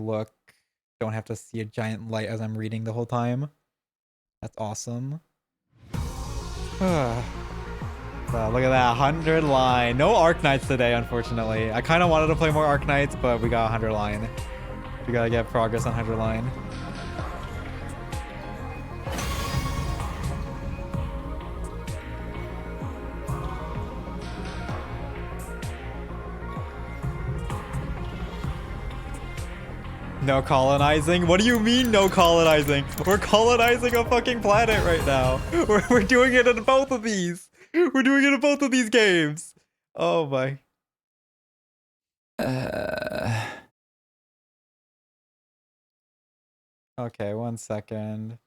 look. Don't have to see a giant light as I'm reading the whole time. That's awesome. So look at that, 100 line. No Arknights today, unfortunately. I kind of wanted to play more Arknights, but we got 100 line. We gotta get progress on 100 line. No colonizing? What do you mean no colonizing? We're colonizing a fucking planet right now. We're doing it in both of these. We're doing it in both of these games. Oh my. Okay, 1 second.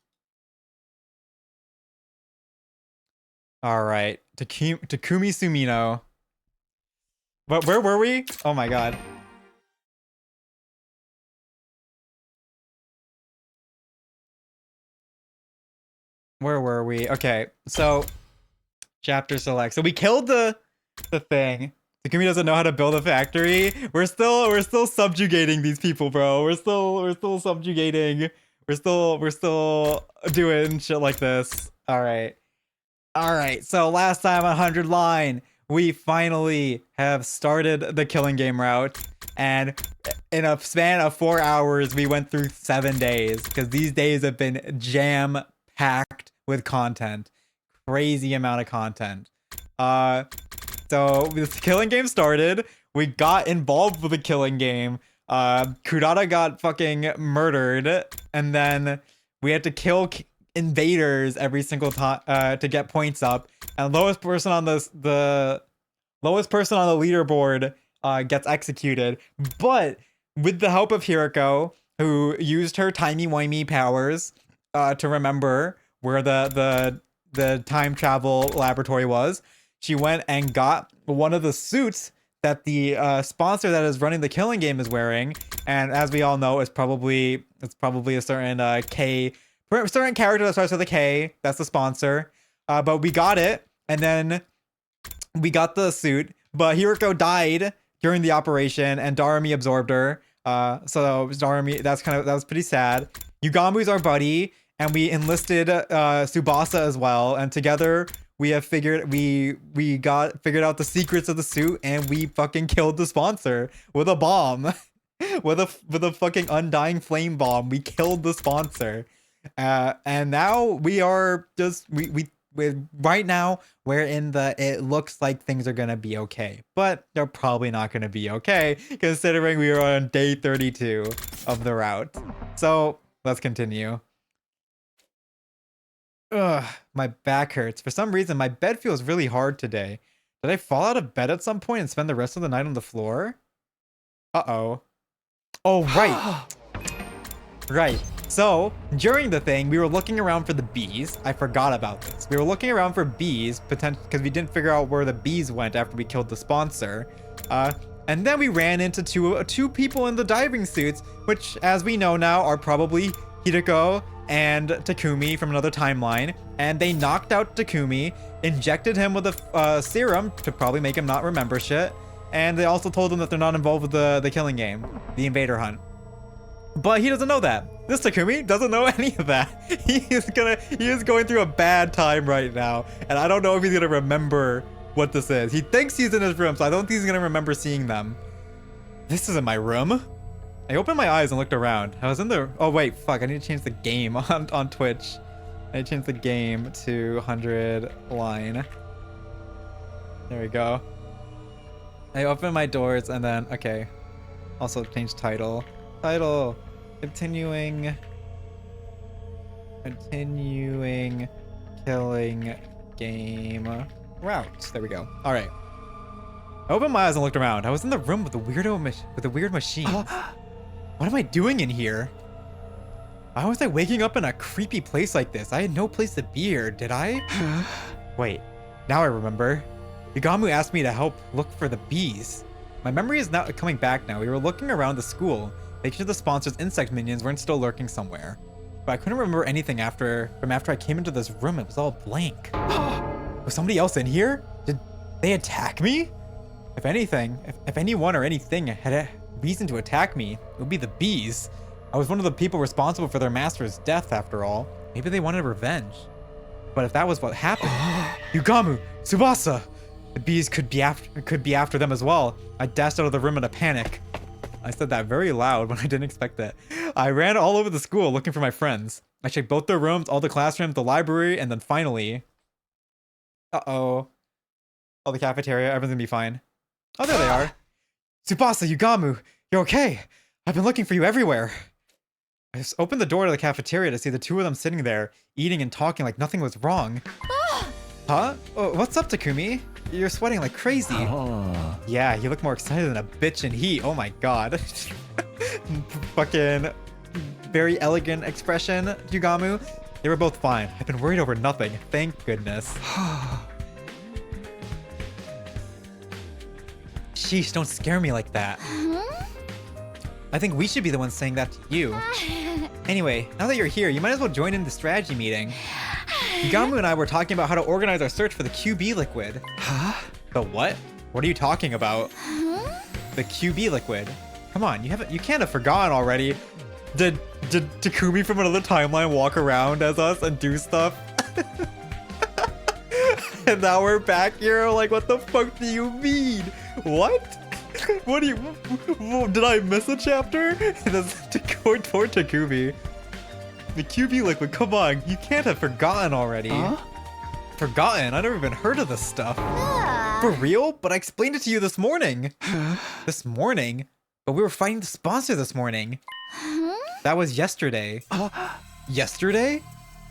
All right, Takumi Sumino. But where were we? Oh my god. Where were we? Okay, so chapter select. So we killed the thing. Takumi doesn't know how to build a factory. We're still subjugating these people, bro. We're still subjugating. We're still doing shit like this. All right. So last time on 100 line, we finally have started the killing game route, and in a span of 4 hours, we went through 7 days because these days have been jam packed with content. Crazy amount of content. So this killing game started. We got involved with the killing game. Kurata got fucking murdered, and then we had to kill invaders every single time to get points up. And lowest person on the leaderboard gets executed. But with the help of Hiroko, who used her timey-wimey powers to remember where the time travel laboratory was, she went and got one of the suits that the sponsor that is running the killing game is wearing. And as we all know, it's probably a certain certain character that starts with a K. That's the sponsor. But we got it, and then we got the suit. But Hiroko died during the operation, and Darumi absorbed her. So Darumi, that was pretty sad. Yugamu's our buddy, and we enlisted Tsubasa as well. And together we have figured out the secrets of the suit, and we fucking killed the sponsor with a bomb, with a fucking undying flame bomb. We killed the sponsor. And now we are just right now we're in the it looks like things are gonna be okay, but they're probably not gonna be okay considering we are on day 32 of the route. So let's continue. Ugh, my back hurts. For some reason, my bed feels really hard today. Did I fall out of bed at some point and spend the rest of the night on the floor? Uh-oh. Oh, right. Right. So, during the thing, we were looking around for the bees. I forgot about this. We were looking around for bees, because we didn't figure out where the bees went after we killed the sponsor. And then we ran into two people in the diving suits, which, as we know now, are probably Hideko and Takumi from another timeline. And they knocked out Takumi, injected him with a serum to probably make him not remember shit. And they also told him that they're not involved with the killing game, the invader hunt. But he doesn't know that. This Takumi doesn't know any of that. He is going through a bad time right now. And I don't know if he's gonna remember what this is. He thinks he's in his room, so I don't think he's gonna remember seeing them. This isn't my room. I opened my eyes and looked around. I was in the... Oh, wait, fuck. I need to change the game on Twitch. I need to change the game to 100 line. There we go. I opened my doors and then... Okay. Also change title. Title. Continuing killing game route. There we go. All right. I opened my eyes and looked around. I was in the room with the weird machine. What am I doing in here? Why was I waking up in a creepy place like this? I had no place to be here, did I? Wait, now I remember. Yugamu asked me to help look for the bees. My memory is not coming back now. We were looking around the school, making sure the sponsor's insect minions weren't still lurking somewhere. But I couldn't remember anything after I came into this room. It was all blank. Was somebody else in here? Did they attack me? If anything, if anyone or anything had reason to attack me, it would be the bees. I was one of the people responsible for their master's death, after all. Maybe they wanted revenge. But if that was what happened, Yugamu, Tsubasa, the bees could be after them as well. I dashed out of the room in a panic. I said that very loud when I didn't expect that. I ran all over the school looking for my friends. I checked both their rooms, all the classrooms, the library, and then finally... Uh-oh. Oh, the cafeteria. Everything's gonna be fine. Oh, there they are. Tsubasa, Yugamu, you're okay. I've been looking for you everywhere. I just opened the door to the cafeteria to see the two of them sitting there, eating and talking like nothing was wrong. Huh? Oh, what's up, Takumi? You're sweating like crazy. Oh. Yeah, you look more excited than a bitch in heat. Oh my god. Fucking very elegant expression, Yugamu. They were both fine. I've been worried over nothing. Thank goodness. Sheesh, don't scare me like that. I think we should be the ones saying that to you. Anyway, now that you're here, you might as well join in the strategy meeting. Yugamu and I were talking about how to organize our search for the QB liquid. Huh? The what? What are you talking about? The QB liquid. Come on, you can't have forgotten already. Did Takumi from another timeline walk around as us and do stuff? And now we're back here, like, what the fuck do you mean? What? What do you... Did I miss a chapter? That's going toward Takumi. The QB liquid, come on. You can't have forgotten already. Huh? Forgotten? I never even heard of this stuff. For real? But I explained it to you this morning. This morning? But we were fighting the sponsor this morning. That was yesterday. Yesterday?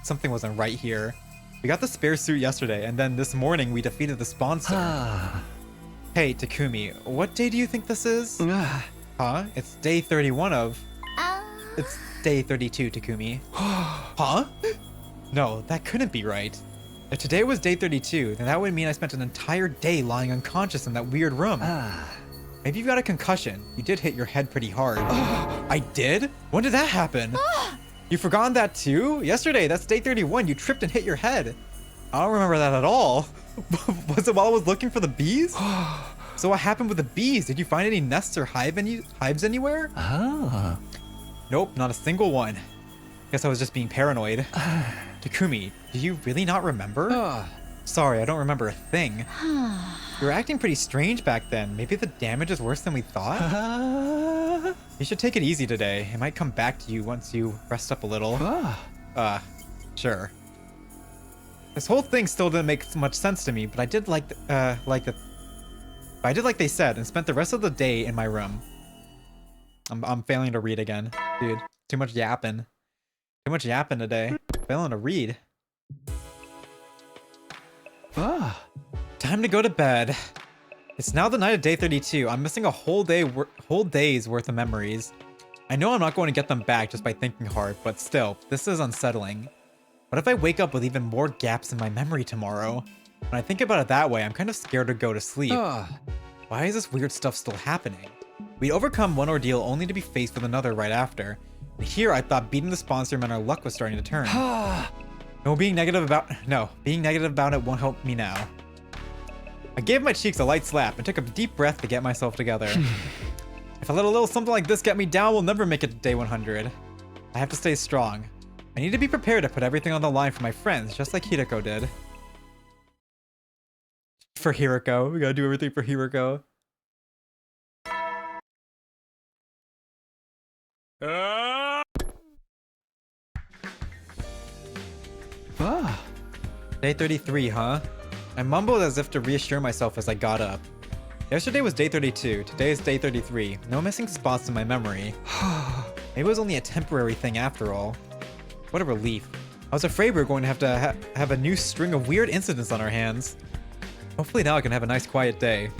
Something wasn't right here. We got the spare suit yesterday, and then this morning we defeated the sponsor. Hey, Takumi, what day do you think this is? Huh? It's day 31 of... It's day 32, Takumi. Huh? No, that couldn't be right. If today was day 32, then that would mean I spent an entire day lying unconscious in that weird room. Maybe you've got a concussion. You did hit your head pretty hard. I did? When did that happen? You forgotten that too? Yesterday, that's day 31. You tripped and hit your head. I don't remember that at all. Was it while I was looking for the bees? So what happened with the bees? Did you find any nests or hives anywhere? Nope, not a single one. Guess I was just being paranoid. Takumi, do you really not remember? Sorry, I don't remember a thing. You were acting pretty strange back then. Maybe the damage is worse than we thought? You should take it easy today. It might come back to you once you rest up a little. Sure. This whole thing still didn't make much sense to me, but I did like they said and spent the rest of the day in my room. I'm failing to read again. Dude, too much yapping. Too much yapping today. Failing to read. Time to go to bed. It's now the night of day 32. I'm missing a whole day's worth of memories. I know I'm not going to get them back just by thinking hard, but still, this is unsettling. What if I wake up with even more gaps in my memory tomorrow? When I think about it that way, I'm kind of scared to go to sleep. Why is this weird stuff still happening? We'd overcome one ordeal only to be faced with another right after. And here I thought beating the sponsor meant our luck was starting to turn. Being negative about it won't help me now. I gave my cheeks a light slap and took a deep breath to get myself together. If I let a little something like this get me down, we'll never make it to day 100. I have to stay strong. I need to be prepared to put everything on the line for my friends, just like Hiroko did. For Hiroko. We gotta do everything for Hiroko. Day 33, huh? I mumbled as if to reassure myself as I got up. Yesterday was day 32, today is day 33. No missing spots in my memory. Maybe it was only a temporary thing after all. What a relief. I was afraid we were going to have a new string of weird incidents on our hands. Hopefully now I can have a nice quiet day.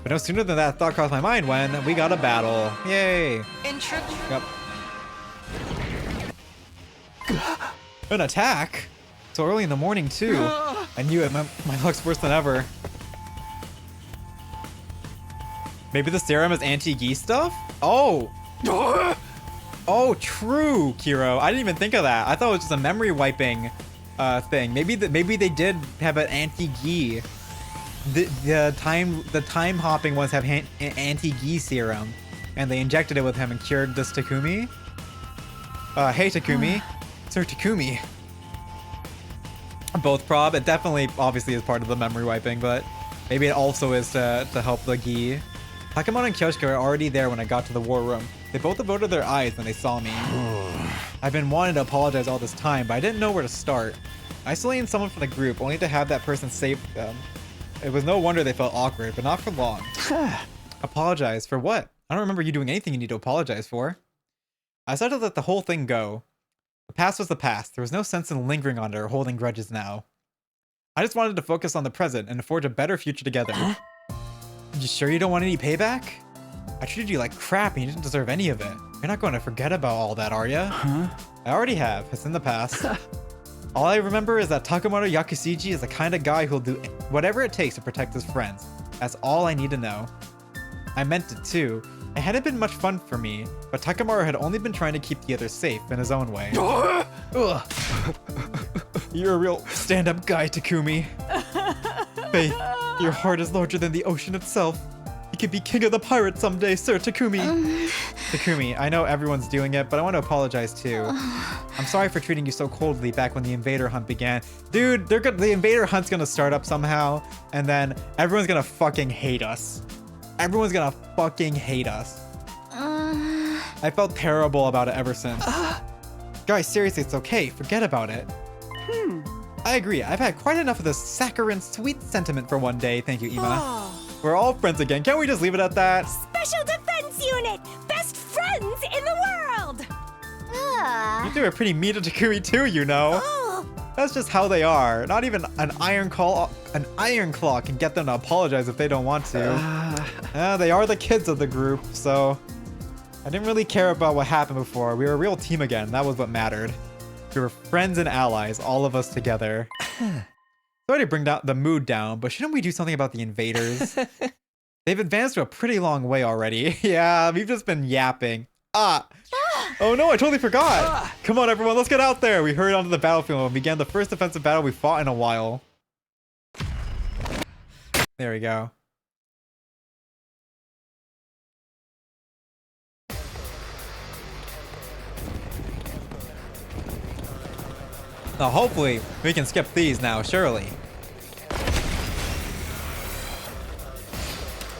But no sooner than that thought crossed my mind when we got a battle. Yay! Yep. An attack? So early in the morning too. I knew it. My luck's worse than ever. Maybe the serum is anti-gi stuff? Oh! Oh, true, Kiro. I didn't even think of that. I thought it was just a memory wiping thing. Maybe they did have an anti-gi. The time hopping ones have anti-gi serum. and they injected it with him and cured this Takumi. Hey Takumi. Sir Takumi. Both prob. It definitely, obviously, is part of the memory wiping, but maybe it also is to help the gi. Takamon and Kyoshika were already there when I got to the war room. They both averted their eyes when they saw me. I've been wanting to apologize all this time, but I didn't know where to start. Isolating someone from the group only to have that person save them. It was no wonder they felt awkward, but not for long. Apologize for what? I don't remember you doing anything you need to apologize for. I decided to let the whole thing go. The past was the past. There was no sense in lingering on it or holding grudges now. I just wanted to focus on the present and forge a better future together. You sure you don't want any payback? I treated you like crap and you didn't deserve any of it. You're not going to forget about all that, are ya? I already have. It's in the past. All I remember is that Takemoto Yakushiji is the kind of guy who'll do whatever it takes to protect his friends. That's all I need to know. I meant it too. It hadn't been much fun for me, but Takemaru had only been trying to keep the others safe in his own way. Ugh. You're a real stand-up guy, Takumi. Faith, your heart is larger than the ocean itself. You could be king of the pirates someday, Sir Takumi. Takumi, I know everyone's doing it, but I want to apologize too. I'm sorry for treating you so coldly back when the invader hunt began. Dude, the invader hunt's gonna start up somehow, and then everyone's gonna fucking hate us. Everyone's gonna fucking hate us. I felt terrible about it ever since. Guys, seriously, it's okay. Forget about it. I agree. I've had quite enough of this saccharine sweet sentiment for one day. Thank you, Ima. We're all friends again. Can't we just leave it at that? Special Defense Unit! Best friends in the world! You two are pretty mean to Takumi too, you know. That's just how they are. Not even an iron claw can get them to apologize if they don't want to. They are the kids of the group, so I didn't really care about what happened before. We were a real team again. That was what mattered. We were friends and allies, all of us together. Sorry to bring the mood down, but shouldn't we do something about the invaders? They've advanced to a pretty long way already. Yeah, we've just been yapping. Oh no, I totally forgot. Come on, everyone, let's get out there. We hurried onto the battlefield and began the first defensive battle we fought in a while. There we go. Now, hopefully, we can skip these now, surely.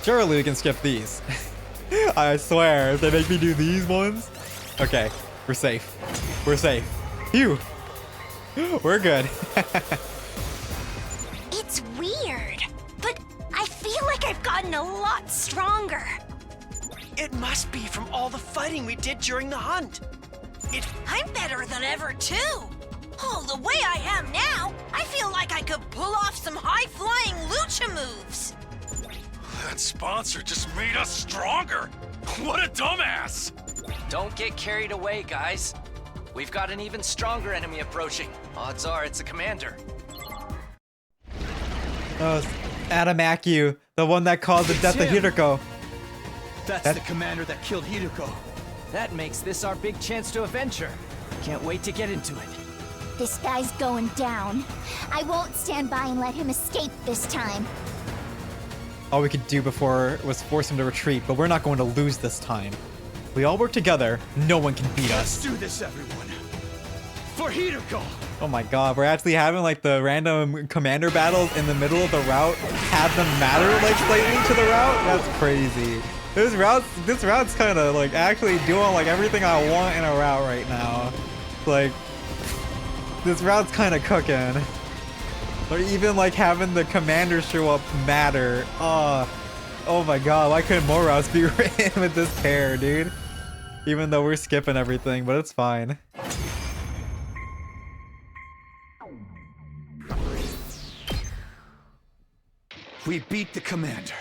Surely we can skip these. I swear, if they make me do these ones. Okay, we're safe. We're safe. Phew. We're good. It's weird, but I feel like I've gotten a lot stronger. It must be from all the fighting we did during the hunt. I'm better than ever, too. Oh, the way I am now, I feel like I could pull off some high-flying lucha moves. That sponsor just made us stronger. What a dumbass. Don't get carried away, guys. We've got an even stronger enemy approaching. Odds are it's a commander. Oh, Adamakyu, the one that caused the death of Hiroko. That's the commander that killed Hiroko. That makes this our big chance to avenge her. Can't wait to get into it. This guy's going down. I won't stand by and let him escape this time. All we could do before was force him to retreat, but we're not going to lose this time. We all work together, no one can beat us. Let's do this, everyone. For Hiroko! Oh my god, we're actually having like the random commander battles in the middle of the route have them matter like slightly to the route? That's crazy. This route's kind of like actually doing like everything I want in a route right now. Like, this route's kind of cooking. Or even like having the commander show up matter. Oh my god, why couldn't more routes be written with this pair, dude? Even though we're skipping everything, but it's fine. We beat the commander.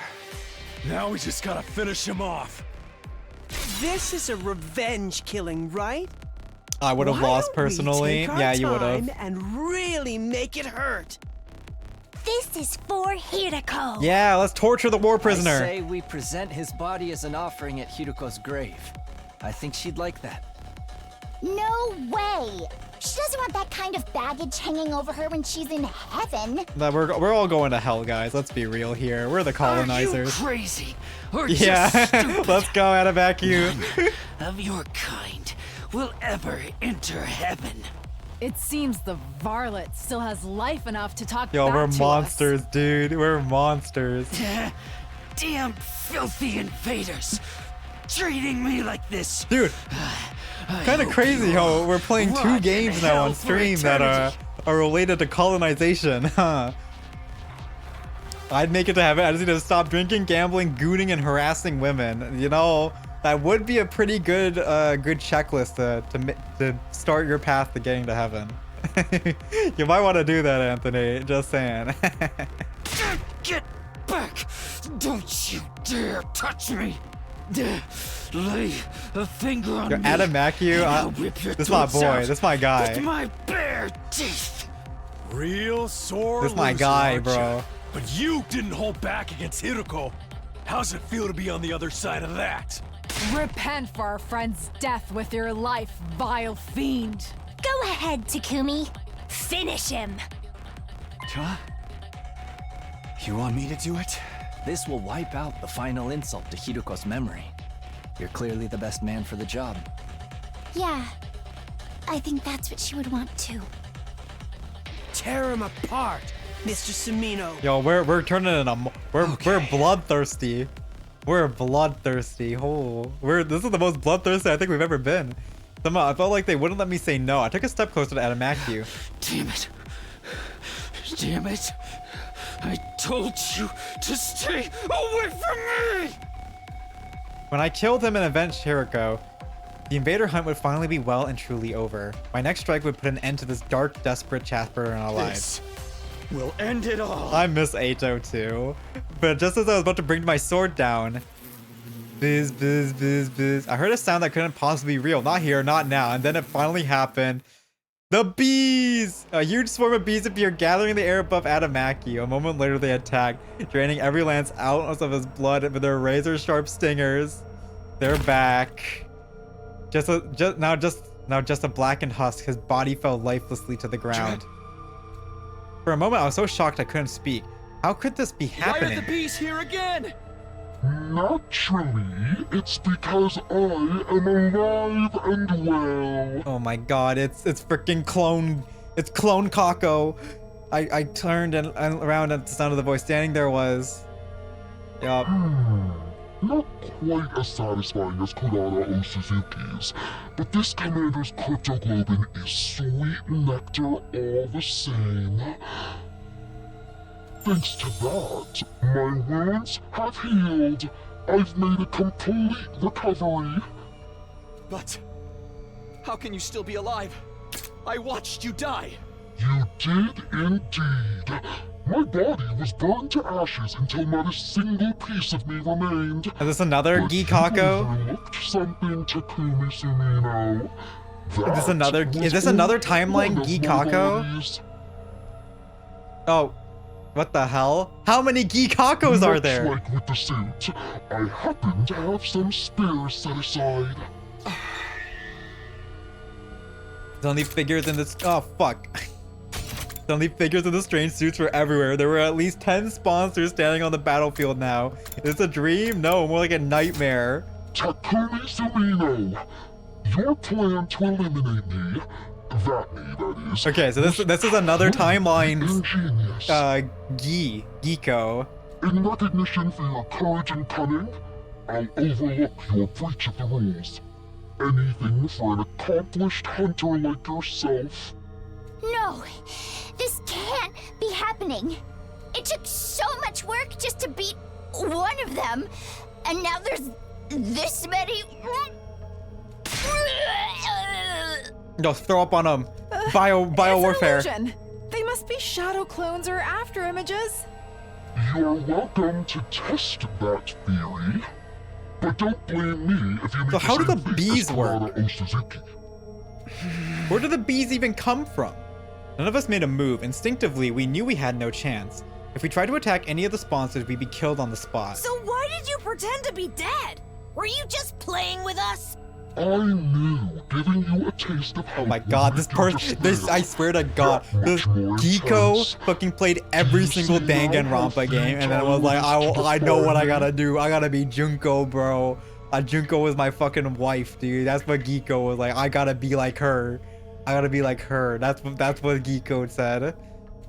Now we just gotta finish him off. This is a revenge killing, right? I would have lost personally. Yeah, you would have. And really make it hurt. This is for Hiroko. Yeah, let's torture the war prisoner. I say we present his body as an offering at Hiroko's grave. I think she'd like that. No way! She doesn't want that kind of baggage hanging over her when she's in heaven. Nah, we're all going to hell, guys. Let's be real here. We're the Are you colonizers. crazy? Or Yeah, just stupid? let's go out of vacuum. Of your kind will ever enter heaven. It seems the varlet still has life enough to talk Yo, back we're to monsters, dude. We're monsters. Damn filthy invaders. Treating me like this. Dude, kind of crazy how we're playing 2 rot in games now hell on for stream that eternity. are related to colonization, huh? I'd make it to heaven. I just need to stop drinking, gambling, gooning, and harassing women. You know, that would be a pretty good good checklist to start your path to getting to heaven. You might want to do that, Anthony. Just saying. Get back! Don't you dare touch me! Lay a finger on Yo, me. Adam Mackie, and I'll rip your this is my throats boy. out This is my guy. with my bare teeth. Real sore This my loser, guy, aren't bro. ya? But you didn't hold back against Hiruko. How's it feel to be on the other side of that? Repent for our friend's death with your life, vile fiend. Go ahead, Takumi. Finish him. Huh? You want me to do it? This will wipe out the final insult to Hiruko's memory. You're clearly the best man for the job. Yeah, I think that's what she would want too. Tear him apart, Mr. Sumino. Yo, we're turning in a we're bloodthirsty. We're bloodthirsty. Oh, this is the most bloodthirsty I think we've ever been. Somehow I felt like they wouldn't let me say no. I took a step closer to Adamakyu. Damn it. Damn it. I told you to stay away from me! When I killed him and avenged Hiruko, the invader hunt would finally be well and truly over. My next strike would put an end to this dark, desperate chapter in our lives. This will end it all. I miss Ato too. But just as I was about to bring my sword down, bizz, bizz, bizz, bizz, I heard a sound that couldn't possibly be real. Not here, not now. And then it finally happened. The bees! A huge swarm of bees appeared, gathering in the air above Adamakyu. A moment later, they attacked, draining every lance ounce of his blood with their razor-sharp stingers. They're back. Now just a blackened husk. His body fell lifelessly to the ground. For a moment, I was so shocked I couldn't speak. How could this be happening? Why are the bees here again? Naturally, it's because I am alive and well. Oh my god, it's freaking clone. It's clone Kako. I turned and around at the sound of the voice. Standing there was. Yup. Not quite as satisfying as Kurara O Suzuki's, but this commander's cryptoglobin is sweet nectar all the same. Thanks to that, my wounds have healed. I've made a complete recovery. But how can you still be alive? I watched you die. You did indeed. My body was burned to ashes until not a single piece of me remained. Is this another But you Gikako? overlooked something, Takumi Sumino. Is this another timeline Gikako? Oh, what the hell? How many Gikakos are there? Much like with the suit, I happen to have some spares set aside. The only figures in this. Oh fuck. The only figures in the strange suits were everywhere. There were at least 10 sponsors standing on the battlefield now. Is this a dream? No, more like a nightmare. Takumi Sumino, your plan to eliminate me, that is. Okay, so this is another timeline's ingenious. Giko. In recognition for your courage and cunning, I'll overlook your breach of the rules. Anything for an accomplished hunter like yourself. No, this can't be happening. It took so much work just to beat one of them, and now there's this many. No, throw up on them. Bio warfare. It's an illusion. They must be shadow clones or after images. You're welcome to test that theory, but don't blame me if you make So how do the same fate bees as work? Kurara O Suzuki. Where do the bees even come from? None of us made a move. Instinctively, we knew we had no chance. If we tried to attack any of the sponsors, we'd be killed on the spot. So why did you pretend to be dead? Were you just playing with us? I knew giving you a taste of how Oh my god, this person, I swear to god, this Geeko fucking played every single Danganronpa game and then was like, I know what I gotta do. I gotta be Junko, bro. Junko was my fucking wife, dude. That's what Geeko was like. I gotta be like her. I gotta be like her. That's what Geeko said.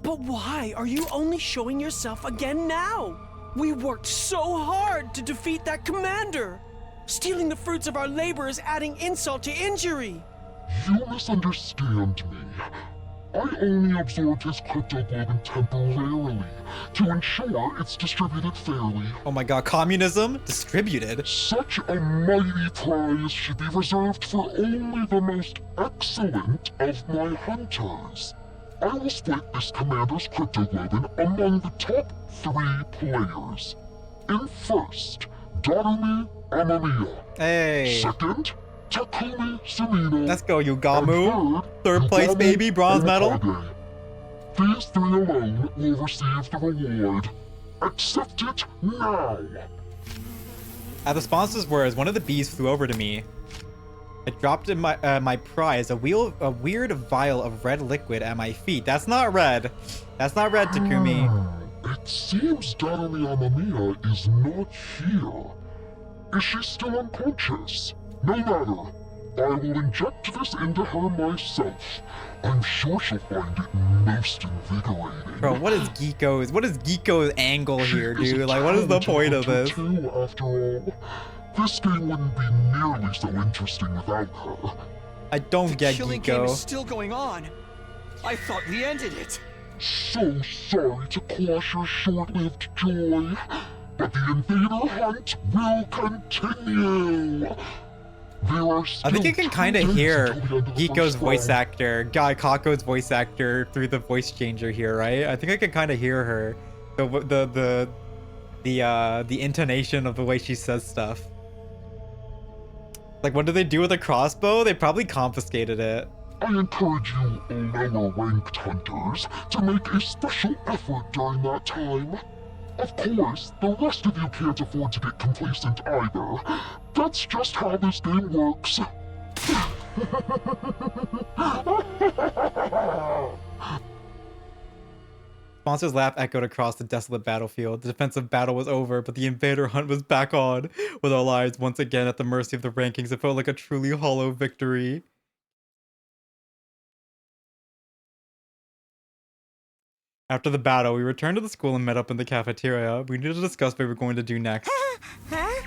But why are you only showing yourself again now? We worked so hard to defeat that commander. Stealing the fruits of our labor is adding insult to injury. You misunderstand me. I only absorbed his cryptoglobin temporarily to ensure it's distributed fairly. Oh my god, communism? Distributed? Such a mighty prize should be reserved for only the most excellent of my hunters. I will split this commander's cryptoglobin among the top 3 players. In first, Darumi Amamiya. Hey. Second, Takumi Sumino. Let's go, Yugamu. And Third place, Yugamu baby, bronze medal. Okage. These 3 alone will receive the reward. Accept it now. At the sponsor's words, one of the bees flew over to me. It dropped in my prize, a weird vial of red liquid at my feet. That's not red. That's not red, Takumi. It seems Darumi Amamiya is not here. Is she still unconscious? No matter. I will inject this into her myself. I'm sure she'll find it most invigorating. Bro, what is Geeko's angle here, dude? Like, what is the point of this? Too, after all. This game wouldn't be nearly so interesting without her. I don't get The killing game Geeko. is still going on. I thought we ended it. So sorry to quash your short-lived joy, but the invader hunt will continue. There are I think you still can kind 2 of days hear until the end of the Geeko's first voice round. actor, Guy Kako's voice actor through the voice changer here, right? I think I can kind of hear her, the intonation of the way she says stuff. Like, what did they do with the crossbow? They probably confiscated it. I encourage you lower-ranked hunters to make a special effort during that time. Of course, the rest of you can't afford to get complacent either. That's just how this game works. Sponsor's laugh echoed across the desolate battlefield. The defensive battle was over, but the invader hunt was back on. With our lives once again at the mercy of the rankings, it felt like a truly hollow victory. After the battle, we returned to the school and met up in the cafeteria. We needed to discuss what we were going to do next.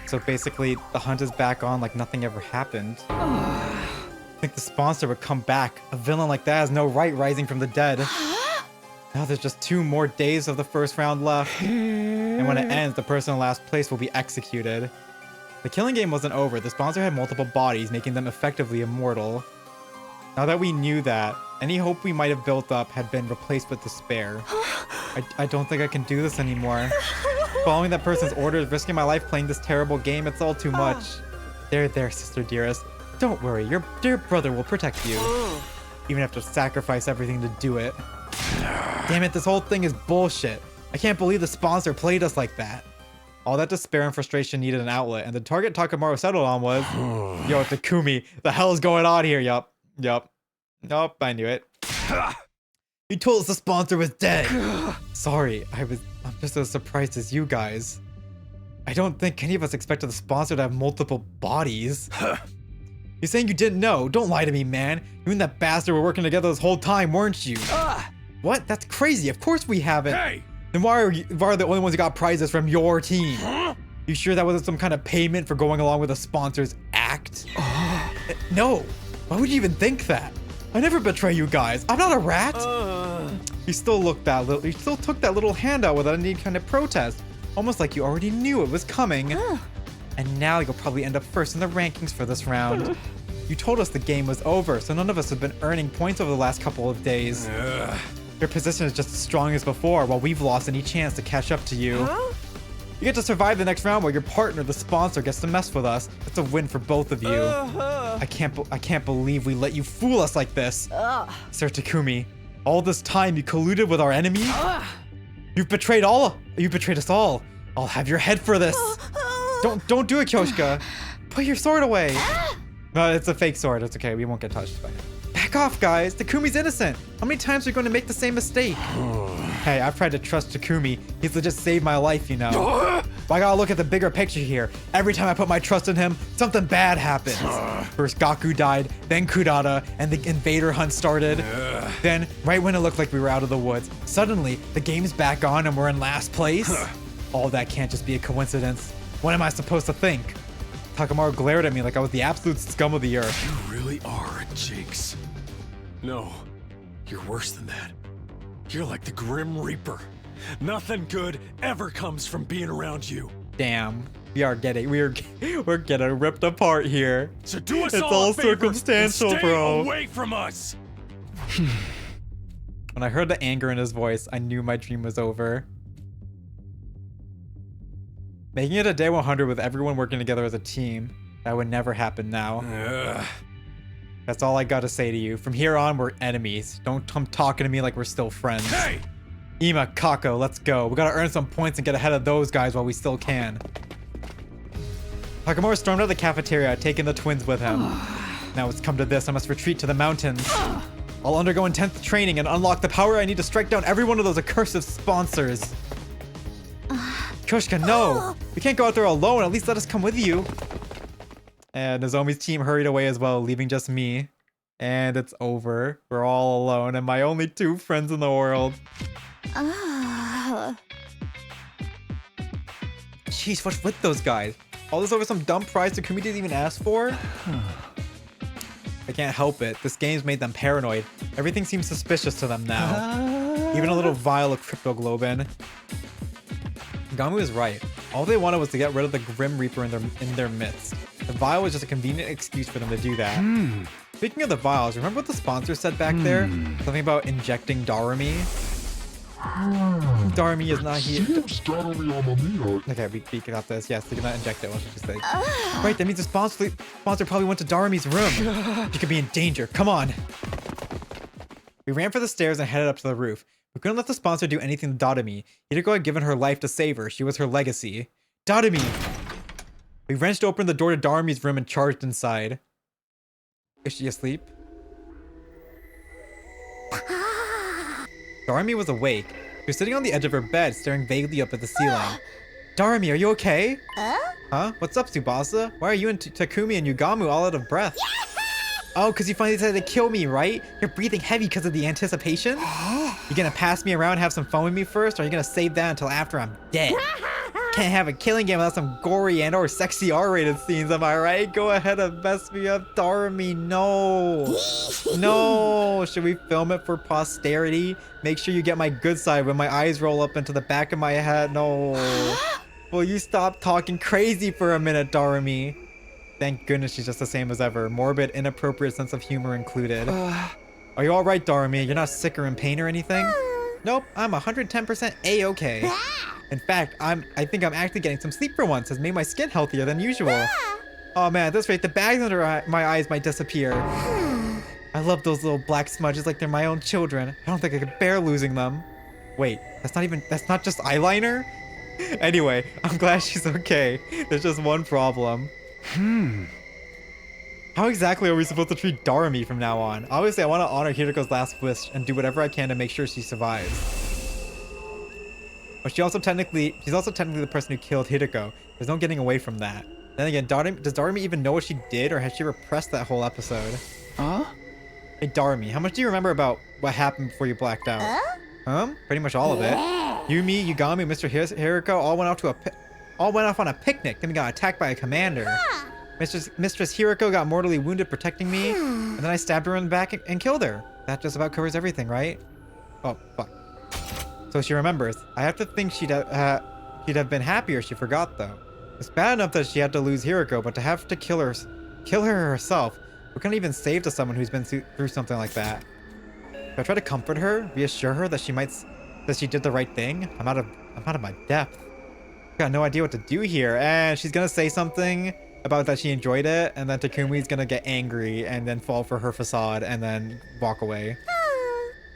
So basically, the hunt is back on like nothing ever happened. I think the sponsor would come back. A villain like that has no right rising from the dead. Now there's just 2 more days of the first round left. And when it ends, the person in last place will be executed. The killing game wasn't over. The sponsor had multiple bodies, making them effectively immortal. Now that we knew that, any hope we might have built up had been replaced with despair. I don't think I can do this anymore. Following that person's orders, risking my life playing this terrible game, it's all too much. There, sister dearest. Don't worry, your dear brother will protect you. Even have to sacrifice everything to do it. Damn it, this whole thing is bullshit. I can't believe the sponsor played us like that. All that despair and frustration needed an outlet, and the target Takamaru settled on was... Yo, Takumi, the hell is going on here? Yup. Nope, I knew it. You told us the sponsor was dead. Sorry, I'm just as surprised as you guys. I don't think any of us expected the sponsor to have multiple bodies. You're saying you didn't know? Don't lie to me, man. You and that bastard were working together this whole time, weren't you? What? That's crazy. Of course we haven't. Hey! Then why are the only ones who got prizes from your team? You sure that wasn't some kind of payment for going along with the sponsor's act? No. Why would you even think that? I never betray you guys. I'm not a rat. You still took that little handout without any kind of protest. Almost like you already knew it was coming. And now you'll probably end up first in the rankings for this round. You told us the game was over, so none of us have been earning points over the last couple of days. Your position is just as strong as before, while we've lost any chance to catch up to you. You get to survive the next round while your partner, the sponsor, gets to mess with us. It's a win for both of you. I can't believe we let you fool us like this. Sir Takumi, all this time you colluded with our enemy? You've betrayed us all. I'll have your head for this. Don't do it, Kyoshika. Put your sword away. No, it's a fake sword. It's okay. We won't get touched by it. Back off, guys. Takumi's innocent. How many times are you going to make the same mistake? Hey, I've tried to trust Takumi. He's legit saved my life, you know. But I gotta look at the bigger picture here. Every time I put my trust in him, something bad happens. First Gaku died, then Kudata, and the invader hunt started. Then, right when it looked like we were out of the woods, suddenly the game's back on and we're in last place. All that can't just be a coincidence. What am I supposed to think? Takamaru glared at me like I was the absolute scum of the earth. You really are a jinx. No, you're worse than that. You're like the Grim Reaper. Nothing good ever comes from being around you. Damn, we're getting ripped apart here. So do us It's all a favor circumstantial, and stay bro. away from us. When I heard the anger in his voice, I knew my dream was over. Making it a day 100 with everyone working together as a team, that would never happen now. That's all I gotta say to you. From here on, we're enemies. Don't come talking to me like we're still friends. Hey! Ima, Kako, let's go. We gotta earn some points and get ahead of those guys while we still can. Takamaru stormed out of the cafeteria, taking the twins with him. Now it's come to this, I must retreat to the mountains. I'll undergo intense training and unlock the power I need to strike down every one of those accursed sponsors. Kushka, no! We can't go out there alone, at least let us come with you. And Nozomi's team hurried away as well, leaving just me. And it's over. We're all alone, and my only two friends in the world. Jeez, what's with those guys? All this over some dumb prize Takumi didn't even ask for? I can't help it. This game's made them paranoid. Everything seems suspicious to them now. Even a little vial of cryptoglobin. Gamu is right. All they wanted was to get rid of the Grim Reaper in their midst. The vial was just a convenient excuse for them to do that. Speaking of the vials, remember what the sponsor said back there? Something about injecting Darumi? Darumi is not here. Okay, we got this. Yes, they cannot inject it. What should you say? Right, that means the sponsor probably went to Darumi's room. She could be in danger. Come on. We ran for the stairs and headed up to the roof. We couldn't let the sponsor do anything to Darumi. Hideko had given her life to save her. She was her legacy. Darumi! We wrenched open the door to Darumi's room and charged inside. Is she asleep? Darumi was awake. She was sitting on the edge of her bed, staring vaguely up at the ceiling. Darumi, are you okay? Huh? What's up, Tsubasa? Why are you and Takumi and Yugamu all out of breath? Oh, because you finally decided to kill me, right? You're breathing heavy because of the anticipation? You gonna pass me around and have some fun with me first, or are you gonna save that until after I'm dead? Can't have a killing game without some gory and or sexy R-rated scenes, am I right? Go ahead and mess me up, Darumi, no. No, should we film it for posterity? Make sure you get my good side when my eyes roll up into the back of my head, no. Will you stop talking crazy for a minute, Darumi? Thank goodness she's just the same as ever. Morbid, inappropriate sense of humor included. Are you alright, Darumi? You're not sick or in pain or anything? Nope, I'm 110% A-okay. In fact, I think I'm actually getting some sleep for once. Has made my skin healthier than usual. Oh man, at this rate, the bags under my eyes might disappear. I love those little black smudges like they're my own children. I don't think I could bear losing them. Wait, that's not just eyeliner? Anyway, I'm glad she's okay. There's just one problem. How exactly are we supposed to treat Darumi from now on? Obviously, I want to honor Hideko's last wish and do whatever I can to make sure she survives. But she's also technically the person who killed Hideko. There's no getting away from that. Then again, does Darumi even know what she did, or has she repressed that whole episode? Hey Darumi, how much do you remember about what happened before you blacked out? Pretty much all of it. You, me, Yugami, and Mr. Hiriko all went off on a picnic, then we got attacked by a commander. Mistress Hiriko got mortally wounded protecting me, and then I stabbed her in the back and killed her. That just about covers everything, right? Oh, fuck. So she remembers. I have to think she'd have been happier she forgot, though. It's bad enough that she had to lose Hiriko, but to have to kill her herself, we couldn't even save to someone who's been through something like that. If I try to comfort her, reassure her that she did the right thing, I'm out of my depth. Got no idea what to do here, and she's gonna say something about that she enjoyed it, and then Takumi's gonna get angry and then fall for her facade and then walk away.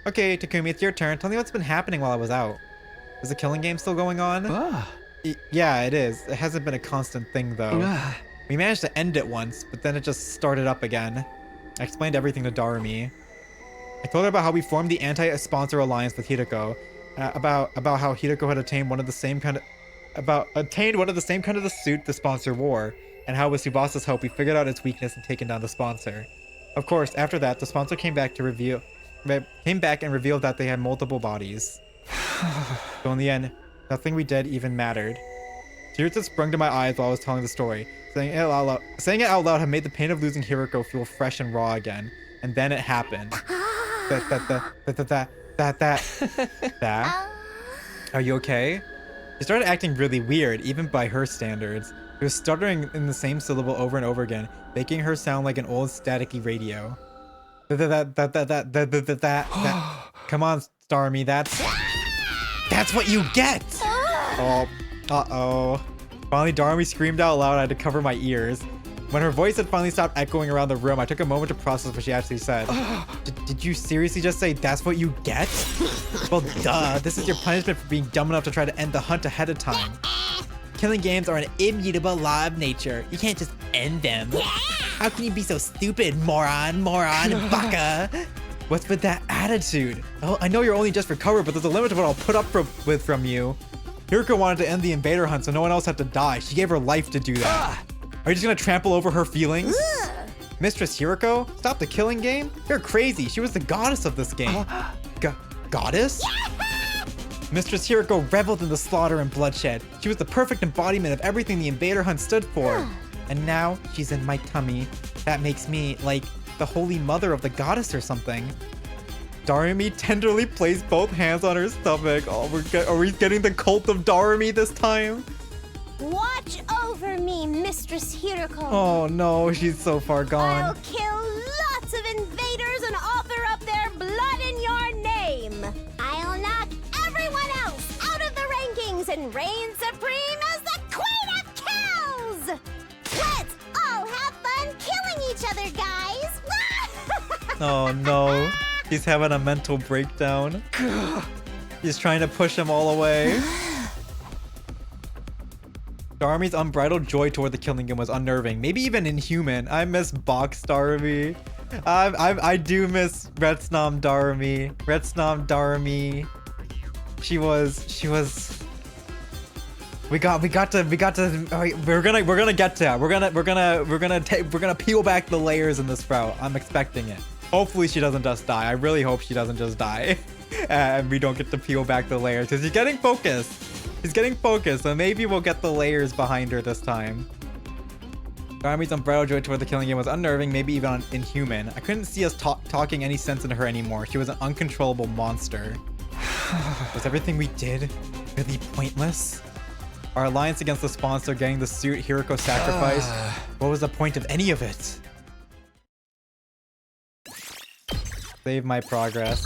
Okay, Takumi, it's your turn. Tell me what's been happening while I was out. Is the killing game still going on? Yeah, it is. It hasn't been a constant thing, though. We managed to end it once, but then it just started up again. I explained everything to Darumi. I told her about how we formed the anti-sponsor alliance with Hiroko, about how Hiroko had attained one of the same kind of the suit the sponsor wore, and how with Tsubasa's help we figured out its weakness and taken down the sponsor. Of course, after that, the sponsor came back and revealed that they had multiple bodies. So in the end, nothing we did even mattered. Tears had sprung to my eyes while I was telling the story. Saying it out loud had made the pain of losing Hiroko feel fresh and raw again. And then it happened. That. Are you okay? She started acting really weird, even by her standards. She was stuttering in the same syllable over and over again, making her sound like an old staticky radio. Come on, Starmie, that's what you get! Oh, uh-oh. Finally, Darumi screamed out loud. I had to cover my ears. When her voice had finally stopped echoing around the room, I took a moment to process what she actually said. Did you seriously just say that's what you get? Well, duh. This is your punishment for being dumb enough to try to end the hunt ahead of time. Killing games are an immutable law of nature. You can't just end them. How can you be so stupid, moron, baka? What's with that attitude? Oh, I know you're only just recovered, but there's a limit to what I'll put up with from you. Hiroko wanted to end the invader hunt so no one else had to die. She gave her life to do that. Are you just gonna trample over her feelings? Mistress Hiroko, stop the killing game? You're crazy. She was the goddess of this game. Goddess? Mistress Hiroko reveled in the slaughter and bloodshed. She was the perfect embodiment of everything the invader hunt stood for. And now she's in my tummy. That makes me, like, the holy mother of the goddess or something. Darumi tenderly placed both hands on her stomach. Oh, are we getting the cult of Darumi this time? Watch over me, Mistress Hiroko. Oh no, she's so far gone. I'll kill lots of invaders and offer up their blood in your name. I'll knock everyone else out of the rankings and reign supreme as the Queen of Kills. Let's all have fun killing each other, guys. Oh no. He's having a mental breakdown. He's trying to push them all away. Darumi's unbridled joy toward the killing game was unnerving, maybe even inhuman. I miss Box Darumi. I do miss Retsnom Darumi. Retsnom Darumi. She was. We got to. We're gonna get to that. We're gonna peel back the layers in this route. I'm expecting it. Hopefully she doesn't just die. I really hope she doesn't just die. And we don't get to peel back the layers because he's getting focused. He's getting focused, so maybe we'll get the layers behind her this time. Darumi's unbridled joy toward the killing game was unnerving, maybe even inhuman. I couldn't see us talking any sense into her anymore. She was an uncontrollable monster. Was everything we did really pointless? Our alliance against the sponsor, getting the suit Hiroko sacrificed. What was the point of any of it? Save my progress.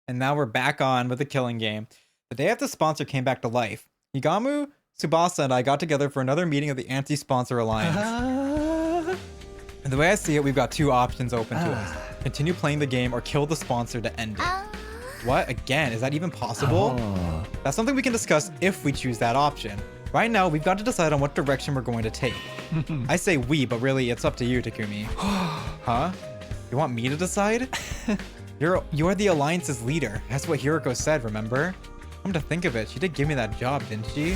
And now we're back on with the killing game. The day after the sponsor came back to life, Higamu, Tsubasa, and I got together for another meeting of the Anti-Sponsor Alliance. And the way I see it, we've got two options open to us. Continue playing the game or kill the sponsor to end it. What? Again? Is that even possible? That's something we can discuss if we choose that option. Right now, we've got to decide on what direction we're going to take. I say we, but really, it's up to you, Takumi. Huh? You want me to decide? You're the Alliance's leader. That's what Hiroko said, remember? Come to think of it, she did give me that job, didn't she?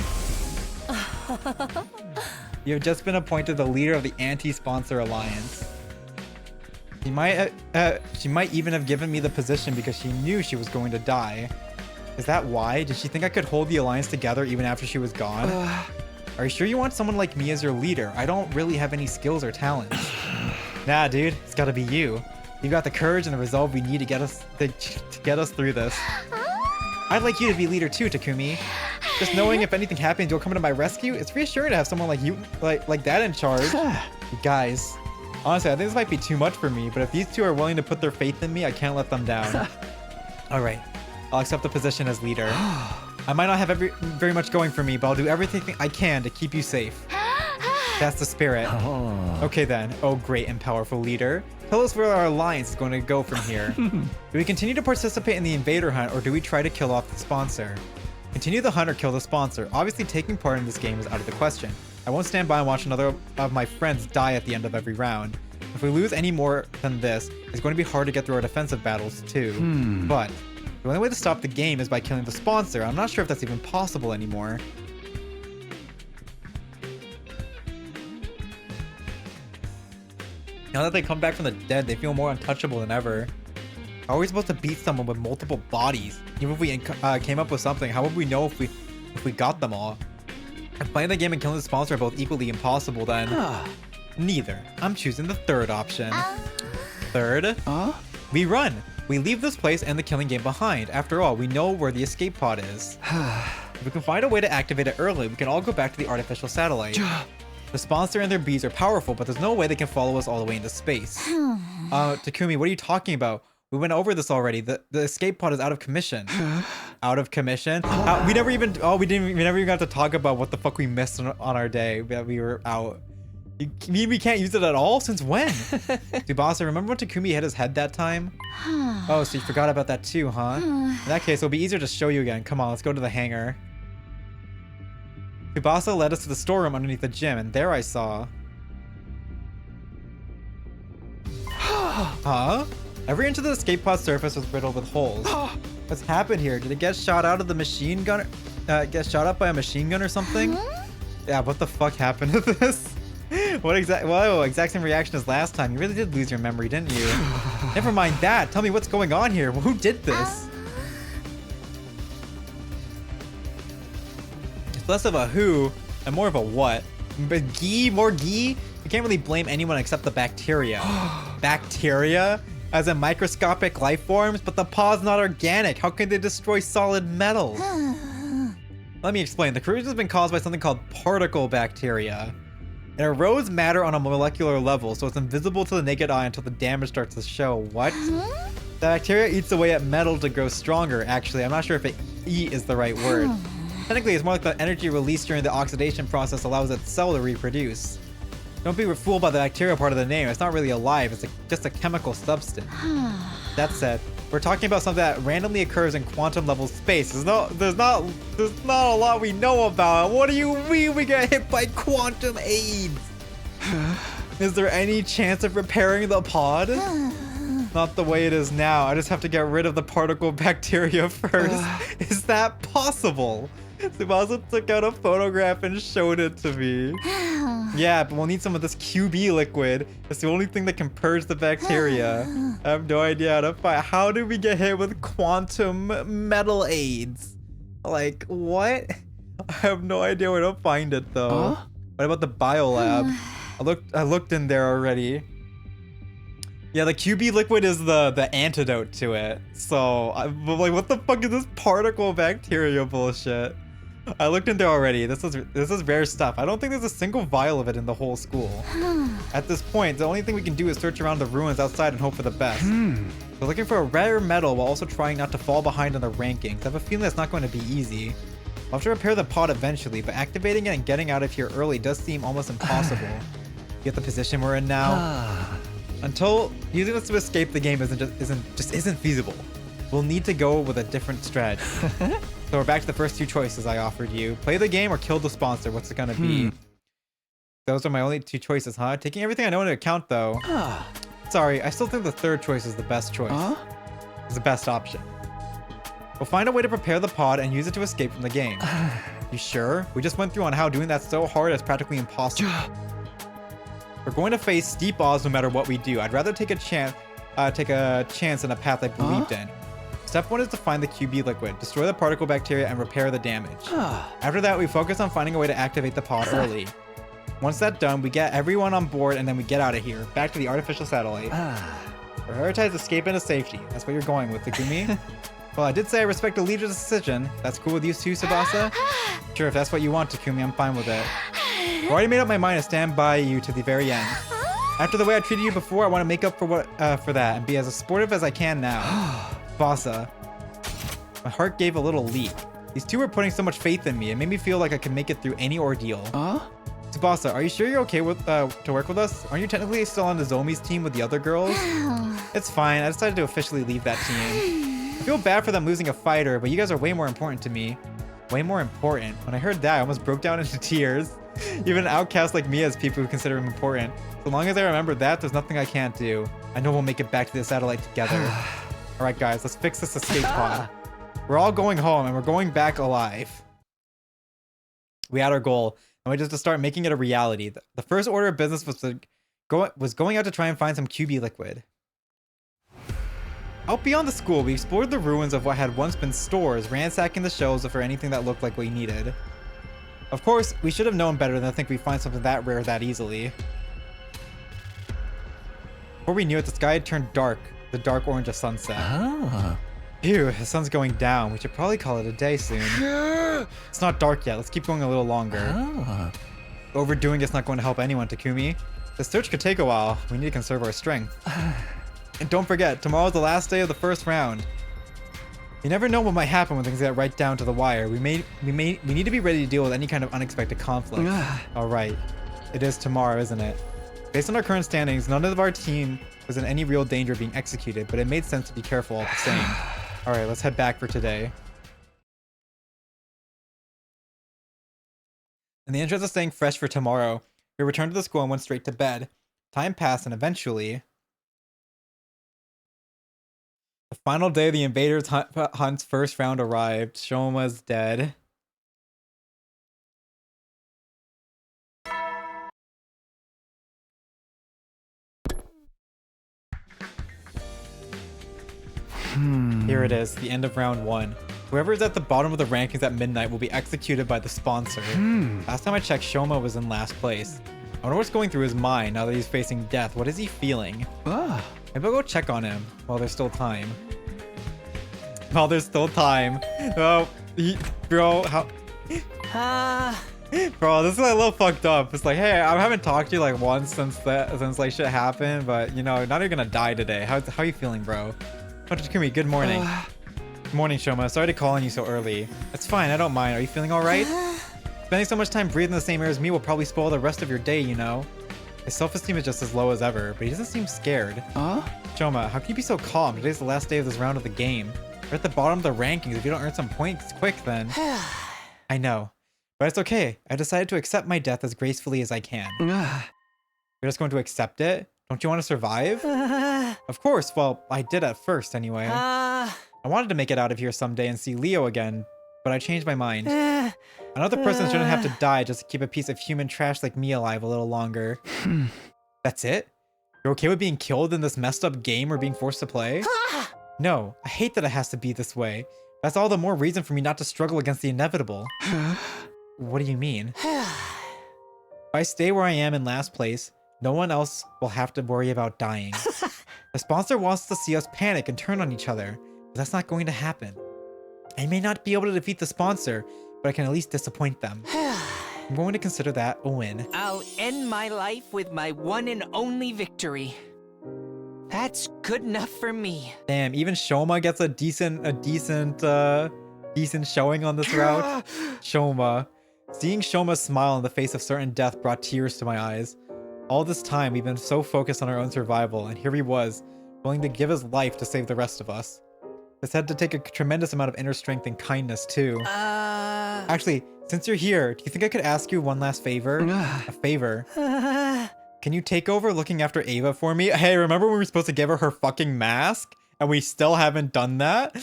You have just been appointed the leader of the Anti-Sponsor Alliance. She might even have given me the position because she knew she was going to die. Is that why? Did she think I could hold the Alliance together even after she was gone? Are you sure you want someone like me as your leader? I don't really have any skills or talents. Nah, dude, it's gotta be you. You got the courage and the resolve we need to get us through this. I'd like you to be leader too, Takumi. Just knowing if anything happens, you'll come to my rescue. It's reassuring to have someone like you, like that in charge. You guys, honestly, I think this might be too much for me, but if these two are willing to put their faith in me, I can't let them down. All right, I'll accept the position as leader. I might not have very much going for me, but I'll do everything I can to keep you safe. That's the spirit. Okay then. Oh, great and powerful leader. Tell us where our alliance is going to go from here. Do we continue to participate in the invader hunt, or do we try to kill off the sponsor? Continue the hunt or kill the sponsor. Obviously, taking part in this game is out of the question. I won't stand by and watch another of my friends die at the end of every round. If we lose any more than this, it's going to be hard to get through our defensive battles too. But the only way to stop the game is by killing the sponsor. I'm not sure if that's even possible anymore. Now that they come back from the dead, they feel more untouchable than ever. How are we supposed to beat someone with multiple bodies? Even if we came up with something, how would we know if we got them all? If playing the game and killing the sponsor are both equally impossible, then neither. I'm choosing the third option. Third? We run. We leave this place and the killing game behind. After all, we know where the escape pod is. If we can find a way to activate it early, we can all go back to the artificial satellite. The sponsor and their bees are powerful, but there's no way they can follow us all the way into space. Takumi, what are you talking about? We went over this already. The escape pod is out of commission. Out of commission? We never even got to talk about what the fuck we missed on our day that we were out. You mean we can't use it at all? Since when? Tsubasa, remember when Takumi hit his head that time? Oh, so you forgot about that too, huh? In that case, it'll be easier to show you again. Come on, let's go to the hangar. Tsubasa led us to the storeroom underneath the gym, and there I saw... Huh? Every inch of the escape pod surface was riddled with holes. What's happened here? Did it get shot out of the machine gun? Get shot up by a machine gun or something? Yeah, what the fuck happened to this? Exact same reaction as last time. You really did lose your memory, didn't you? Never mind that. Tell me what's going on here. Who did this? It's less of a who and more of a what. But more ghee? You can't really blame anyone except the bacteria. Bacteria? As in microscopic life forms? But the pod's not organic. How can they destroy solid metals? Let me explain. The corrosion has been caused by something called particle bacteria. It erodes matter on a molecular level, so it's invisible to the naked eye until the damage starts to show. What? The bacteria eats away at metal to grow stronger. Actually, I'm not sure if eat is the right word. Technically, it's more like the energy released during the oxidation process allows its cell to reproduce. Don't be fooled by the bacteria part of the name. It's not really alive. It's just a chemical substance. That said, we're talking about something that randomly occurs in quantum level space. There's not a lot we know about. What do you mean we get hit by quantum AIDS? Is there any chance of repairing the pod? Not the way it is now. I just have to get rid of the particle bacteria first. Is that possible? Tsubasa took out a photograph and showed it to me. Yeah, but we'll need some of this QB liquid. It's the only thing that can purge the bacteria. I have no idea how to fight. How did we get hit with quantum metal AIDS? Like, what? I have no idea where to find it though. What about the biolab? I looked in there already. Yeah, the QB liquid is the antidote to it. So, I'm like, what the fuck is this particle bacteria bullshit? I looked in there already. This is rare stuff. I don't think there's a single vial of it in the whole school. At this point, the only thing we can do is search around the ruins outside and hope for the best. We're looking for a rare metal while also trying not to fall behind in the rankings. I have a feeling that's not going to be easy. I'll have to repair the pod eventually, but activating it and getting out of here early does seem almost impossible. You get the position we're in now? Until using this to escape the game isn't feasible. We'll need to go with a different strategy. So we're back to the first two choices I offered you. Play the game or kill the sponsor. What's it gonna be? Those are my only two choices, huh? Taking everything I know into account though. Sorry, I still think the third choice is the best choice. It's the best option. We'll find a way to prepare the pod and use it to escape from the game. You sure? We just went through on how doing that so hard is practically impossible. We're going to face steep odds no matter what we do. I'd rather take a chance in a path I believed in. Step 1 is to find the QB liquid, destroy the particle bacteria, and repair the damage. After that, we focus on finding a way to activate the pod early. Once that's done, we get everyone on board and then we get out of here, back to the artificial satellite. Prioritize escape into safety. That's what you're going with, Takumi. Well, I did say I respect the leader's decision. That's cool with you too, Tsubasa? Sure, if that's what you want, Takumi, I'm fine with it. I've already made up my mind to stand by you to the very end. After the way I treated you before, I want to make up for that and be as supportive as I can now. Tsubasa. My heart gave a little leap. These two were putting so much faith in me. It made me feel like I could make it through any ordeal. Tsubasa, Tsubasa, are you sure you're okay with to work with us? Aren't you technically still on the Zomi's team with the other girls? It's fine. I decided to officially leave that team. I feel bad for them losing a fighter, but you guys are way more important to me. Way more important. When I heard that, I almost broke down into tears. Even an outcast like me has people who consider him important. So long as I remember that, there's nothing I can't do. I know we'll make it back to the satellite together. Alright guys, let's fix this escape pod. We're all going home and we're going back alive. We had our goal, and we just to start making it a reality. The first order of business was going out to try and find some QB liquid. Out beyond the school, we explored the ruins of what had once been stores, ransacking the shelves for anything that looked like we needed. Of course, we should have known better than to think we'd find something that rare that easily. Before we knew it, the sky had turned dark, the dark orange of sunset. Ew, the sun's going down. We should probably call it a day soon. It's not dark yet. Let's keep going a little longer. Overdoing it's not going to help anyone, Takumi. The search could take a while. We need to conserve our strength. And don't forget, tomorrow's the last day of the first round. You never know what might happen when things get right down to the wire. We need to be ready to deal with any kind of unexpected conflict. All right, it is tomorrow, isn't it? Based on our current standings, none of our team was in any real danger of being executed, but it made sense to be careful all the same. All right, let's head back for today. In the interest of staying fresh for tomorrow, we returned to the school and went straight to bed. Time passed, and eventually, the final day of the Invaders Hunt's first round arrived. Shoma's dead. Here it is, the end of round 1. Whoever is at the bottom of the rankings at midnight will be executed by the sponsor. Last time I checked, Shoma was in last place. I wonder what's going through his mind now that he's facing death. What is he feeling? Maybe I'll go check on him while there's still time. While there's still time. Oh, bro, how... Bro, this is like a little fucked up. It's like, hey, I haven't talked to you like once since like shit happened, but you know, now you're gonna die today. How you feeling, bro? Oh, Takumi, good morning. Good morning, Shoma. Sorry to call on you so early. It's fine, I don't mind. Are you feeling alright? Spending so much time breathing the same air as me will probably spoil the rest of your day, you know? His self-esteem is just as low as ever, but he doesn't seem scared. Shoma, how can you be so calm? Today's the last day of this round of the game. We're at the bottom of the rankings. If you don't earn some points quick, then... I know. But it's okay. I decided to accept my death as gracefully as I can. You're just going to accept it? Don't you want to survive? Of course. Well, I did at first anyway. I wanted to make it out of here someday and see Leo again, but I changed my mind. Another person shouldn't have to die just to keep a piece of human trash like me alive a little longer. That's it? You're okay with being killed in this messed up game we're being forced to play? No, I hate that it has to be this way. That's all the more reason for me not to struggle against the inevitable. What do you mean? If I stay where I am in last place, no one else will have to worry about dying. The sponsor wants to see us panic and turn on each other, but that's not going to happen. I may not be able to defeat the sponsor, but I can at least disappoint them. I'm going to consider that a win. I'll end my life with my one and only victory. That's good enough for me. Damn, even Shoma gets a decent showing on this route. Shoma. Seeing Shoma smile in the face of certain death brought tears to my eyes. All this time, we've been so focused on our own survival, and here he was, willing to give his life to save the rest of us. This had to take a tremendous amount of inner strength and kindness, too. Actually, since you're here, do you think I could ask you one last favor? A favor. Can you take over looking after Ava for me? Hey, remember when we were supposed to give her fucking mask? And we still haven't done that?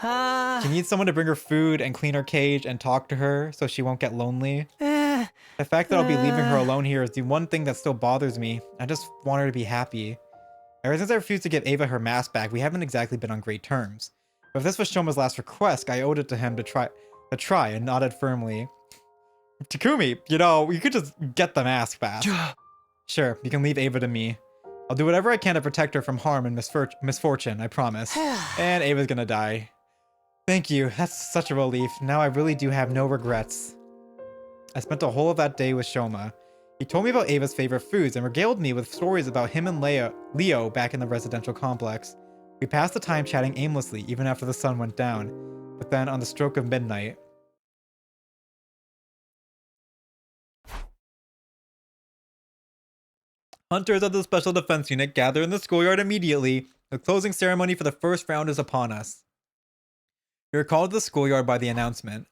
She needs someone to bring her food and clean her cage and talk to her so she won't get lonely. The fact that I'll be leaving her alone here is the one thing that still bothers me. I just want her to be happy. Ever since I refused to give Ava her mask back, we haven't exactly been on great terms. But if this was Shoma's last request, I owed it to him to try and nodded firmly. Takumi, you know, you could just get the mask back. Sure, you can leave Ava to me. I'll do whatever I can to protect her from harm and misfortune, I promise. And Ava's gonna die. Thank you, that's such a relief. Now I really do have no regrets. I spent the whole of that day with Shoma. He told me about Ava's favorite foods and regaled me with stories about him and Leo back in the residential complex. We passed the time chatting aimlessly even after the sun went down. But then, on the stroke of midnight, Hunters of the Special Defense Unit gather in the schoolyard immediately. The closing ceremony for the first round is upon us. We are called to the schoolyard by the announcement.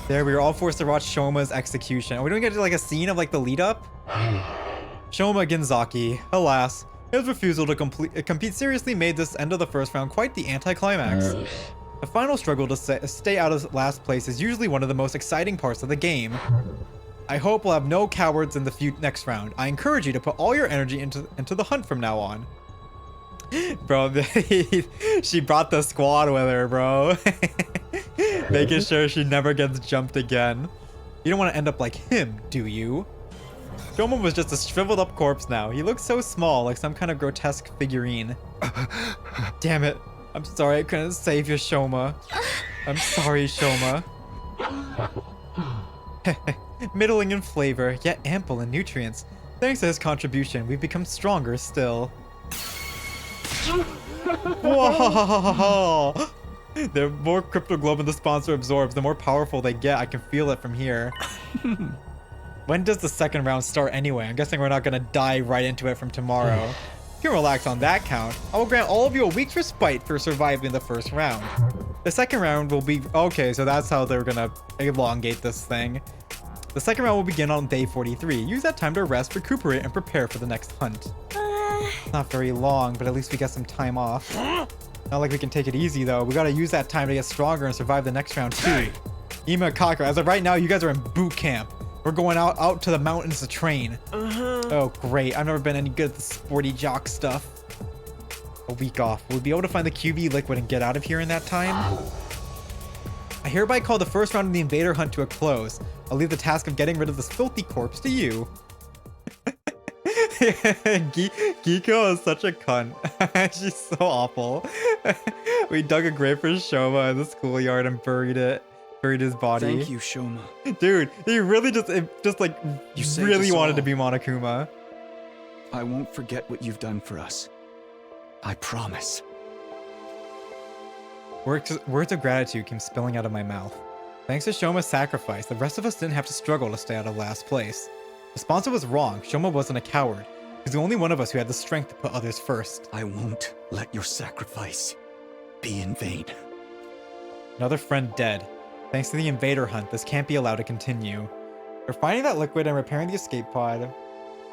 There, we were all forced to watch Shoma's execution. Are we doing like a scene of like the lead up? Shoma Ginzaki, alas, his refusal to compete seriously made this end of the first round quite the anticlimax. The final struggle to stay out of last place is usually one of the most exciting parts of the game. I hope we'll have no cowards in the next round. I encourage you to put all your energy into the hunt from now on. Bro, she brought the squad with her, bro. Making sure she never gets jumped again. You don't want to end up like him, do you? Shoma was just a shriveled up corpse now. He looks so small, like some kind of grotesque figurine. Damn it. I'm sorry I couldn't save you, Shoma. I'm sorry, Shoma. Middling in flavor, yet ample in nutrients. Thanks to his contribution, we've become stronger still. Whoa! The more cryptoglobin the sponsor absorbs, the more powerful they get. I can feel it from here. When does the second round start anyway? I'm guessing we're not gonna die right into it from tomorrow. You can relax on that count. I will grant all of you a week's respite for surviving the first round. The second round will be... Okay, so that's how they're gonna elongate this thing. The second round will begin on day 43. Use that time to rest, recuperate, and prepare for the next hunt. Not very long, but at least we get some time off. Not like we can take it easy, though. We gotta use that time to get stronger and survive the next round, too. Ima Kakra, as of right now, you guys are in boot camp. We're going out to the mountains to train. Oh, great. I've never been any good at the sporty jock stuff. A week off. Will we be able to find the QV liquid and get out of here in that time? I hereby call the first round of the invader hunt to a close. I'll leave the task of getting rid of this filthy corpse to you. Giko is such a cunt. She's so awful. We dug a grave for Shoma in the schoolyard and buried his body. Thank you, Shoma. Dude, he really just like You saved really us wanted all. to be Monokuma. I won't forget what you've done for us. I promise. Words of gratitude came spilling out of my mouth. Thanks to Shoma's sacrifice, the rest of us didn't have to struggle to stay out of last place. The sponsor was wrong. Shoma wasn't a coward. He's the only one of us who had the strength to put others first. I won't let your sacrifice be in vain. Another friend dead. Thanks to the invader hunt, this can't be allowed to continue. We're finding that liquid and repairing the escape pod.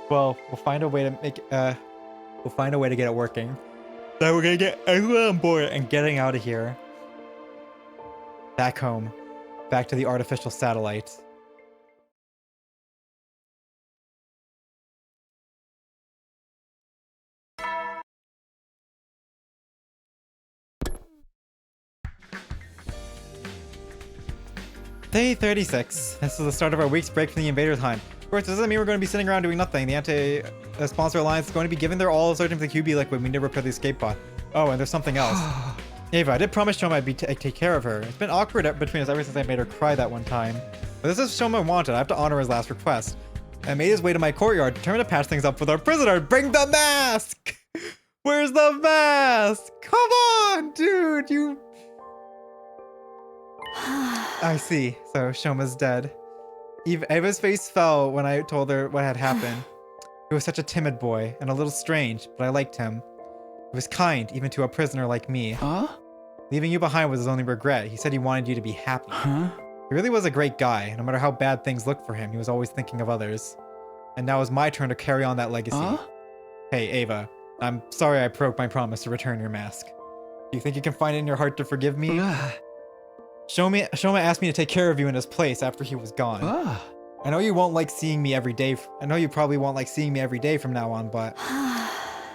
Well, we'll find a way to make we'll find a way to get it working. So we're gonna get everyone on board and getting out of here. Back home. Back to the artificial satellite. Day 36. This is the start of our week's break from the invader hunt. Of course, this doesn't mean we're going to be sitting around doing nothing. The anti-sponsor alliance is going to be giving their all searching for the QB liquid. We need to repair the escape pod. Oh, and there's something else. Ava, I did promise Shoma I'd take care of her. It's been awkward between us ever since I made her cry that one time. But this is Shoma wanted. I have to honor his last request. I made his way to my courtyard, determined to patch things up with our prisoner. Bring the mask! Where's the mask? Come on, dude, you... I see. So Shoma's dead. Ava's face fell when I told her what had happened. He was such a timid boy and a little strange, but I liked him. He was kind, even to a prisoner like me. Huh? Leaving you behind was his only regret. He said he wanted you to be happy. Huh? He really was a great guy. No matter how bad things looked for him, he was always thinking of others. And now it's my turn to carry on that legacy. Hey, Ava. I'm sorry I broke my promise to return your mask. Do you think you can find it in your heart to forgive me? Shoma asked me to take care of you in his place after he was gone. I know you won't like seeing me every day. I know you probably won't like seeing me every day from now on, but...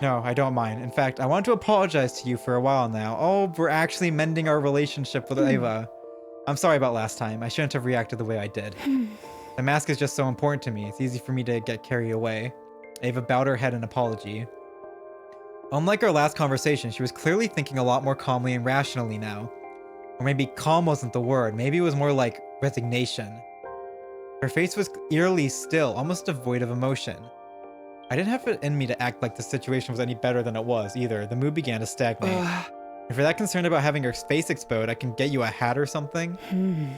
No, I don't mind. In fact, I want to apologize to you for a while now. Oh, we're actually mending our relationship with Ava. I'm sorry about last time. I shouldn't have reacted the way I did. The mask is just so important to me. It's easy for me to get carried away. Ava bowed her head in apology. Unlike our last conversation, she was clearly thinking a lot more calmly and rationally now. Or maybe calm wasn't the word. Maybe it was more like resignation. Her face was eerily still, almost devoid of emotion. I didn't have it in me to act like the situation was any better than it was, either. The mood began to stagnate. If you're that concerned about having your face exposed, I can get you a hat or something.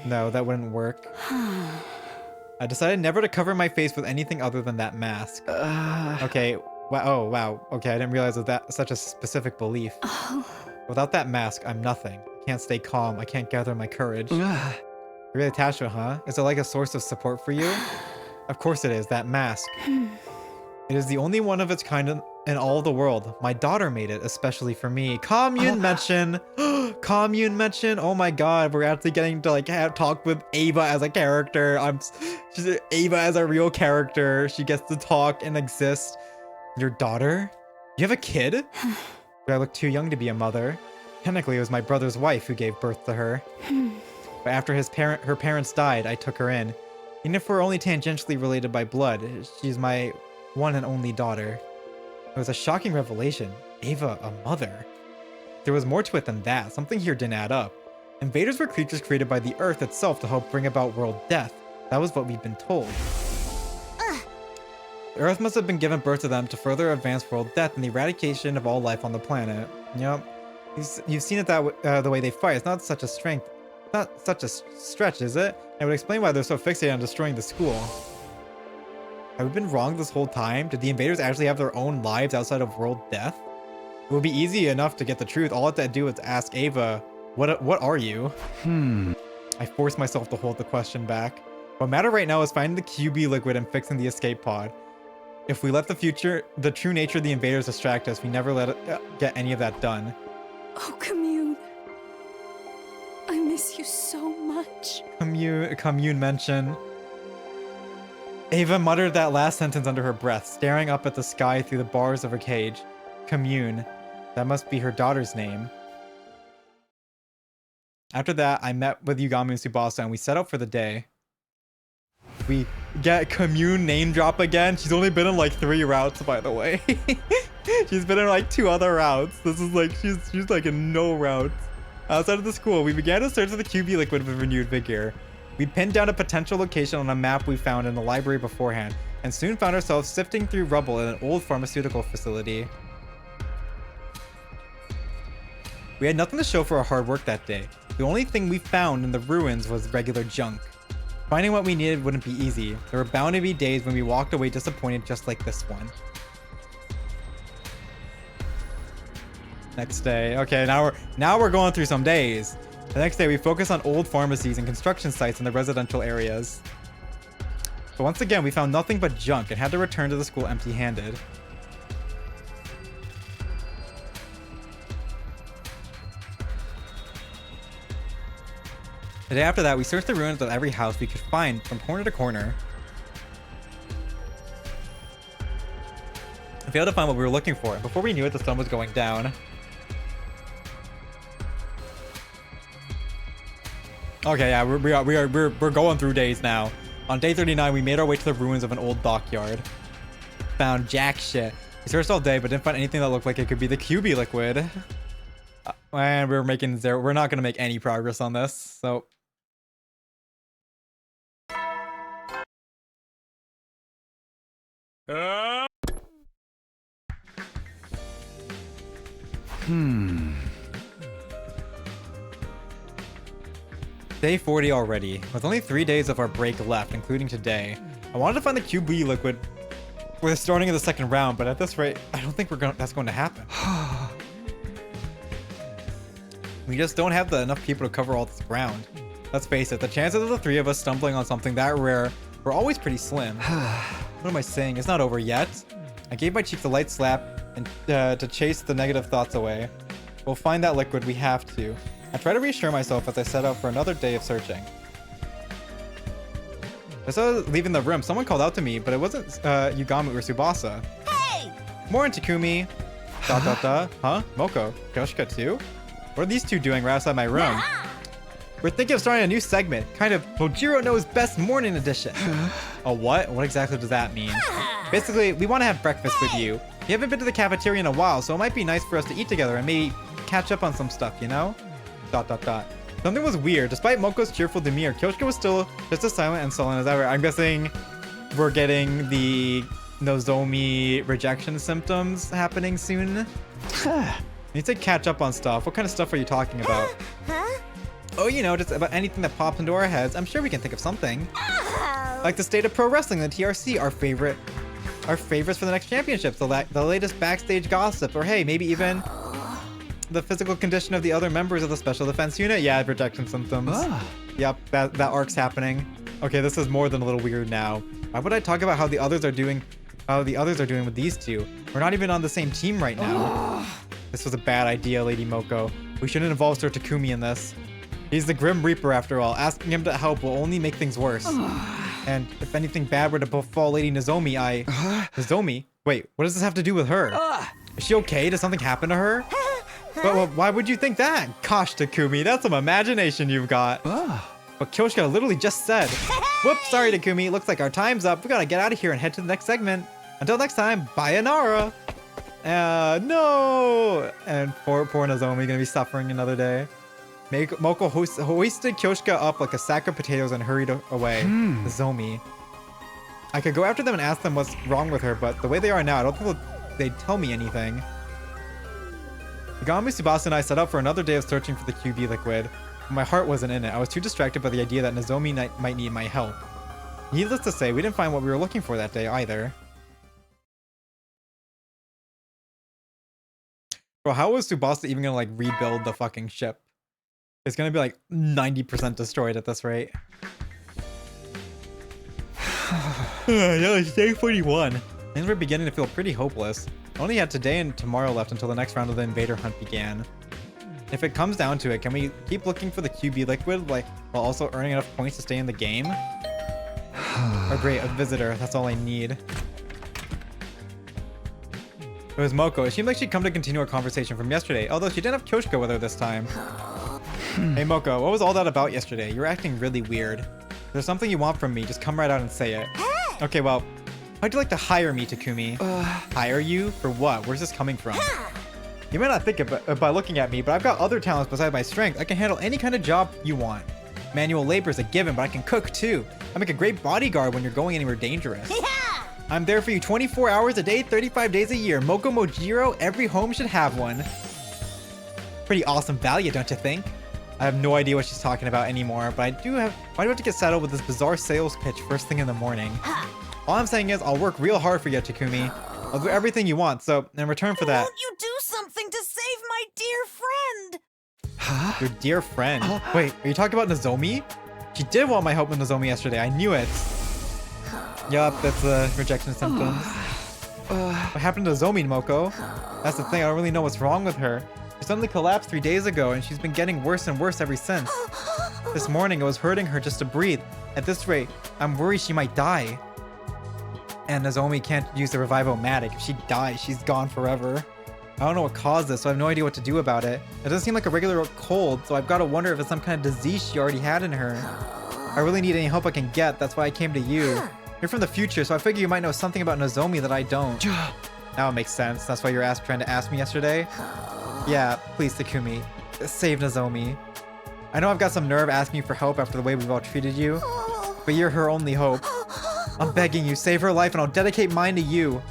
No, that wouldn't work. I I decided never to cover my face with anything other than that mask. Okay. Wow. Oh, wow. Okay, I didn't realize that such a specific belief. Without that mask, I'm nothing. I can't stay calm. I can't gather my courage. You're really attached to it, huh? Is it like a source of support for you? Of course it is. That mask. It is the only one of its kind in all the world. My daughter made it, especially for me. Commune mention. Commune mention. Oh my god, we're actually getting to like talk with Ava as a character. She's Ava as a real character. She gets to talk and exist. Your daughter? You have a kid? I look too young to be a mother. Technically, it was my brother's wife who gave birth to her. But after her parents died, I took her in. Even if we're only tangentially related by blood, she's my one and only daughter. It was a shocking revelation. Ava, a mother. There was more to it than that. Something here didn't add up. Invaders were creatures created by the Earth itself to help bring about world death. That was what we've been told. The Earth must have been given birth to them to further advance world death and the eradication of all life on the planet. Yep. You've seen it the way they fight. It's not such a stretch, is it? It would explain why they're so fixated on destroying the school. Have we been wrong this whole time? Did the invaders actually have their own lives outside of world death? It would be easy enough to get the truth. All I have to do is ask Ava, what are you? I forced myself to hold the question back. What matters right now is finding the QB liquid and fixing the escape pod. If we let the true nature of the invaders distract us, we never let it get any of that done. Oh, Commune. I miss you so much. Commune mention. Ava muttered that last sentence under her breath, staring up at the sky through the bars of her cage. Commune. That must be her daughter's name. After that, I met with Yugami and Tsubasa and we set out for the day. We get Commune name drop again. She's only been in like 3 routes, by the way. She's been in like 2 other routes. This is like, she's like in no routes. Outside of the school, we began to search for the QB liquid with renewed vigor. We pinned down a potential location on a map we found in the library beforehand, and soon found ourselves sifting through rubble in an old pharmaceutical facility. We had nothing to show for our hard work that day. The only thing we found in the ruins was regular junk. Finding what we needed wouldn't be easy. There were bound to be days when we walked away disappointed just like this one. Next day. Okay, now we're going through some days. The next day, we focus on old pharmacies and construction sites in the residential areas. But once again, we found nothing but junk and had to return to the school empty-handed. The day after that, we searched the ruins of every house we could find from corner to corner. I failed to find what we were looking for, and before we knew it, the sun was going down. Okay, yeah, we're going through days now. On day 39, we made our way to the ruins of an old dockyard. Found jack shit. We searched all day, but didn't find anything that looked like it could be the QB liquid. And we're not gonna make any progress on this, so. Day 40 already, with only 3 days of our break left, including today. I wanted to find the QB liquid for the starting of the second round, but at this rate, I don't think that's going to happen. We just don't have enough people to cover all this ground. Let's face it, the chances of the 3 of us stumbling on something that rare were always pretty slim. What am I saying? It's not over yet. I gave my cheeks a light slap and to chase the negative thoughts away. We'll find that liquid, we have to. I try to reassure myself as I set out for another day of searching. As I was leaving the room, someone called out to me, but it wasn't Yugami or Tsubasa. Hey! More into Takumi. Huh? Moko. Yoshika too? What are these two doing right outside my room? We're thinking of starting a new segment, kind of Hojiro Knows Best Morning Edition. A what? What exactly does that mean? Basically, we want to have breakfast with you. You haven't been to the cafeteria in a while, so it might be nice for us to eat together and maybe catch up on some stuff, you know? Something was weird. Despite Moko's cheerful demeanor, Kyoshika was still just as silent and sullen as ever. I'm guessing we're getting the Nozomi rejection symptoms happening soon. Need to catch up on stuff. What kind of stuff are you talking about? Huh? Oh, you know, just about anything that pops into our heads. I'm sure we can think of something. Oh, Like the state of pro wrestling, the TRC, our favorites for the next championships, the latest backstage gossip, or hey, maybe even the physical condition of the other members of the Special Defense Unit. Yeah, rejection symptoms. Yep, that arc's happening. Okay, this is more than a little weird now. Why would I talk about how the others are doing with these two? We're not even on the same team right now. This was a bad idea, Lady Moko. We shouldn't involve Sir Takumi in this. He's the Grim Reaper after all. Asking him to help will only make things worse. And if anything bad were to befall Lady Nozomi, Nozomi? Wait, what does this have to do with her? Is she okay? Did something happen to her? But why would you think that? Gosh, Takumi, that's some imagination you've got. But Kyoshika literally just said. Whoops, sorry Takumi, looks like our time's up. We gotta get out of here and head to the next segment. Until next time, sayonara. No! And poor Nozomi gonna be suffering another day. Moko hoisted Kyoshika up like a sack of potatoes and hurried away. Nozomi. I could go after them and ask them what's wrong with her, but the way they are now, I don't think they'd tell me anything. Yagami, Tsubasa, and I set out for another day of searching for the QB liquid. But my heart wasn't in it. I was too distracted by the idea that Nozomi might need my help. Needless to say, we didn't find what we were looking for that day either. Bro, how was Tsubasa even gonna like rebuild the fucking ship? It's gonna be like 90% destroyed at this rate. Yeah, it's day 41. Things were beginning to feel pretty hopeless. I only had today and tomorrow left until the next round of the invader hunt began. If it comes down to it, can we keep looking for the QB liquid while also earning enough points to stay in the game? Oh great, a visitor. That's all I need. It was Moko. It seemed like she'd come to continue our conversation from yesterday, although she didn't have Kyoshika with her this time. Hey Moko, what was all that about yesterday? You were acting really weird. If there's something you want from me, just come right out and say it. Okay, well, how'd you like to hire me, Takumi? Hire you? For what? Where's this coming from? You might not think it by looking at me, but I've got other talents besides my strength. I can handle any kind of job you want. Manual labor is a given, but I can cook too. I make a great bodyguard when you're going anywhere dangerous. I'm there for you 24 hours a day, 35 days a year. Moko Mojiro, every home should have one. Pretty awesome value, don't you think? I have no idea what she's talking about anymore, but why do I have to get saddled with this bizarre sales pitch first thing in the morning? All I'm saying is I'll work real hard for you, Takumi. I'll do everything you want, so in return for that... Won't you do something to save my dear friend? Huh? Your dear friend? Wait, are you talking about Nozomi? She did want my help with Nozomi yesterday, I knew it. Yup, that's the rejection symptoms. What happened to Nozomi, Moko? That's the thing, I don't really know what's wrong with her. She suddenly collapsed 3 days ago, and she's been getting worse and worse ever since. This morning, it was hurting her just to breathe. At this rate, I'm worried she might die. And Nozomi can't use the Revive-O-Matic. If she dies, she's gone forever. I don't know what caused this, so I have no idea what to do about it. It doesn't seem like a regular cold, so I've got to wonder if it's some kind of disease she already had in her. I really need any help I can get, that's why I came to you. You're from the future, so I figure you might know something about Nozomi that I don't. Now it makes sense. That's why you're trying to ask me yesterday? Yeah, please, Takumi. Save Nozomi. I know I've got some nerve asking you for help after the way we've all treated you, but you're her only hope. I'm begging you, save her life and I'll dedicate mine to you.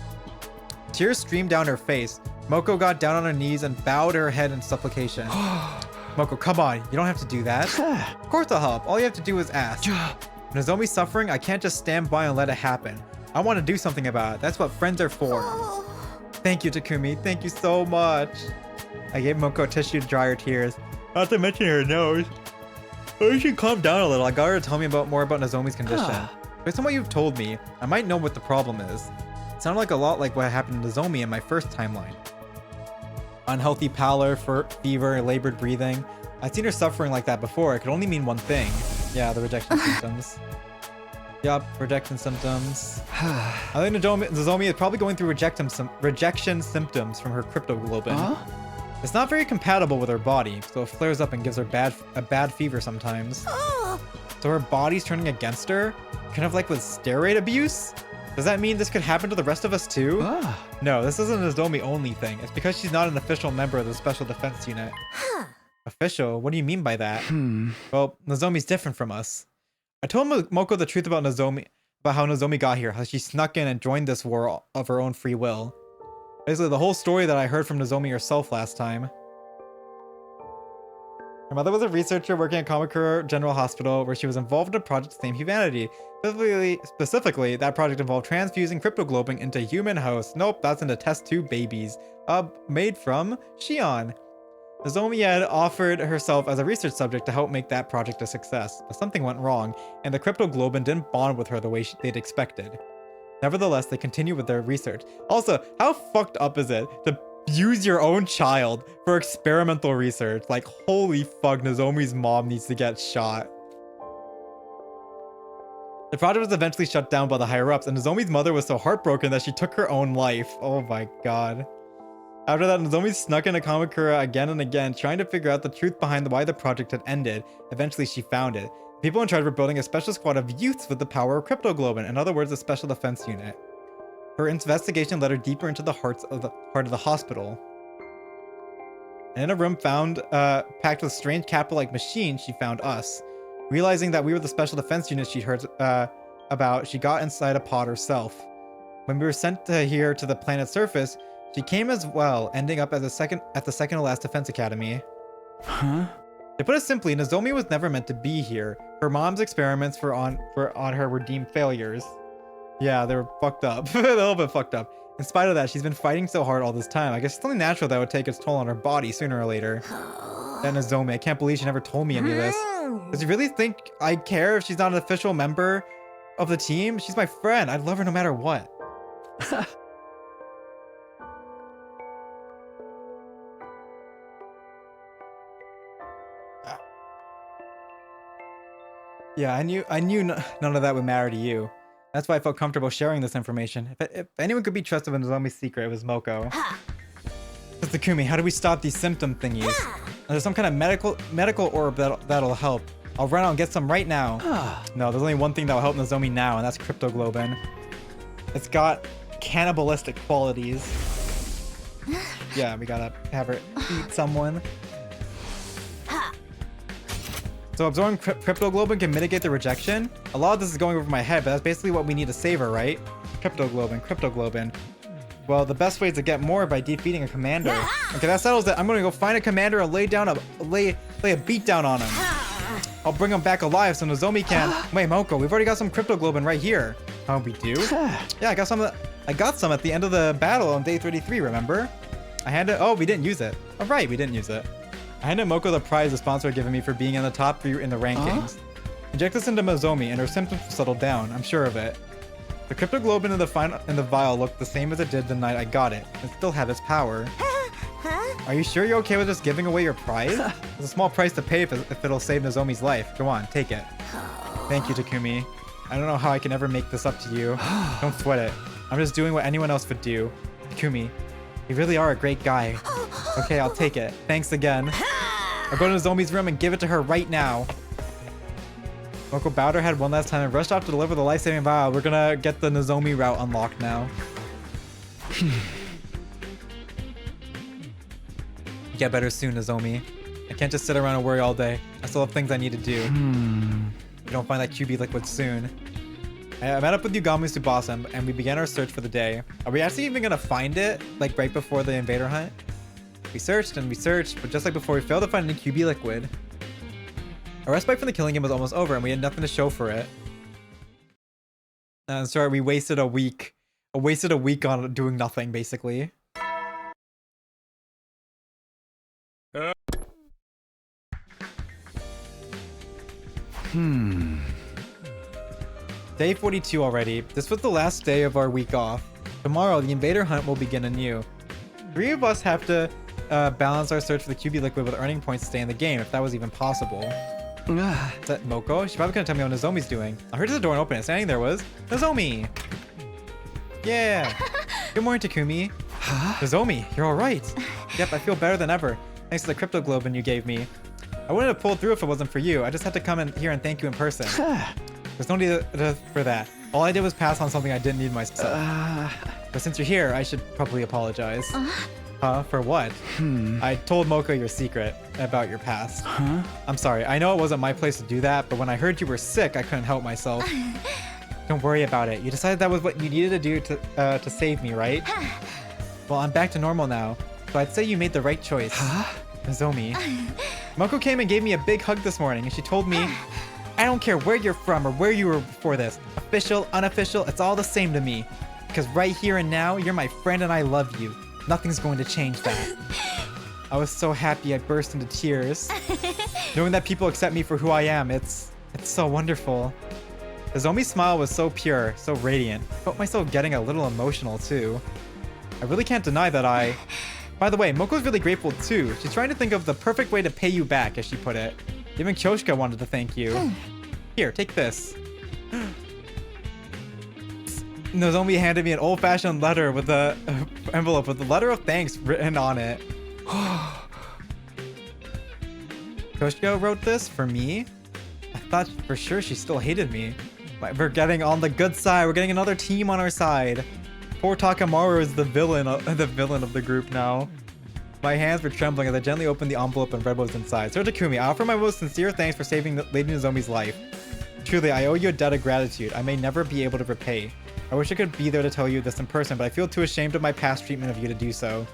Tears streamed down her face. Moko got down on her knees and bowed her head in supplication. Moko, come on, you don't have to do that. Of course I'll help, all you have to do is ask. When Nozomi's suffering, I can't just stand by and let it happen. I want to do something about it, that's what friends are for. Thank you, Takumi, thank you so much. I gave Moko a tissue to dry her tears, not to mention her nose. But she calm down a little, I got her to tell me more about Nozomi's condition. Based on what you've told me, I might know what the problem is. It sounded like a lot like what happened to Nozomi in my first timeline. Unhealthy pallor, fever, labored breathing. I've seen her suffering like that before. It could only mean one thing. Yeah, the rejection symptoms. Yup, rejection symptoms. I think Nozomi is probably going through rejection symptoms from her cryptoglobin. It's not very compatible with her body, so it flares up and gives her a bad fever sometimes. So her body's turning against her? Kind of like with steroid abuse? Does that mean this could happen to the rest of us too? No, this isn't a Nozomi only thing. It's because she's not an official member of the Special Defense Unit. Official? What do you mean by that? Well, Nozomi's different from us. I told Moko the truth about Nozomi, about how Nozomi got here, how she snuck in and joined this war of her own free will. Basically, the whole story that I heard from Nozomi herself last time. Her mother was a researcher working at Kamakura General Hospital, where she was involved in a project to save humanity. Specifically, that project involved transfusing cryptoglobin into human hosts. Nope, that's into test tube babies. Made from Shion. Nozomi had offered herself as a research subject to help make that project a success, but something went wrong, and the cryptoglobin didn't bond with her the way they'd expected. Nevertheless, they continued with their research. Also, how fucked up is it to use your own child for experimental research? Like, holy fuck, Nozomi's mom needs to get shot. The project was eventually shut down by the higher-ups, and Nozomi's mother was so heartbroken that she took her own life. Oh my god. After that, Nozomi snuck into Kamakura again and again, trying to figure out the truth behind why the project had ended. Eventually, she found it. People in charge were building a special squad of youths with the power of cryptoglobin, in other words, a special defense unit. Her investigation led her deeper into the heart of the hospital. And in a room packed with strange capital-like machines, she found us. Realizing that we were the special defense unit she'd heard about, she got inside a pod herself. When we were sent here to the planet's surface, she came as well, ending up at the second to last defense academy. Huh? To put it simply, Nozomi was never meant to be here. Her mom's experiments on her were deemed failures. Yeah, they were fucked up. A little bit fucked up. In spite of that, she's been fighting so hard all this time. I guess it's only natural that would take its toll on her body sooner or later. That Nozomi, I can't believe she never told me any of this. Does you really think I care if she's not an official member of the team? She's my friend. I'd love her no matter what. Yeah, I knew none of that would matter to you. That's why I felt comfortable sharing this information. If anyone could be trusted with Nozomi's secret, it was Moko. Mr. Kumi, how do we stop these symptom thingies? There's some kind of medical orb that'll help. I'll run out and get some right now. No, there's only one thing that'll help Nozomi now, and that's cryptoglobin. It's got cannibalistic qualities. Yeah, we gotta have her eat someone. So absorbing cryptoglobin can mitigate the rejection? A lot of this is going over my head, but that's basically what we need to save her, right? Cryptoglobin. Well, the best way is to get more by defeating a commander. Okay, that settles it. I'm gonna go find a commander and lay a beat down on him. I'll bring him back alive so Nozomi can... Wait, Moko, we've already got some cryptoglobin right here. Oh, we do? Yeah, I got some at the end of the battle on day 33, remember? Oh, we didn't use it. Oh, right, we didn't use it. I handed Moko the prize the sponsor had given me for being in the top 3 in the rankings. Inject this into Nozomi and her symptoms will settle down, I'm sure of it. The cryptoglobin in the vial looked the same as it did the night I got it. It still had its power. Are you sure you're okay with just giving away your prize? It's a small price to pay if it'll save Nozomi's life. Go on, take it. Thank you, Takumi. I don't know how I can ever make this up to you. Don't sweat it. I'm just doing what anyone else would do. Takumi, you really are a great guy. Okay, I'll take it. Thanks again. I'll go to Nozomi's room and give it to her right now. Moko bowed her head one last time and rushed off to deliver the life-saving vial. We're gonna get the Nozomi route unlocked now. Get better soon, Nozomi. I can't just sit around and worry all day. I still have things I need to do. If you don't find that QB liquid soon. I met up with Yugami Tsubasa and we began our search for the day. Are we actually even gonna find it, like right before the invader hunt? We searched and we searched, but just like before, we failed to find any QB liquid. Our respite from the killing game was almost over and we had nothing to show for it. Sorry, we wasted a week. On doing nothing, basically. Day 42 already. This was the last day of our week off. Tomorrow, the invader hunt will begin anew. 3 of us have to balance our search for the QB liquid with earning points to stay in the game, if that was even possible. Is that Moko? She's probably gonna tell me what Nozomi's doing. I heard the door and open it. Standing there was Nozomi. Yeah. Good morning, Takumi. Nozomi, you're all right. Yep, I feel better than ever. Thanks to the cryptoglobin you gave me. I wouldn't have pulled through if it wasn't for you. I just had to come in here and thank you in person. There's no need for that. All I did was pass on something I didn't need myself. But since you're here, I should probably apologize. For what? I told Moko your secret about your past. I'm sorry. I know it wasn't my place to do that, but when I heard you were sick, I couldn't help myself. Don't worry about it. You decided that was what you needed to do to save me, right? Well, I'm back to normal now, so I'd say you made the right choice. Nozomi. Moko came and gave me a big hug this morning, and she told me, I don't care where you're from or where you were before this. Official, unofficial, it's all the same to me. Because right here and now, you're my friend and I love you. Nothing's going to change that. I was so happy I burst into tears. Knowing that people accept me for who I am, it's so wonderful. Nozomi's smile was so pure, so radiant. I felt myself getting a little emotional too. I really can't deny that I... By the way, Moko's really grateful too. She's trying to think of the perfect way to pay you back, as she put it. Even Kyoshka wanted to thank you. Here, take this. Nozomi handed me an old-fashioned letter with a envelope with the letter of thanks written on it. Kyoshka wrote this for me? I thought for sure she still hated me. But we're getting on the good side. We're getting another team on our side. Poor Takamaru is the villain of the group now. My hands were trembling as I gently opened the envelope and read what was inside. Sir Takumi, I offer my most sincere thanks for saving Lady Nozomi's life. Truly, I owe you a debt of gratitude I may never be able to repay. I wish I could be there to tell you this in person, but I feel too ashamed of my past treatment of you to do so.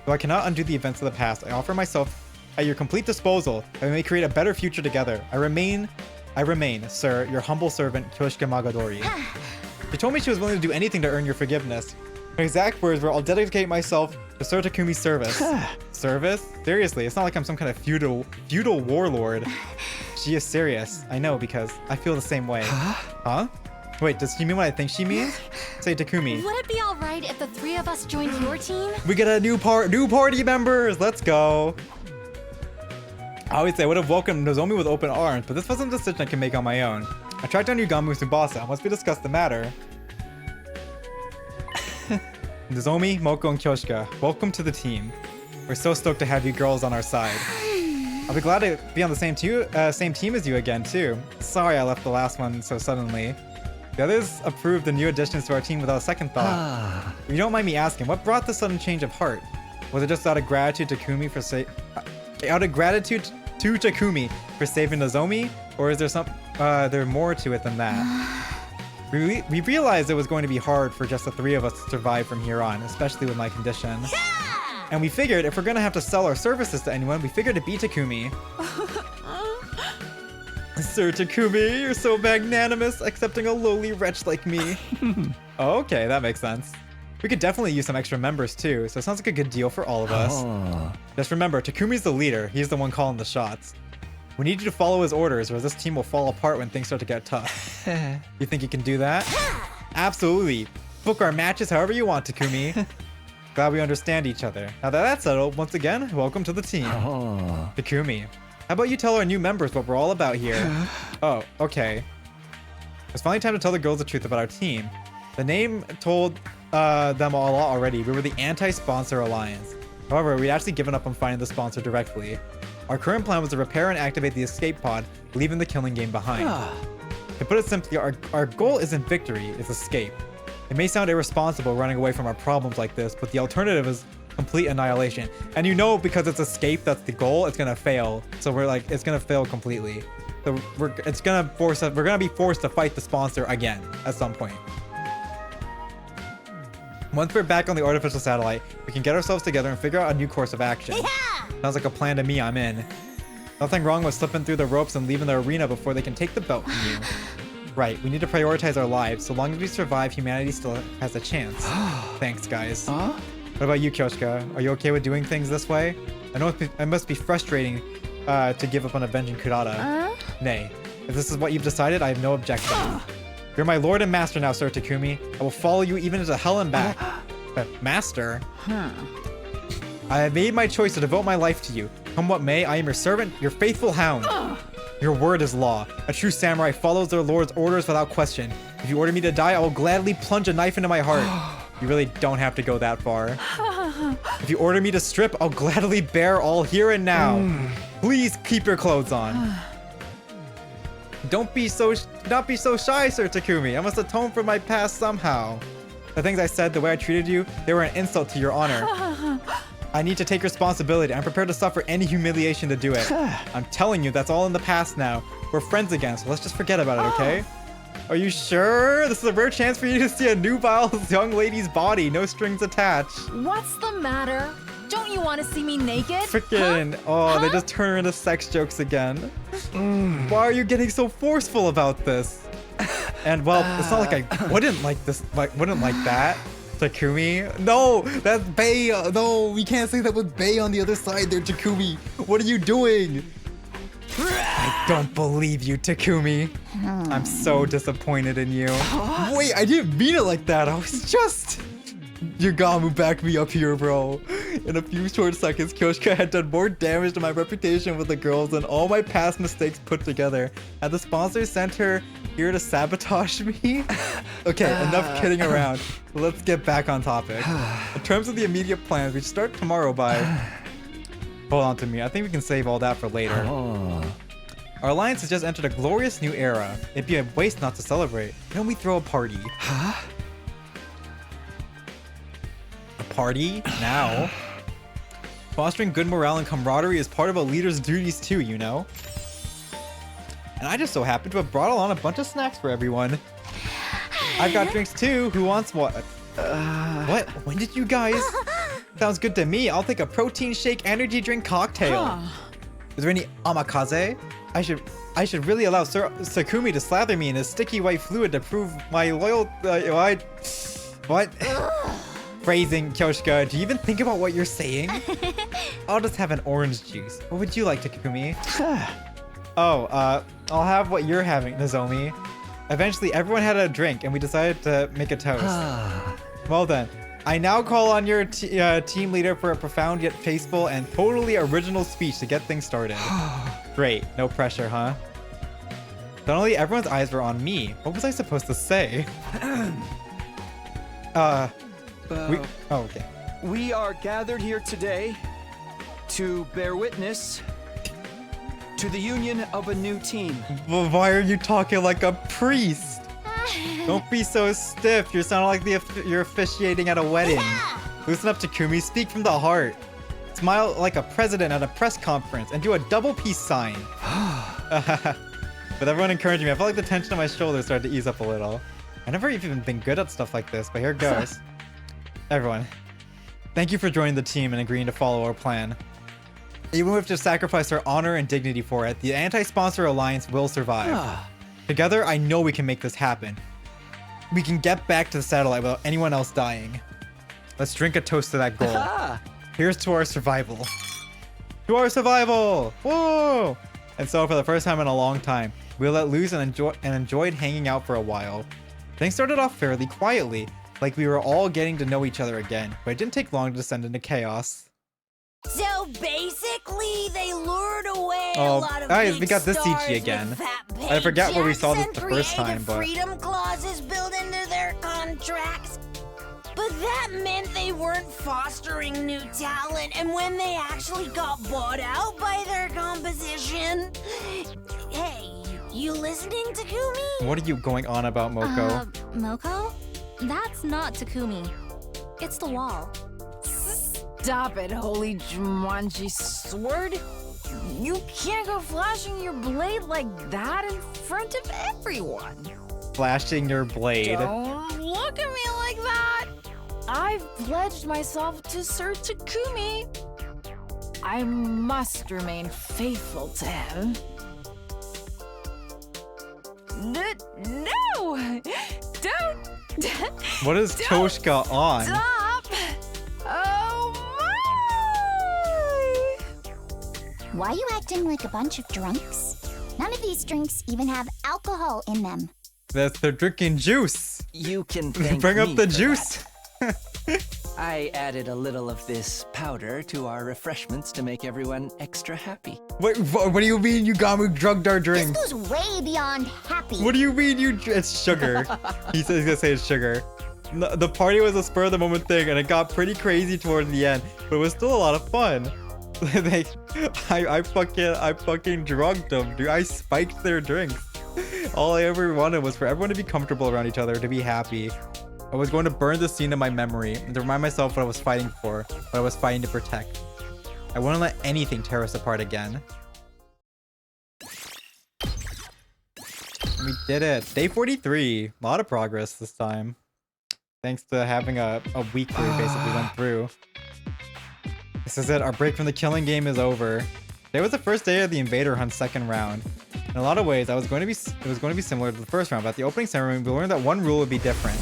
Though I cannot undo the events of the past, I offer myself at your complete disposal, and we may create a better future together. I remain, sir, your humble servant, Kyoshika Magadori. She told me she was willing to do anything to earn your forgiveness. Her exact words were, I'll dedicate myself to Sir Takumi's service. Service? Seriously, it's not like I'm some kind of feudal warlord. She is serious. I know, because I feel the same way. Huh? Wait, does she mean what I think she means? Say Takumi. Would it be alright if the three of us joined your team? We get a new party members! Let's go! I always say I would have welcomed Nozomi with open arms, but this wasn't a decision I can make on my own. I tracked down Yugami with Tsubasa, and once we discussed the matter... Nozomi, Moko, and Kyoshika, welcome to the team. We're so stoked to have you girls on our side. I'll be glad to be on the same team as you again, too. Sorry I left the last one so suddenly. The others approved the new additions to our team without a second thought. If you don't mind me asking, what brought the sudden change of heart? Was it just out of gratitude to Takumi for saving Nozomi, or is there there more to it than that? We realized it was going to be hard for just the three of us to survive from here on, especially with my condition. And we figured if we're gonna have to sell our services to anyone, we figured it'd be Takumi. Sir Takumi, you're so magnanimous, accepting a lowly wretch like me. Oh, okay, that makes sense. We could definitely use some extra members too, so it sounds like a good deal for all of us. Just remember, Takumi's the leader. He's the one calling the shots. We need you to follow his orders, or this team will fall apart when things start to get tough. You think you can do that? Absolutely. Book our matches however you want, Takumi. Glad we understand each other. Now that that's settled, once again, welcome to the team. Takumi, how about you tell our new members what we're all about here? Oh, okay. It's finally time to tell the girls the truth about our team. The name told them a lot already. We were the Anti-Sponsor Alliance. However, we'd actually given up on finding the sponsor directly. Our current plan was to repair and activate the escape pod, leaving the killing game behind. To put it simply, our goal isn't victory, it's escape. It may sound irresponsible running away from our problems like this, but the alternative is complete annihilation. And you know, because it's escape, that's the goal, it's gonna fail. So we're like, it's gonna fail completely. So we're gonna be forced to fight the sponsor again at some point. Once we're back on the artificial satellite, we can get ourselves together and figure out a new course of action. Sounds like a plan to me, I'm in. Nothing wrong with slipping through the ropes and leaving the arena before they can take the belt from you. Right, we need to prioritize our lives. So long as we survive, humanity still has a chance. Thanks, guys. What about you, Kyoshika? Are you okay with doing things this way? I know it must be frustrating to give up on avenging Kurata. Nay, if this is what you've decided, I have no objection. You're my lord and master now, Sir Takumi. I will follow you even into hell and back. But master? I have made my choice to devote my life to you. Come what may, I am your servant, your faithful hound. Your word is law. A true samurai follows their lord's orders without question. If you order me to die, I will gladly plunge a knife into my heart. You really don't have to go that far. If you order me to strip, I'll gladly bear all here and now. Please keep your clothes on. Not be so shy, Sir Takumi. I must atone for my past somehow. The things I said, the way I treated you, they were an insult to your honor. I need to take responsibility. I'm prepared to suffer any humiliation to do it. I'm telling you, that's all in the past now. We're friends again, so let's just forget about it, okay? Are you sure? This is a rare chance for you to see a nubile young lady's body, no strings attached. What's the matter? Don't you want to see me naked? Freaking, oh, they just turn her into sex jokes again. Why are you getting so forceful about this? And well, it's not like I wouldn't like this, wouldn't like that. Takumi? No, that's Bae. No, we can't say that with Bae on the other side there, Takumi. What are you doing? I don't believe you, Takumi. I'm so disappointed in you. Wait, I didn't mean it like that. I was just... Yagamu backed me up here, bro. In a few short seconds, Kyoshika had done more damage to my reputation with the girls than all my past mistakes put together. Had the sponsor sent her here to sabotage me? Okay, enough kidding around. Let's get back on topic. In terms of the immediate plans, we start tomorrow by... Hold on to me. I think we can save all that for later. Our alliance has just entered a glorious new era. It'd be a waste not to celebrate. Why don't we throw a party? Party now. Fostering good morale and camaraderie is part of a leader's duties too, you know. And I just so happen to have brought along a bunch of snacks for everyone. I've got drinks too. Who wants what? What? When did you guys? Sounds good to me. I'll take a protein shake energy drink cocktail. Is there any omakase? I should really allow Sakumi to slather me in his sticky white fluid to prove my loyal. What? Phrasing, Kyoshika. Do you even think about what you're saying? I'll just have an orange juice. What would you like, Takumi? Oh, I'll have what you're having, Nozomi. Eventually, everyone had a drink, and we decided to make a toast. Well then, I now call on your team leader for a profound yet tasteful and totally original speech to get things started. Great, no pressure, huh? Suddenly, everyone's eyes were on me. What was I supposed to say? Okay. We are gathered here today to bear witness to the union of a new team. Well, why are you talking like a priest? Don't be so stiff. You sound like you're officiating at a wedding. Loosen up, Takumi. Speak from the heart. Smile like a president at a press conference and do a double peace sign. With everyone encouraging me, I felt like the tension on my shoulders started to ease up a little. I've never even been good at stuff like this, but here it goes. Everyone, thank you for joining the team and agreeing to follow our plan. Even if we have to sacrifice our honor and dignity for it, the anti-sponsor alliance will survive. Together, I know we can make this happen. We can get back to the satellite without anyone else dying. Let's drink a toast to that goal. Here's to our survival. To our survival! Whoa! And so, for the first time in a long time, we let loose and enjoyed hanging out for a while. Things started off fairly quietly, like we were all getting to know each other again, but it didn't take long to descend into chaos. So basically, they lured away a lot of we got this CG again. I forgot where we saw this the first time, but freedom clauses built into their contracts. But that meant they weren't fostering new talent, and when they actually got bought out by their composition... Hey, you listening, Takumi? What are you going on about, Moko? Moko? That's not Takumi. It's the wall. Stop it, holy Jumanji sword. You can't go flashing your blade like that in front of everyone. Flashing your blade. Don't look at me like that. I've pledged myself to Sir Takumi. I must remain faithful to him. No! Don't! What is Toshka on? Stop! Oh my! Why are you acting like a bunch of drunks? None of these drinks even have alcohol in them. They're drinking juice. You can thank bring up me the for juice. I added a little of this powder to our refreshments to make everyone extra happy. Wait, what do you mean you drugged our drink? This goes way beyond happy. What do you mean it's sugar? He's gonna say it's sugar. The party was a spur of the moment thing and it got pretty crazy toward the end, but it was still a lot of fun. I fucking drugged them, dude. I spiked their drinks. All I ever wanted was for everyone to be comfortable around each other, to be happy. I was going to burn the scene in my memory and to remind myself what I was fighting for, what I was fighting to protect. I wouldn't let anything tear us apart again. We did it. Day 43. A lot of progress this time. Thanks to having a week where we basically went through. This is it. Our break from the killing game is over. Today was the first day of the Invader Hunt second round. In a lot of ways, it was going to be similar to the first round, but at the opening ceremony, we learned that one rule would be different.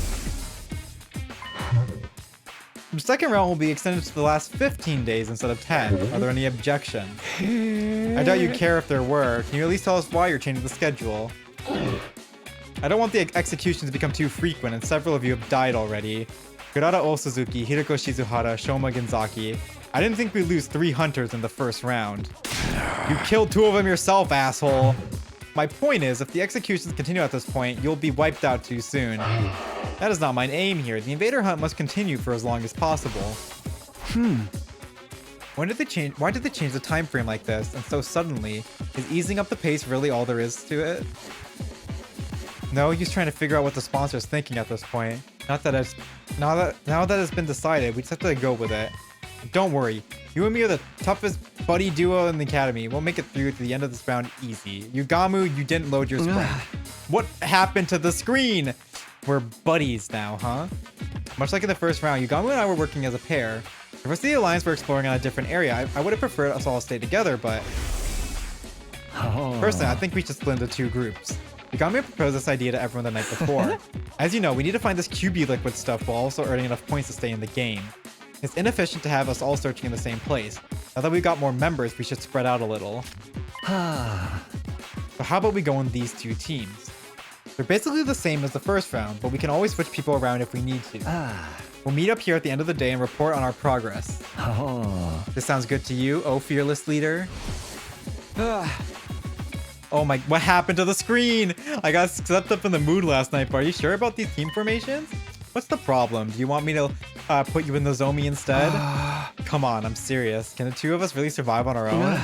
The second round will be extended to the last 15 days instead of 10. Are there any objections? I doubt you care if there were. Can you at least tell us why you're changing the schedule? I don't want the executions to become too frequent, and several of you have died already. Kurata Osuzuki, Hiroko Shizuhara, Shoma Genzaki. I didn't think we'd lose 3 hunters in the first round. You killed 2 of them yourself, asshole. My point is, if the executions continue at this point, you'll be wiped out too soon. That is not my aim here. The Invader Hunt must continue for as long as possible. Why did they change the time frame like this and so suddenly? Is easing up the pace really all there is to it? No, he's trying to figure out what the sponsor is thinking at this point. Now that it's been decided, we just have to go with it. Don't worry, you and me are the toughest buddy duo in the academy. We'll make it through to the end of this round easy. Yugamu, you didn't load your sprint. What happened to the screen? We're buddies now, huh? Much like in the first round, Yugamu and I were working as a pair. The rest of the Alliance were exploring on a different area. I would have preferred us all stay together, but... Personally, I think we should split into 2 groups. Yugamu proposed this idea to everyone the night before. As you know, we need to find this QB liquid stuff while also earning enough points to stay in the game. It's inefficient to have us all searching in the same place. Now that we've got more members, we should spread out a little. So how about we go in these 2 teams? They're basically the same as the first round, but we can always switch people around if we need to. We'll meet up here at the end of the day and report on our progress. This sounds good to you, oh fearless leader? Oh my, what happened to the screen? I got swept up in the mood last night, but are you sure about these team formations? What's the problem? Do you want me to put you in the Zomi instead? Come on, I'm serious. Can the 2 of us really survive on our own?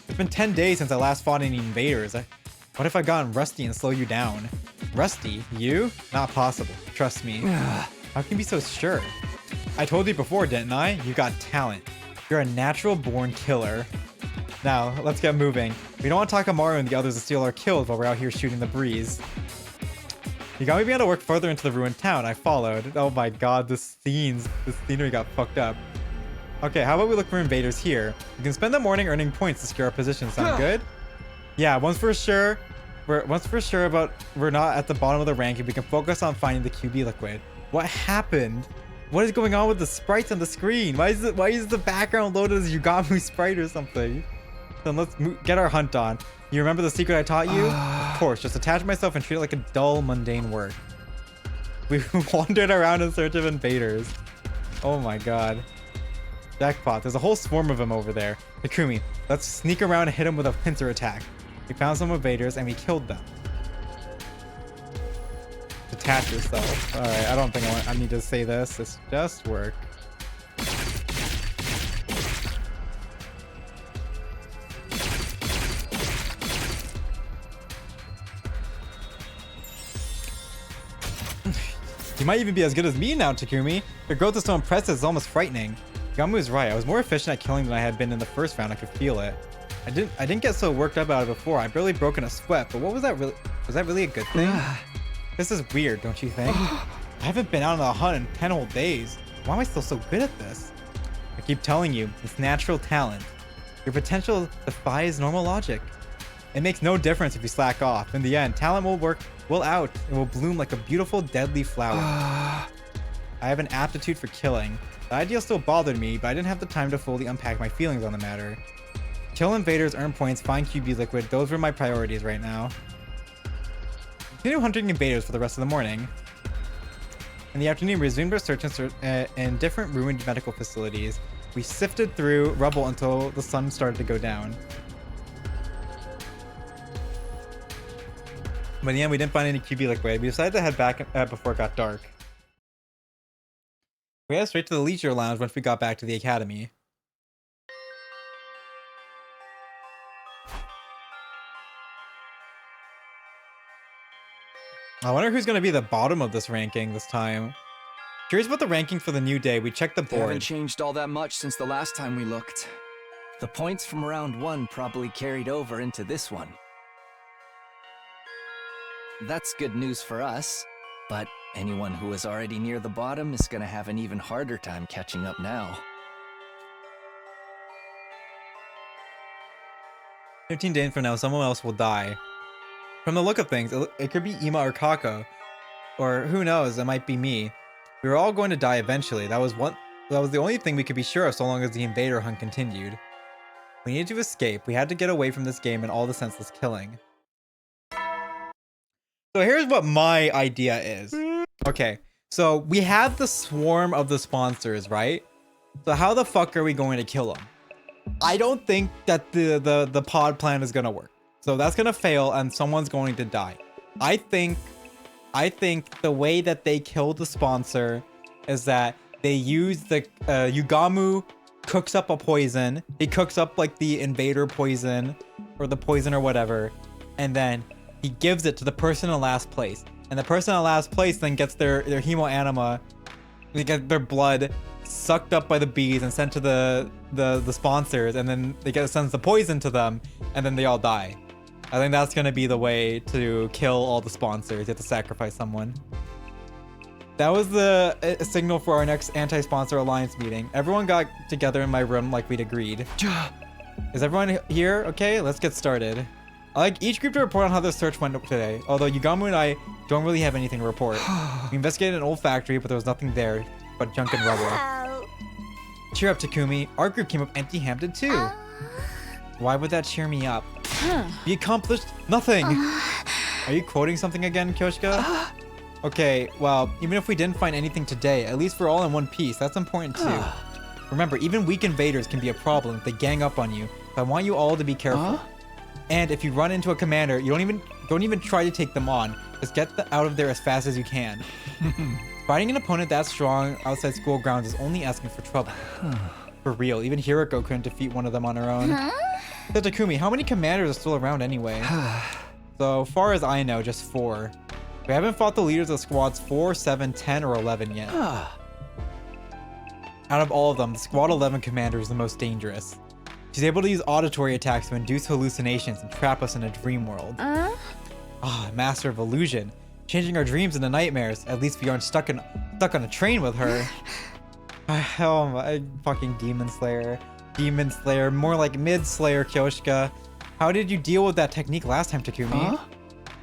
It's been 10 days since I last fought any invaders. What if I've gotten rusty and slow you down? Rusty? You? Not possible. Trust me. How can you be so sure? I told you before, didn't I? You got talent. You're a natural born killer. Now, let's get moving. We don't want Takamaru and the others to steal our kills while we're out here shooting the breeze. Yagami began to work further into the ruined town. I followed. Oh my god, the scenery got fucked up. Okay, how about we look for invaders here? We can spend the morning earning points to secure our position. Sound good? Yeah, once we're sure about we're not at the bottom of the ranking, we can focus on finding the QB liquid. What happened? What is going on with the sprites on the screen? Why is the background loaded as Yugami sprite or something? Then let's get our hunt on. You remember the secret I taught you? Of course, just attach myself and treat it like a dull, mundane work. We wandered around in search of invaders. Oh my god. Jackpot, there's a whole swarm of them over there. Takumi, let's sneak around and hit them with a pincer attack. We found some invaders and we killed them. Detach yourself. Alright, I don't think I need to say this. It's just work. You might even be as good as me now, Takumi. Your growth is so impressive, it's almost frightening. Gamu is right. I was more efficient at killing than I had been in the first round. I could feel it. I didn't get so worked up about it before. I barely broke in a sweat, but what was that really? Was that really a good thing? This is weird, don't you think? I haven't been out on a hunt in 10 whole days. Why am I still so good at this? I keep telling you, it's natural talent. Your potential defies normal logic. It makes no difference if you slack off. In the end, talent will out and will bloom like a beautiful, deadly flower. I have an aptitude for killing. The idea still bothered me, but I didn't have the time to fully unpack my feelings on the matter. Kill invaders, earn points, find QB liquid. Those were my priorities right now. Continue hunting invaders for the rest of the morning. In the afternoon, we resumed our search in different ruined medical facilities. We sifted through rubble until the sun started to go down. But in the end, we didn't find any QB liquid. We decided to head back before it got dark. We headed straight to the leisure lounge once we got back to the academy. I wonder who's going to be the bottom of this ranking this time. Curious about the ranking for the new day. We checked the board. They haven't changed all that much since the last time we looked. The points from round 1 probably carried over into this one. That's good news for us, but anyone who was already near the bottom is gonna have an even harder time catching up now. 15 days from now, someone else will die. From the look of things, it could be Ima or Kako. Or who knows, it might be me. We were all going to die eventually. That was the only thing we could be sure of so long as the invader hunt continued. We needed to escape. We had to get away from this game and all the senseless killing. So here's what my idea is. Okay, so we have the swarm of the sponsors, right? So how the fuck are we going to kill them? I don't think that the pod plan is gonna work. So that's gonna fail and someone's going to die. I think the way that they kill the sponsor is that they use the Yugamu cooks up a poison. He cooks up like the invader poison or the poison or whatever, and then he gives it to the person in last place. And the person in last place then gets their hemoanima, they get their blood sucked up by the bees and sent to the sponsors, and then sends the poison to them, and then they all die. I think that's gonna be the way to kill all the sponsors. You have to sacrifice someone. That was the signal for our next anti-sponsor alliance meeting. Everyone got together in my room like we'd agreed. Is everyone here? Okay, let's get started. I like each group to report on how their search went today, although Yugamu and I don't really have anything to report. We investigated an old factory, but there was nothing there but junk and rubble. Cheer up, Takumi. Our group came up empty-handed too. Why would that cheer me up? We accomplished nothing. Are you quoting something again, Kyoshika? Okay, well, even if we didn't find anything today, at least we're all in one piece. That's important too. Remember, even weak invaders can be a problem if they gang up on you. So I want you all to be careful. And if you run into a commander, you don't even try to take them on. Just get out of there as fast as you can. Fighting an opponent that strong outside school grounds is only asking for trouble. For real, even Hiroko couldn't defeat one of them on her own. So Takumi, how many commanders are still around anyway? So far as I know, just 4. We haven't fought the leaders of squads 4, 7, 10, or 11 yet. Out of all of them, squad 11 commander is the most dangerous. She's able to use auditory attacks to induce hallucinations and trap us in a dream world. Master of illusion. Changing our dreams into nightmares. At least we aren't stuck on a train with her. Oh my fucking Demon Slayer. Demon Slayer. More like Mid-Slayer, Kyoshika. How did you deal with that technique last time, Takumi?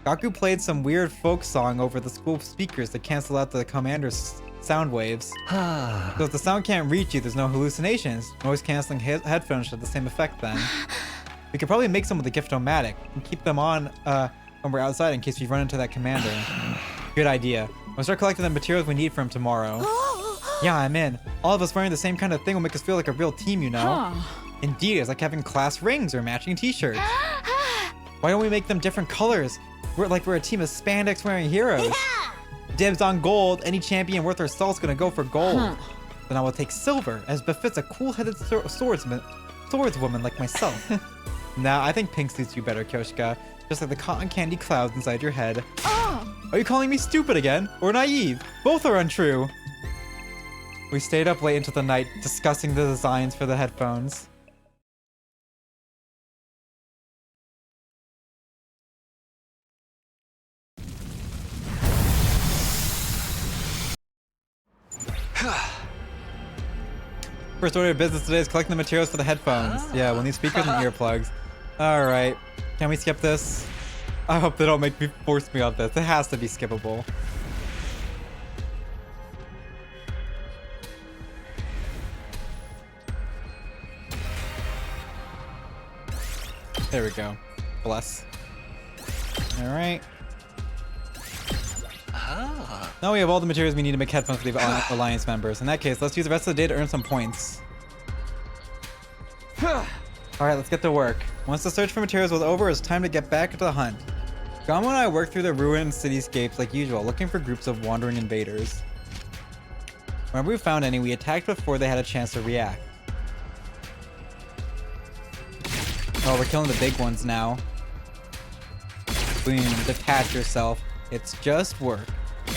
Gaku played some weird folk song over the school speakers to cancel out the commander's sound waves. So if the sound can't reach you, there's no hallucinations. Noise canceling headphones should have the same effect then. We could probably make some with the Gift-O-Matic and keep them on when we're outside in case we run into that commander. Good idea. We'll start collecting the materials we need for him tomorrow. Yeah, I'm in. All of us wearing the same kind of thing will make us feel like a real team, you know? Indeed, it's like having class rings or matching t-shirts. Why don't we make them different colors? We're a team of spandex wearing heroes. Dibs on gold. Any champion worth her salt's gonna go for gold. Then I will take silver, as befits a cool-headed swordswoman like myself. Nah, I think pink suits you better, Kyoshika. Just like the cotton candy clouds inside your head. Are you calling me stupid again? Or naive? Both are untrue. We stayed up late into the night discussing the designs for the headphones. First order of business today is collecting the materials for the headphones. Yeah, we'll need speakers and earplugs. Alright. Can we skip this? I hope they don't force me on this. It has to be skippable. There we go. Bless. Alright. Now we have all the materials we need to make headphones for the Alliance members. In that case, let's use the rest of the day to earn some points. Alright, let's get to work. Once the search for materials was over, it's time to get back to the hunt. Gamo and I worked through the ruined cityscapes like usual, looking for groups of wandering invaders. Whenever we found any, we attacked before they had a chance to react. Oh, we're killing the big ones now. Boom, detach yourself. It's just work.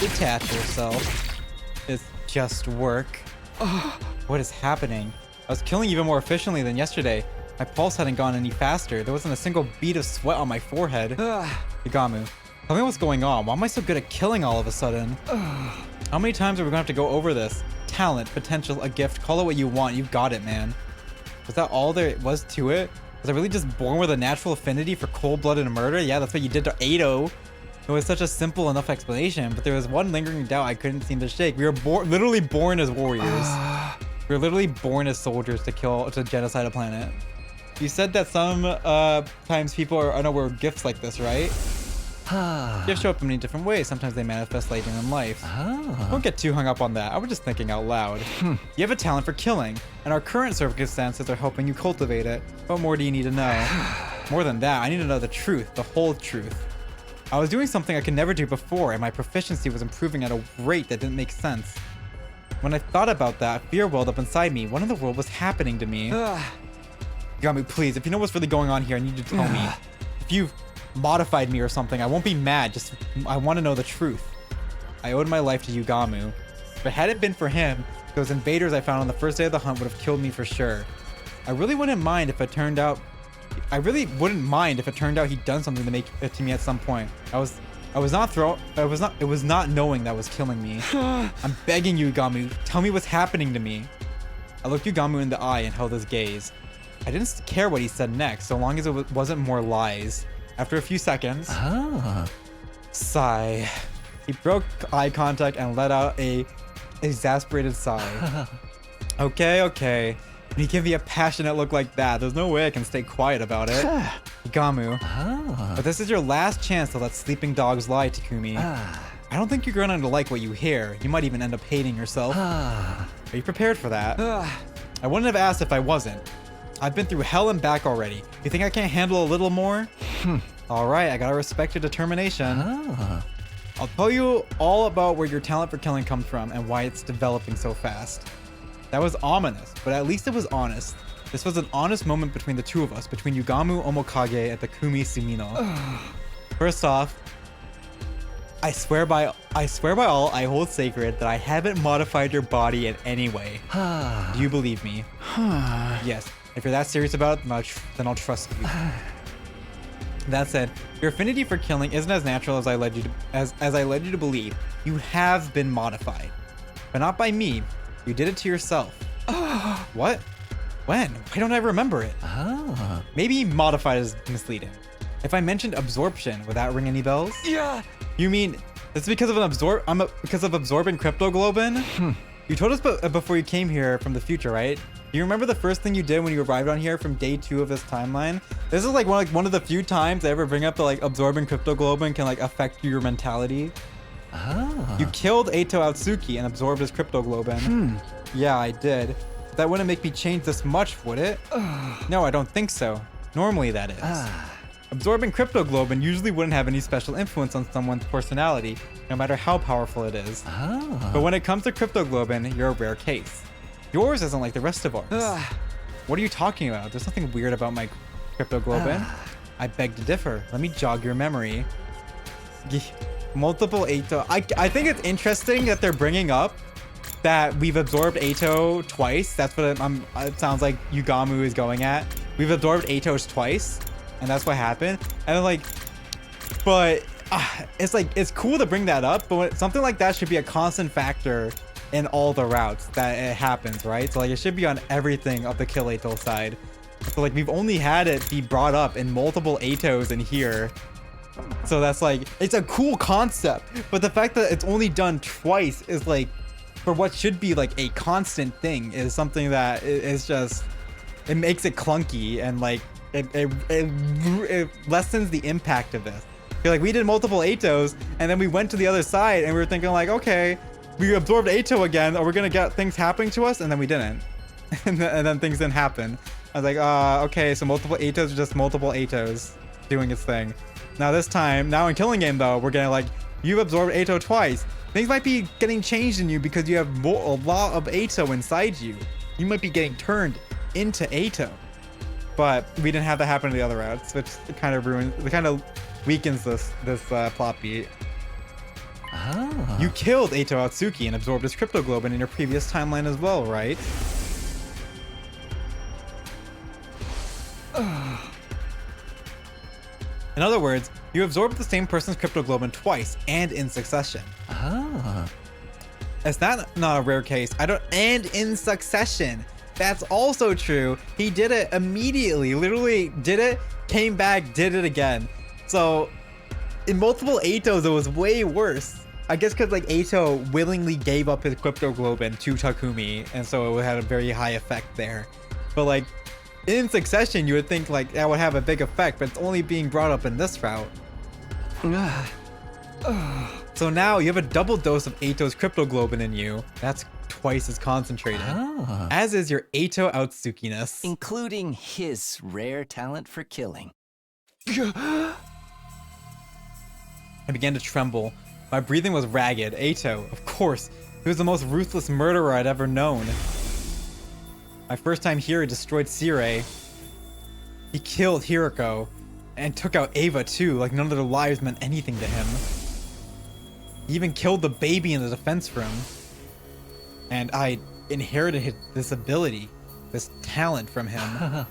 Detach yourself. It's just work. What is happening? I was killing even more efficiently than yesterday. My pulse hadn't gone any faster. There wasn't a single bead of sweat on my forehead. Yugamu, tell me what's going on. Why am I so good at killing all of a sudden? How many times are we gonna have to go over this? Talent, potential, a gift, call it what you want. You've got it, man. Was that all there was to it? Was I really just born with a natural affinity for cold-blooded murder? Yeah, that's what you did to Ato. It was such a simple enough explanation, but there was one lingering doubt I couldn't seem to shake. We were literally born as warriors. We were literally born as soldiers to genocide a planet. You said that some times people are unaware of gifts like this, right? Gifts show up in many different ways. Sometimes they manifest later in life. Don't get too hung up on that. I was just thinking out loud. You have a talent for killing, and our current circumstances are helping you cultivate it. What more do you need to know? More than that, I need to know the truth, the whole truth. I was doing something I could never do before, and my proficiency was improving at a rate that didn't make sense. When I thought about that, fear welled up inside me. What in the world was happening to me? Yagami, please, if you know what's really going on here, I need you to tell me. If you've modified me or something, I won't be mad. Just, I want to know the truth. I owed my life to Yugamu. If it hadn't been for him, those invaders I found on the first day of the hunt would have killed me for sure. I really wouldn't mind if it turned out he'd done something to make it to me at some point. It was not knowing that was killing me. I'm begging you, Yugamu, tell me what's happening to me. I looked Yugamu in the eye and held his gaze. I didn't care what he said next, so long as it wasn't more lies. After a few seconds, sigh. He broke eye contact and let out a exasperated sigh. Okay. When you give me a passionate look like that, there's no way I can stay quiet about it. Yugamu. But this is your last chance to let sleeping dogs lie, Takumi. I don't think you're going to like what you hear. You might even end up hating yourself. Are you prepared for that? I wouldn't have asked if I wasn't. I've been through hell and back already. You think I can't handle a little more? Alright, I gotta respect your determination. I'll tell you all about where your talent for killing comes from and why it's developing so fast. That was ominous, but at least it was honest. This was an honest moment between the two of us, between Yugamu Omokage and Takumi Sumino. First off, I swear by all I hold sacred that I haven't modified your body in any way. Do you believe me? Yes. If you're that serious about it, then I'll trust you. That said, your affinity for killing isn't as natural as I led you to believe. You have been modified, but not by me. You did it to yourself. What? When? Why don't I remember it? Maybe modified is misleading. If I mentioned absorption, would that ring any bells? Yeah. You mean it's because of absorbing cryptoglobin? You told us before you came here from the future, right? Do you remember the first thing you did when you arrived on here from day 2 of this timeline? This is like one of the few times I ever bring up that absorbing cryptoglobin can affect your mentality. You killed Eito Atsuki and absorbed his cryptoglobin. Yeah, I did. That wouldn't make me change this much, would it? No, I don't think so. Normally, that is. Absorbing cryptoglobin usually wouldn't have any special influence on someone's personality, no matter how powerful it is. But when it comes to cryptoglobin, you're a rare case. Yours isn't like the rest of ours. What are you talking about? There's nothing weird about my cryptoglobin. I beg to differ. Let me jog your memory. Multiple Eito. I think it's interesting that they're bringing up that we've absorbed Eito twice. That's what it sounds like Yugamu is going at. We've absorbed Eitos twice, and that's what happened. And then but it's cool to bring that up, but something like that should be a constant factor in all the routes that it happens, right? So it should be on everything of the kill Eito side. So we've only had it be brought up in multiple Eitos in here. So that's it's a cool concept, but the fact that it's only done twice is for what should be a constant thing is something that is just, it makes it clunky and it lessens the impact of this. We did multiple Eitos and then we went to the other side and we were thinking okay, we absorbed Eito again, or we're gonna get things happening to us, and then we didn't. and then things didn't happen. I was okay, so multiple Eitos are just multiple Eitos doing its thing. Now this time, now in Killing Game though, we're getting you've absorbed Eito twice. Things might be getting changed in you because you have a lot of Eito inside you. You might be getting turned into Eito. But we didn't have that happen to the other routes, which kind of weakens this plot beat. You killed Eito Atsuki and absorbed his cryptoglobin in your previous timeline as well, right? In other words, you absorbed the same person's cryptoglobin twice and in succession. Is that not a rare case? And in succession. That's also true. He did it immediately. Literally did it, came back, did it again. So in multiple Atos, it was way worse. I guess because like Ato willingly gave up his Crypto Globin to Takumi, and so it had a very high effect there. But like in succession, you would think like that would have a big effect, but it's only being brought up in this route. So now you have a double dose of Ato's Crypto Globin in you. That's twice as concentrated. As is your Ato Outsukiness. Including his rare talent for killing. I began to tremble. My breathing was ragged. Ato, of course. He was the most ruthless murderer I'd ever known. My first time here, he destroyed Sire. He killed Hiroko. And took out Ava too, like none of their lives meant anything to him. He even killed the baby in the defense room. And I inherited this ability, this talent from him.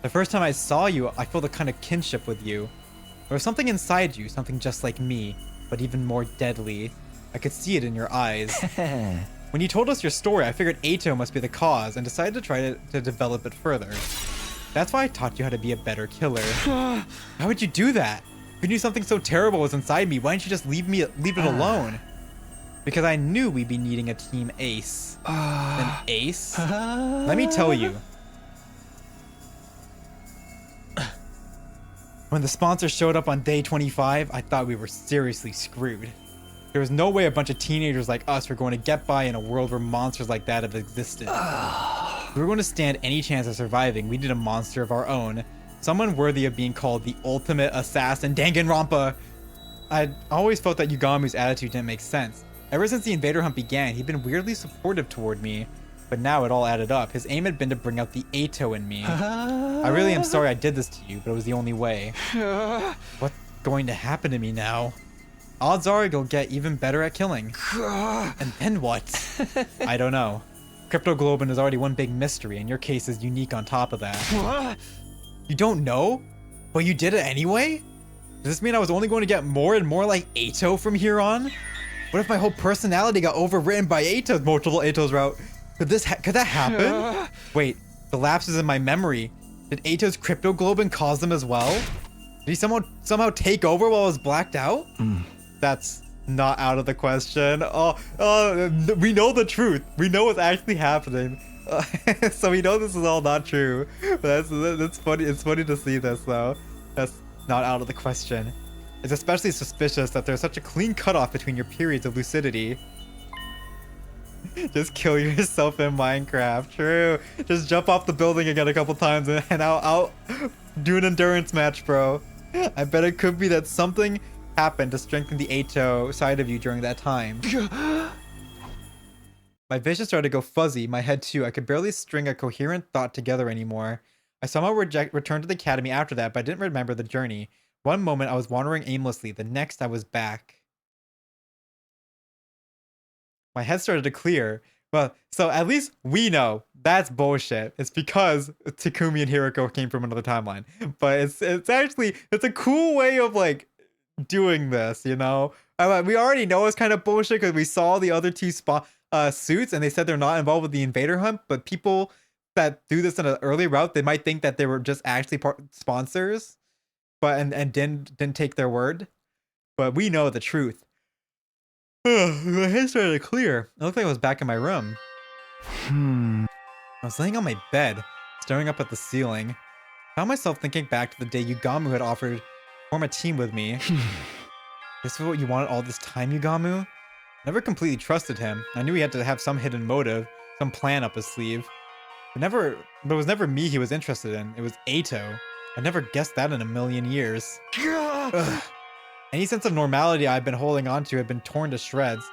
The first time I saw you, I felt a kind of kinship with you. There was something inside you, something just like me, but even more deadly. I could see it in your eyes. When you told us your story, I figured Ato must be the cause and decided to try to develop it further. That's why I taught you how to be a better killer. How would you do that? If you knew something so terrible was inside me, why didn't you just leave it alone? Because I knew we'd be needing a team ace. An ace? Let me tell you. When the sponsor showed up on day 25, I thought we were seriously screwed. There was no way a bunch of teenagers like us were going to get by in a world where monsters like that have existed. If we were going to stand any chance of surviving, we needed a monster of our own. Someone worthy of being called the ultimate assassin Danganronpa. I'd always felt that Yugamu's attitude didn't make sense. Ever since the invader hunt began, he'd been weirdly supportive toward me. But now it all added up. His aim had been to bring out the Ato in me. I really am sorry I did this to you, but it was the only way. What's going to happen to me now? Odds are you'll get even better at killing. And then what? I don't know. Crypto Globin is already one big mystery, and your case is unique on top of that. You don't know? But you did it anyway? Does this mean I was only going to get more and more like Ato from here on? What if my whole personality got overwritten by Ato's multiple Atos route? Could that happen? Wait, the lapses in my memory. Did Ato's Crypto Globin cause them as well? Did he somehow take over while I was blacked out? That's not out of the question. We know the truth. We know what's actually happening. So we know this is all not true. But that's funny. It's funny to see this though. That's not out of the question. It's especially suspicious that there's such a clean cutoff between your periods of lucidity. Just kill yourself in Minecraft. True. Just jump off the building again a couple times and I'll do an endurance match, bro. I bet it could be that something happened to strengthen the Ato side of you during that time. My vision started to go fuzzy, my head too. I could barely string a coherent thought together anymore. I somehow returned to the academy after that, but I didn't remember the journey. One moment I was wandering aimlessly, the next I was back. My head started to clear. Well, so at least we know that's bullshit. It's because Takumi and Hiroko came from another timeline. But it's actually a cool way of like doing this, you know? We already know it's kind of bullshit because we saw the other two suits and they said they're not involved with the invader hunt, but people that do this in an early route, they might think that they were just actually sponsors, but and didn't take their word. But we know the truth. My head started to clear. It looked like I was back in my room. I was laying on my bed, staring up at the ceiling. I found myself thinking back to the day Yugamu had offered to form a team with me. This is what you wanted all this time, Yugamu? I never completely trusted him. I knew he had to have some hidden motive, some plan up his sleeve. But it was never me he was interested in. It was Ato. I never guessed that in a million years. Ugh. Any sense of normality I'd been holding on to had been torn to shreds.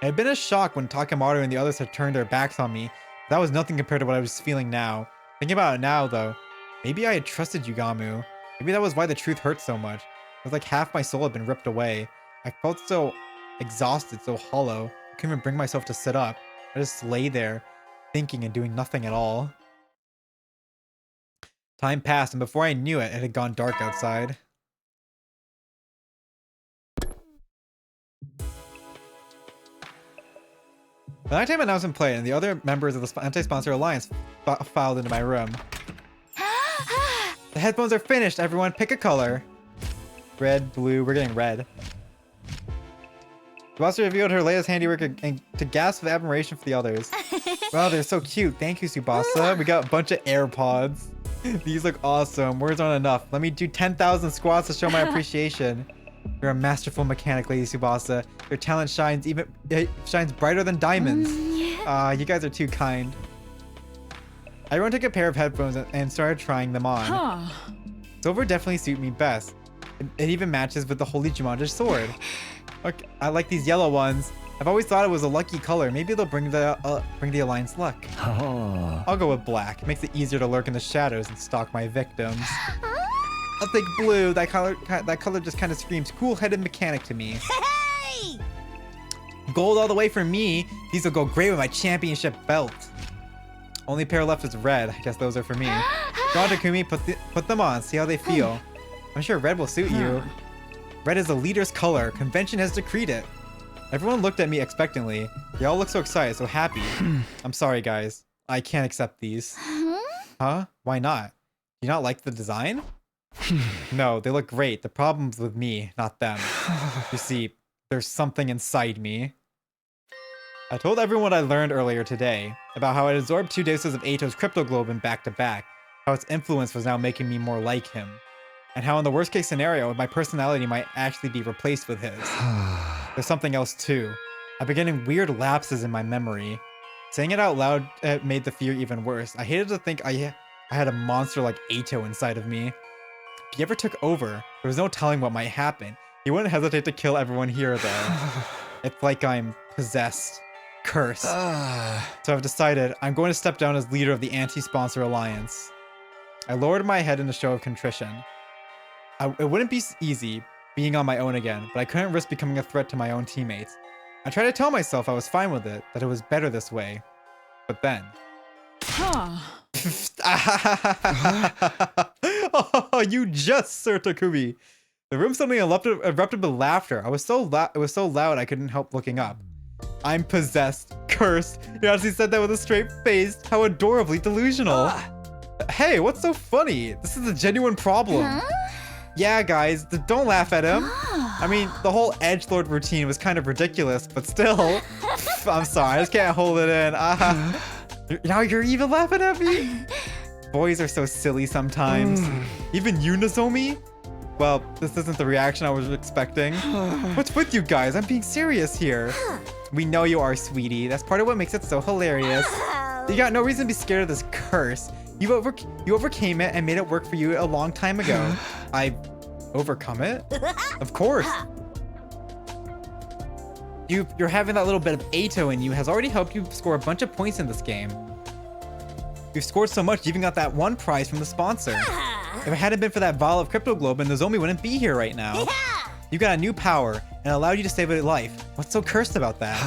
It had been a shock when Takemaru and the others had turned their backs on me. That was nothing compared to what I was feeling now. Thinking about it now, though, maybe I had trusted Yugamu. Maybe that was why the truth hurt so much. It was like half my soul had been ripped away. I felt so exhausted, so hollow. I couldn't even bring myself to sit up. I just lay there, thinking and doing nothing at all. Time passed, and before I knew it, it had gone dark outside. The nighttime announcement played, and the other members of the anti-sponsor alliance filed into my room. The headphones are finished. Everyone, pick a color. Red, blue. We're getting red. Subasa revealed her latest handiwork and to gasp with admiration for the others. Wow, they're so cute. Thank you, Subasa. We got a bunch of AirPods. These look awesome. Words aren't enough. Let me do 10,000 squats to show my appreciation. You're a masterful mechanic, Lady Subasa. Your talent shines brighter than diamonds. You guys are too kind. Everyone took a pair of headphones and started trying them on. Silver definitely suit me best. It even matches with the Holy Jumanji sword. Okay, I like these yellow ones. I've always thought it was a lucky color. Maybe they'll bring the Alliance luck. I'll go with black. It makes it easier to lurk in the shadows and stalk my victims. I'll take blue. That color just kind of screams cool-headed mechanic to me. Hey! Gold all the way for me. These will go great with my championship belt. Only pair left is red. I guess those are for me. Go on, Takumi. Put them on. See how they feel. I'm sure red will suit you. Red is the leader's color. Convention has decreed it. Everyone looked at me expectantly. They all look so excited, so happy. I'm sorry, guys. I can't accept these. Huh? Why not? Do you not like the design? No, they look great. The problem's with me, not them. You see, there's something inside me. I told everyone what I learned earlier today, about how I absorbed 2 doses of Ato's cryptoglobin back to back, how its influence was now making me more like him, and how in the worst case scenario, my personality might actually be replaced with his. There's something else too. I've been getting weird lapses in my memory. Saying it out loud made the fear even worse. I hated to think I had a monster like Ato inside of me. If he ever took over, there was no telling what might happen. He wouldn't hesitate to kill everyone here though. It's like I'm possessed. Cursed. So I've decided I'm going to step down as leader of the anti-sponsor alliance. I lowered my head in a show of contrition. It wouldn't be easy being on my own again, but I couldn't risk becoming a threat to my own teammates. I tried to tell myself I was fine with it, that it was better this way. But then... Oh, you just, Sir Takumi. The room suddenly erupted with laughter. It was so loud I couldn't help looking up. I'm possessed. Cursed. You actually said that with a straight face. How adorably delusional. Hey, what's so funny? This is a genuine problem. Yeah, guys, don't laugh at him. I mean, the whole edgelord routine was kind of ridiculous, but still. I'm sorry, I just can't hold it in. Now you're even laughing at me? Boys are so silly sometimes. Even you, Nozomi? Well, this isn't the reaction I was expecting. What's with you guys? I'm being serious here. We know you are, sweetie. That's part of what makes it so hilarious. You got no reason to be scared of this curse. You overcame it and made it work for you a long time ago. I overcome it? Of course. You're having that little bit of Ato in you has already helped you score a bunch of points in this game. You've scored so much, you even got that one prize from the sponsor. If it hadn't been for that vial of cryptoglobin, Nozomi wouldn't be here right now. You got a new power, and it allowed you to save a life. What's so cursed about that?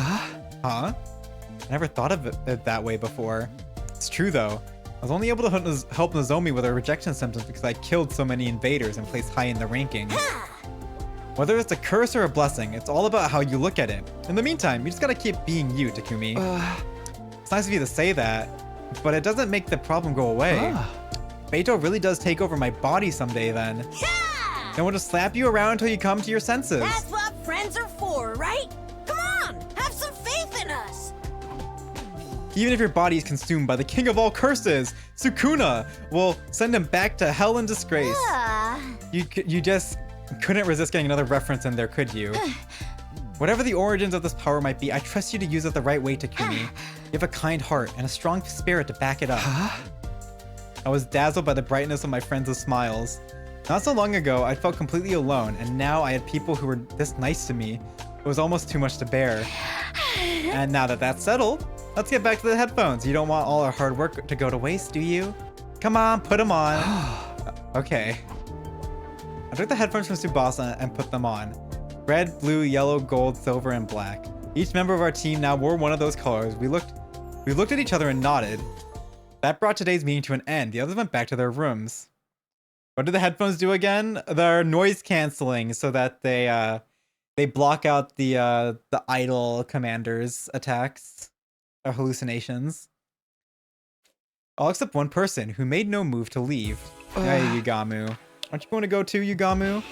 Huh? I never thought of it that way before. It's true though. I was only able to help Nozomi with her rejection symptoms because I killed so many invaders and placed high in the rankings. Whether it's a curse or a blessing, it's all about how you look at it. In the meantime, you just gotta keep being you, Takumi. It's nice of you to say that, but it doesn't make the problem go away. Beto really does take over my body someday then. Then we'll just slap you around until you come to your senses. That's what friends are for, right? Come on, have some faith in us. Even if your body is consumed by the king of all curses, Sukuna, we'll send him back to hell and disgrace. You just couldn't resist getting another reference in there, could you? Whatever the origins of this power might be, I trust you to use it the right way, Takumi. You have a kind heart and a strong spirit to back it up. I was dazzled by the brightness of my friends' smiles. Not so long ago, I felt completely alone, and now I had people who were this nice to me. It was almost too much to bear. And now that that's settled, let's get back to the headphones. You don't want all our hard work to go to waste, do you? Come on, put them on. Okay. I took the headphones from Tsubasa and put them on. Red, blue, yellow, gold, silver, and black. Each member of our team now wore one of those colors. We looked at each other and nodded. That brought today's meeting to an end. The others went back to their rooms. What did the headphones do again? They're noise canceling so that they block out the idle commander's attacks. Our hallucinations. All except one person who made no move to leave. Hey, Yugamu. Aren't you going to go too, Yugamu?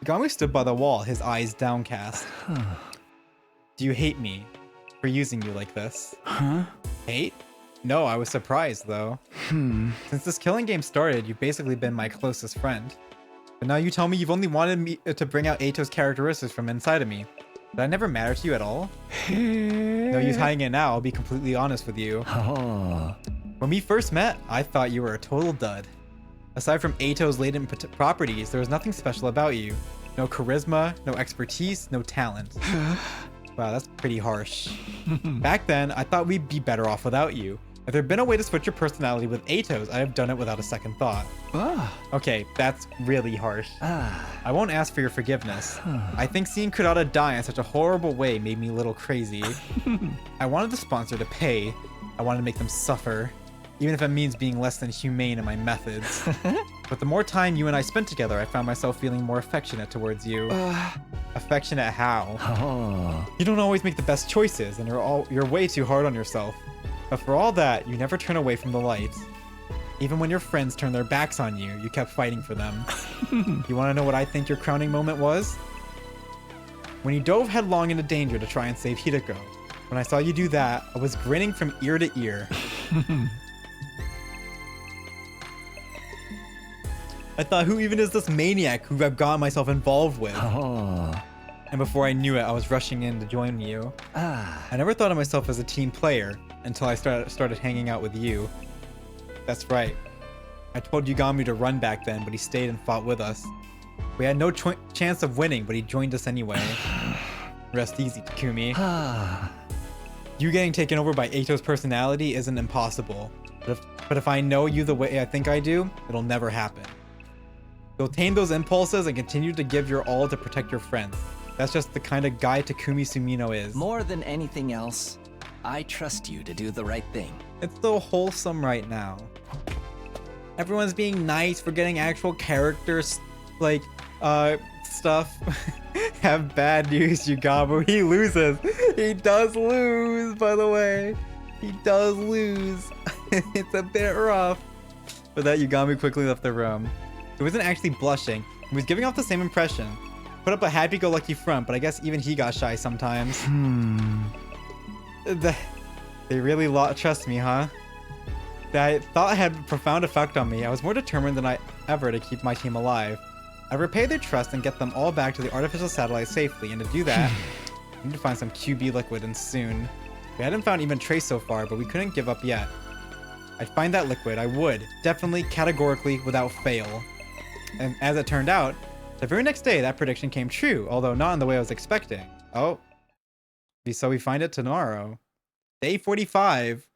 Yugamu stood by the wall, his eyes downcast. Do you hate me for using you like this? Huh? Hate? No, I was surprised though. Since this killing game started, you've basically been my closest friend. But now you tell me you've only wanted me to bring out Eito's characteristics from inside of me. Did I never matter to you at all? No use hiding it now, I'll be completely honest with you. When we first met, I thought you were a total dud. Aside from Eito's latent properties, there was nothing special about you. No charisma, no expertise, no talent. Wow, that's pretty harsh. Back then, I thought we'd be better off without you. If there'd been a way to switch your personality with Eito's, I'd have done it without a second thought. Okay, that's really harsh. I won't ask for your forgiveness. I think seeing Kurata die in such a horrible way made me a little crazy. I wanted the sponsor to pay. I wanted to make them suffer, even if it means being less than humane in my methods. But the more time you and I spent together, I found myself feeling more affectionate towards you. Affectionate how? You don't always make the best choices, and you're way too hard on yourself. But for all that, you never turn away from the light. Even when your friends turned their backs on you, you kept fighting for them. You want to know what I think your crowning moment was? When you dove headlong into danger to try and save Hideko. When I saw you do that, I was grinning from ear to ear. I thought, who even is this maniac who I've gotten myself involved with? And before I knew it, I was rushing in to join you. I never thought of myself as a team player until I started hanging out with you. That's right. I told Yugamu to run back then, but he stayed and fought with us. We had no chance of winning, but he joined us anyway. Rest easy, Takumi. You getting taken over by Eito's personality isn't impossible. But if I know you the way I think I do, it'll never happen. You'll tame those impulses and continue to give your all to protect your friends. That's just the kind of guy Takumi Sumino is. More than anything else, I trust you to do the right thing. It's so wholesome right now. Everyone's being nice for getting actual characters, like, stuff. Have bad news, Yugamu. He loses. He does lose, by the way. He does lose. It's a bit rough. With that, Yugamu quickly left the room. He wasn't actually blushing. He was giving off the same impression. Put up a happy-go-lucky front, but I guess even he got shy sometimes. They really trust me, huh? That thought had a profound effect on me. I was more determined than ever to keep my team alive. I repay their trust and get them all back to the artificial satellite safely, and to do that, I need to find some QB liquid, and soon. We hadn't found even trace so far, but we couldn't give up yet. I'd find that liquid, I would. Definitely, categorically, without fail. And as it turned out, the very next day, that prediction came true, although not in the way I was expecting. Oh. So we find it tomorrow. Day 45.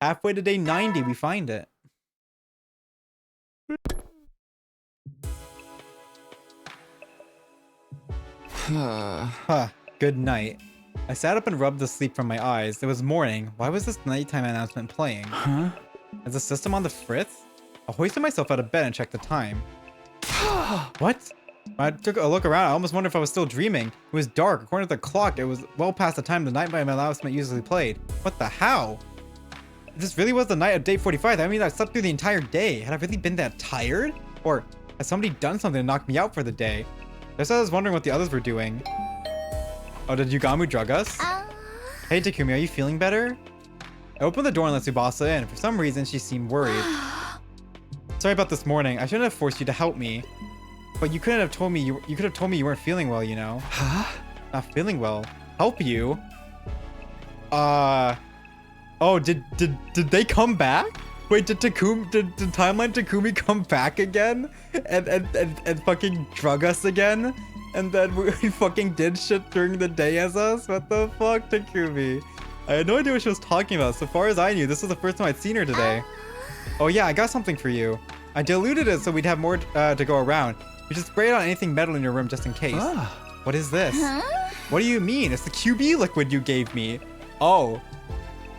Halfway to day 90, we find it. Good night. I sat up and rubbed the sleep from my eyes. It was morning. Why was this nighttime announcement playing? Is the system on the fritz? I hoisted myself out of bed and checked the time. What? When I took a look around, I almost wondered if I was still dreaming. It was dark. According to the clock, it was well past the time the nighttime announcement usually played. What the how? If this really was the night of day 45, that means I slept through the entire day. Had I really been that tired? Or has somebody done something to knock me out for the day? Just I was wondering what the others were doing. Oh, did Yugamu drug us? Hey Takumi, are you feeling better? I opened the door and let Tsubasa in. For some reason, she seemed worried. Sorry about this morning. I shouldn't have forced you to help me. But you couldn't have told me you could have told me you weren't feeling well, you know. Not feeling well. Help you? Oh, did they come back? Wait, did Timeline Takumi come back again? And fucking drug us again? And then we fucking did shit during the day as us? What the fuck, Takumi? I had no idea what she was talking about. So far as I knew, this was the first time I'd seen her today. Oh yeah, I got something for you. I diluted it so we'd have more to go around. We should spray it on anything metal in your room just in case. What is this? What do you mean? It's the QB liquid you gave me. Oh,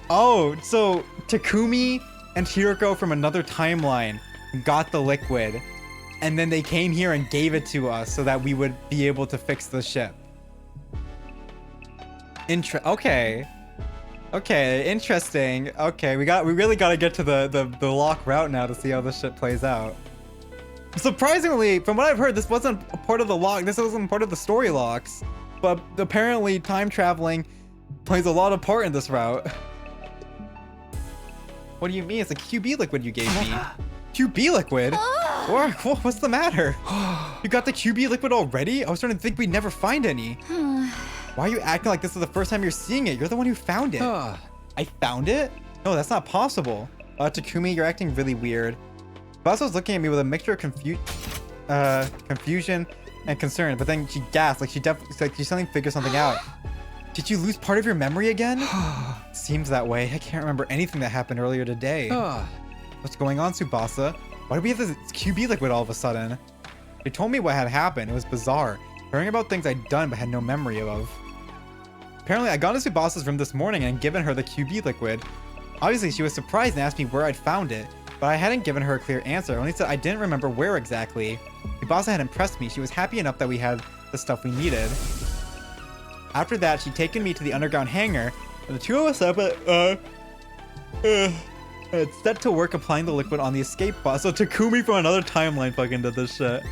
so Takumi and Hiroko from another timeline got the liquid. And then they came here and gave it to us so that we would be able to fix the ship. Okay. Okay, interesting. Okay, we really gotta get to the lock route now to see how this shit plays out. Surprisingly, from what I've heard, this wasn't a part of the lock. This wasn't part of the story locks. But apparently, time traveling plays a lot of part in this route. What do you mean? It's a QB liquid you gave me. QB liquid? What's the matter? You got the QB liquid already? I was starting to think we'd never find any. Why are you acting like this is the first time you're seeing it? You're the one who found it. I found it? No, that's not possible. Takumi, you're acting really weird. Boss was looking at me with a mixture of confusion and concern, but then she gasped like she suddenly figured something out. Did you lose part of your memory again? Seems that way. I can't remember anything that happened earlier today. What's going on, Tsubasa? Why do we have this QB liquid all of a sudden? They told me what had happened. It was bizarre. Hearing about things I'd done but had no memory of. Apparently, I got into Tsubasa's room this morning and given her the QB liquid. Obviously, she was surprised and asked me where I'd found it, but I hadn't given her a clear answer. I only said I didn't remember where exactly. Tsubasa had impressed me. She was happy enough that we had the stuff we needed. After that, she'd taken me to the underground hangar, and the two of us had set to work applying the liquid on the escape pod. So Takumi from another timeline fucking did this shit.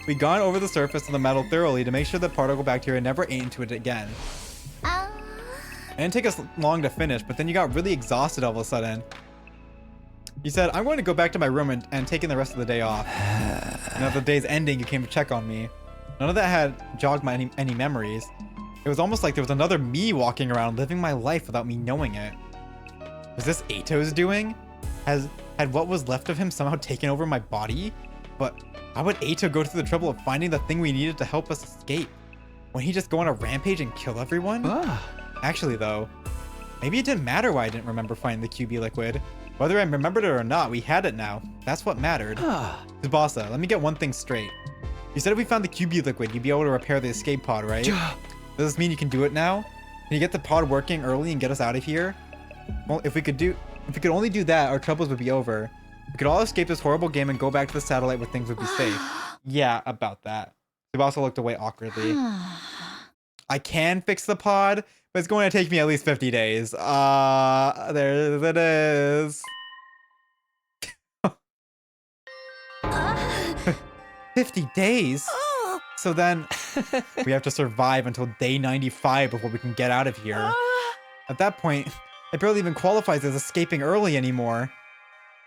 We'd gone over the surface of the metal thoroughly to make sure that particle bacteria never ate into it again. It didn't take us long to finish, but then you got really exhausted all of a sudden. You said, I'm going to go back to my room and take in the rest of the day off. And at the day's ending, you came to check on me. None of that had jogged my any memories. It was almost like there was another me walking around living my life without me knowing it. Was this Ato's doing? Had what was left of him somehow taken over my body? But why would Ato go through the trouble of finding the thing we needed to help us escape? Wouldn't he just go on a rampage and kill everyone? Actually though, maybe it didn't matter why I didn't remember finding the QB liquid. Whether I remembered it or not, we had it now. That's what mattered. Tsubasa, let me get one thing straight. You said if we found the QB liquid, you'd be able to repair the escape pod, right? Does this mean you can do it now? Can you get the pod working early and get us out of here? Well, if we could only do that, our troubles would be over. We could all escape this horrible game and go back to the satellite where things would be safe. Yeah, about that. Tsubasa looked away awkwardly. I can fix the pod, but it's going to take me at least 50 days. There it is. 50 days? So then we have to survive until day 95 before we can get out of here. At that point, it barely even qualifies as escaping early anymore.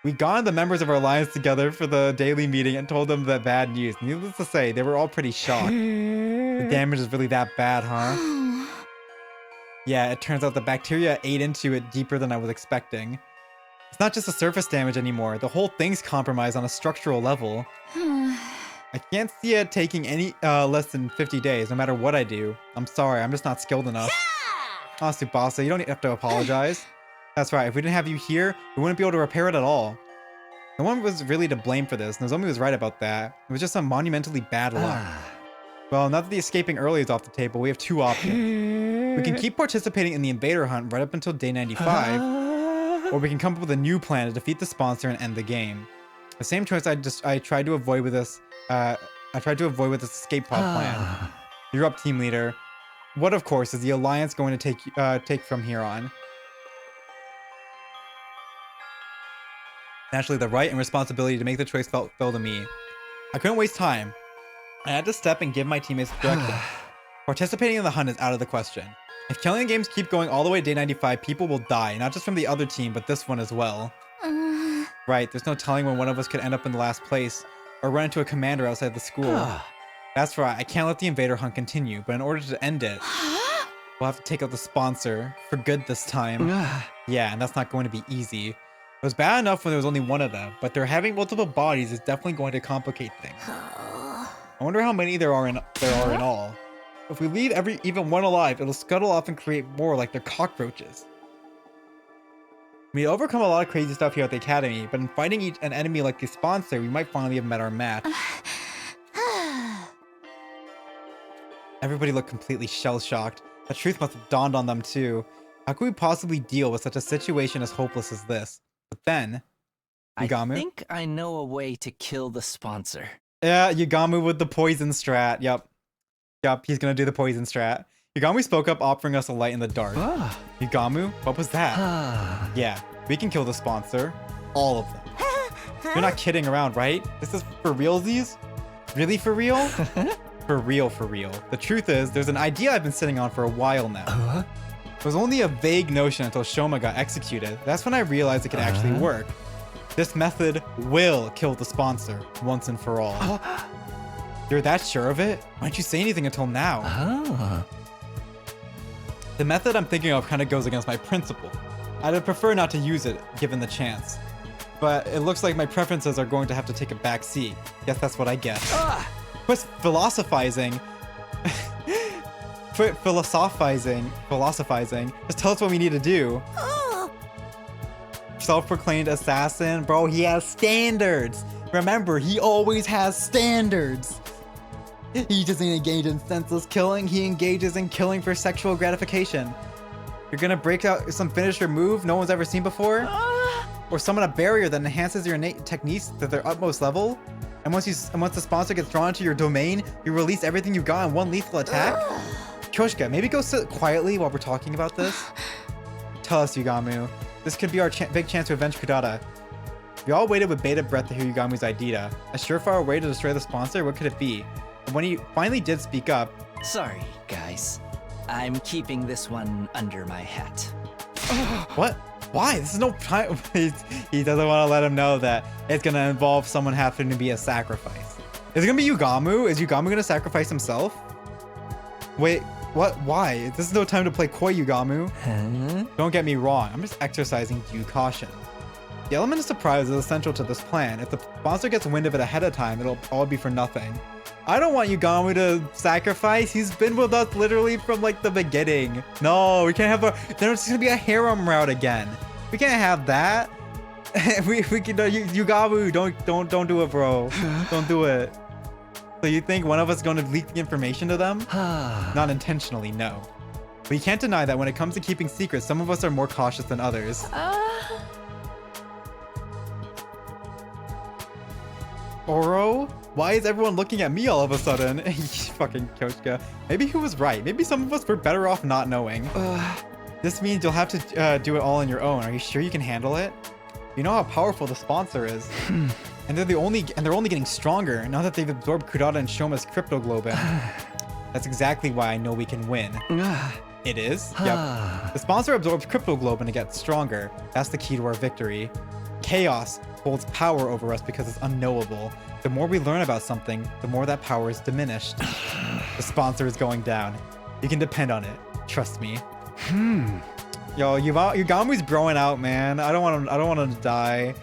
We got the members of our alliance together for the daily meeting and told them the bad news. Needless to say, they were all pretty shocked. The damage is really that bad, huh? Yeah, it turns out the bacteria ate into it deeper than I was expecting. It's not just the surface damage anymore. The whole thing's compromised on a structural level. I can't see it taking any less than 50 days, no matter what I do. I'm sorry, I'm just not skilled enough. Oh, Tsubasa, you don't have to apologize. That's right, if we didn't have you here, we wouldn't be able to repair it at all. No one was really to blame for this. Nozomi was right about that. It was just some monumentally bad luck. Well, now that the escaping early is off the table, we have two options. We can keep participating in the invader hunt right up until day 95, or we can come up with a new plan to defeat the sponsor and end the game. The same choice I tried to avoid with this escape pod plan. You're up, team leader. What, of course, is the alliance going to take from here on? Naturally, the right and responsibility to make the choice fell to me. I couldn't waste time. I had to step and give my teammates direction. Participating in the hunt is out of the question. If killing games keep going all the way to day 95, people will die, not just from the other team, but this one as well. Right, there's no telling when one of us could end up in the last place, or run into a commander outside the school. That's right, I can't let the invader hunt continue, but in order to end it, we'll have to take out the sponsor, for good this time. Yeah, and that's not going to be easy. It was bad enough when there was only one of them, but their having multiple bodies is definitely going to complicate things. I wonder how many there are in all. If we leave even one alive, it'll scuttle off and create more like they're cockroaches. We overcome a lot of crazy stuff here at the Academy, but in fighting an enemy like the sponsor, we might finally have met our match. Everybody looked completely shell-shocked. The truth must have dawned on them too. How could we possibly deal with such a situation as hopeless as this? But then, Yugamu? I think I know a way to kill the sponsor. Yeah, Yugamu with the poison strat. Yup, he's gonna do the poison strat. Yugamu spoke up, offering us a light in the dark. Yugamu, what was that? Yeah, we can kill the sponsor. All of them. You're not kidding around, right? This is for realsies? Really for real? For real, for real. The truth is, there's an idea I've been sitting on for a while now. It was only a vague notion until Shoma got executed. That's when I realized it could actually work. This method will kill the sponsor once and for all. You're that sure of it? Why didn't you say anything until now? The method I'm thinking of kind of goes against my principle. I'd prefer not to use it given the chance. But it looks like my preferences are going to have to take a back seat. Guess that's what I get. Quit philosophizing. Quit philosophizing. Just tell us what we need to do. Self-proclaimed assassin. Bro, he has standards. Remember, he always has standards. He doesn't engage in senseless killing. He engages in killing for sexual gratification. You're gonna break out some finisher move no one's ever seen before? Or summon a barrier that enhances your innate techniques to their utmost level? And once the sponsor gets drawn into your domain, you release everything you got in one lethal attack? Kyoshka, maybe go sit quietly while we're talking about this? Tell us, Yugamu. This could be our big chance to avenge Kudata. We all waited with bated breath to hear Yugamu's idea. A surefire way to destroy the sponsor? What could it be? And when he finally did speak up... Sorry, guys. I'm keeping this one under my hat. What? Why? This is no time. He doesn't want to let him know that it's going to involve someone having to be a sacrifice. Is it going to be Yugamu? Is Yugamu going to sacrifice himself? Wait, what? Why? This is no time to play coy, Yugamu. Don't get me wrong. I'm just exercising due caution. The element of surprise is essential to this plan. If the sponsor gets wind of it ahead of time, it'll all be for nothing. I don't want Yugamu to sacrifice. He's been with us literally from like the beginning. No, we can't have there's gonna be a harem route again. We can't have that. we can Yugamu, don't do it, bro. Don't do it. So you think one of us is going to leak the information to them? Not intentionally, no. But you can't deny that when it comes to keeping secrets, some of us are more cautious than others. Oro? Why is everyone looking at me all of a sudden? Fucking Kyoshka. Maybe he was right. Maybe some of us were better off not knowing. This means you'll have to do it all on your own. Are you sure you can handle it? You know how powerful the sponsor is. And they're only getting stronger now that they've absorbed Kudata and Shoma's cryptoglobin. That's exactly why I know we can win. It is? Yep. The sponsor absorbs cryptoglobin to get stronger. That's the key to our victory. Chaos holds power over us because it's unknowable. The more we learn about something, the more that power is diminished. The sponsor is going down. You can depend on it. Trust me. Yo, Yugamu's growing out, man. I don't want him to die.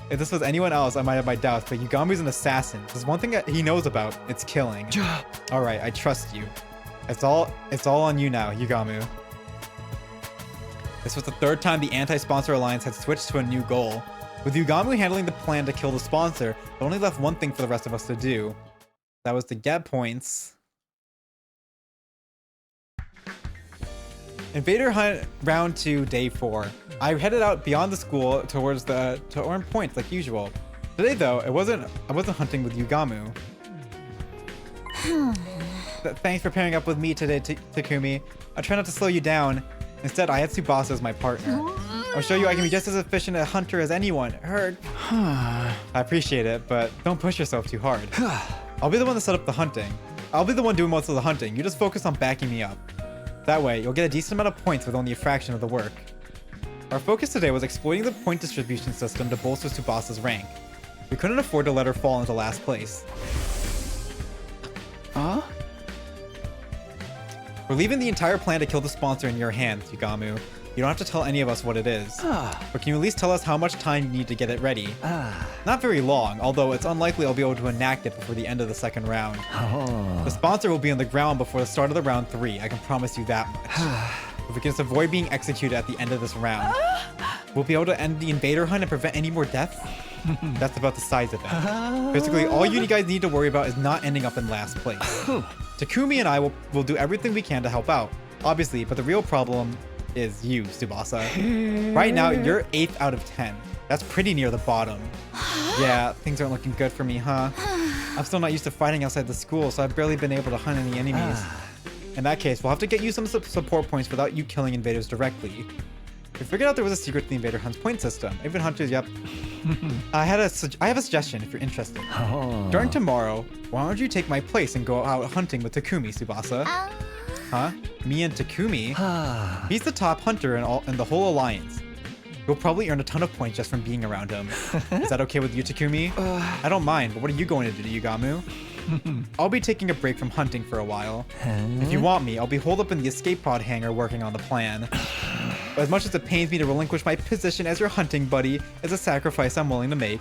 If this was anyone else, I might have my doubts, but Yugamu's an assassin. There's one thing that he knows about. It's killing. All right, I trust you. It's all on you now, Yugamu. This was the third time the anti-sponsor alliance had switched to a new goal. With Yugamu handling the plan to kill the sponsor, it only left one thing for the rest of us to do. That was to get points. Invader Hunt Round 2, Day 4. I headed out beyond the school to earn points like usual. Today though, I wasn't hunting with Yugamu. Thanks for pairing up with me today, Takumi. I'll try not to slow you down. Instead, I had Tsubasa as my partner. I'll show you I can be just as efficient a hunter as anyone. Heard? I appreciate it, but don't push yourself too hard. I'll be the one to set up the hunting. I'll be the one doing most of the hunting. You just focus on backing me up. That way, you'll get a decent amount of points with only a fraction of the work. Our focus today was exploiting the point distribution system to bolster Tsubasa's rank. We couldn't afford to let her fall into last place. We're leaving the entire plan to kill the sponsor in your hands, Yugamu. You don't have to tell any of us what it is. But can you at least tell us how much time you need to get it ready? Not very long, although it's unlikely I'll be able to enact it before the end of the second round. The sponsor will be on the ground before the start of the round 3, I can promise you that much. If we can just avoid being executed at the end of this round, we'll be able to end the invader hunt and prevent any more deaths? That's about the size of it. Basically, all you guys need to worry about is not ending up in last place. Takumi and I will do everything we can to help out, obviously, but the real problem is you, Tsubasa. Right now, you're 8th out of 10. That's pretty near the bottom. Yeah, things aren't looking good for me, huh? I'm still not used to fighting outside the school, so I've barely been able to hunt any enemies. In that case, we'll have to get you some support points without you killing invaders directly. We figured out there was a secret to the Invader Hunt's point system. Even hunters, yep. I have a suggestion if you're interested. During tomorrow, why don't you take my place and go out hunting with Takumi, Tsubasa? Huh? Me and Takumi? He's the top hunter in the whole alliance. You'll probably earn a ton of points just from being around him. Is that okay with you, Takumi? I don't mind, but what are you going to do, Yugamu? I'll be taking a break from hunting for a while. If you want me, I'll be holed up in the escape pod hangar working on the plan. But as much as it pains me to relinquish my position as your hunting buddy, it's a sacrifice I'm willing to make.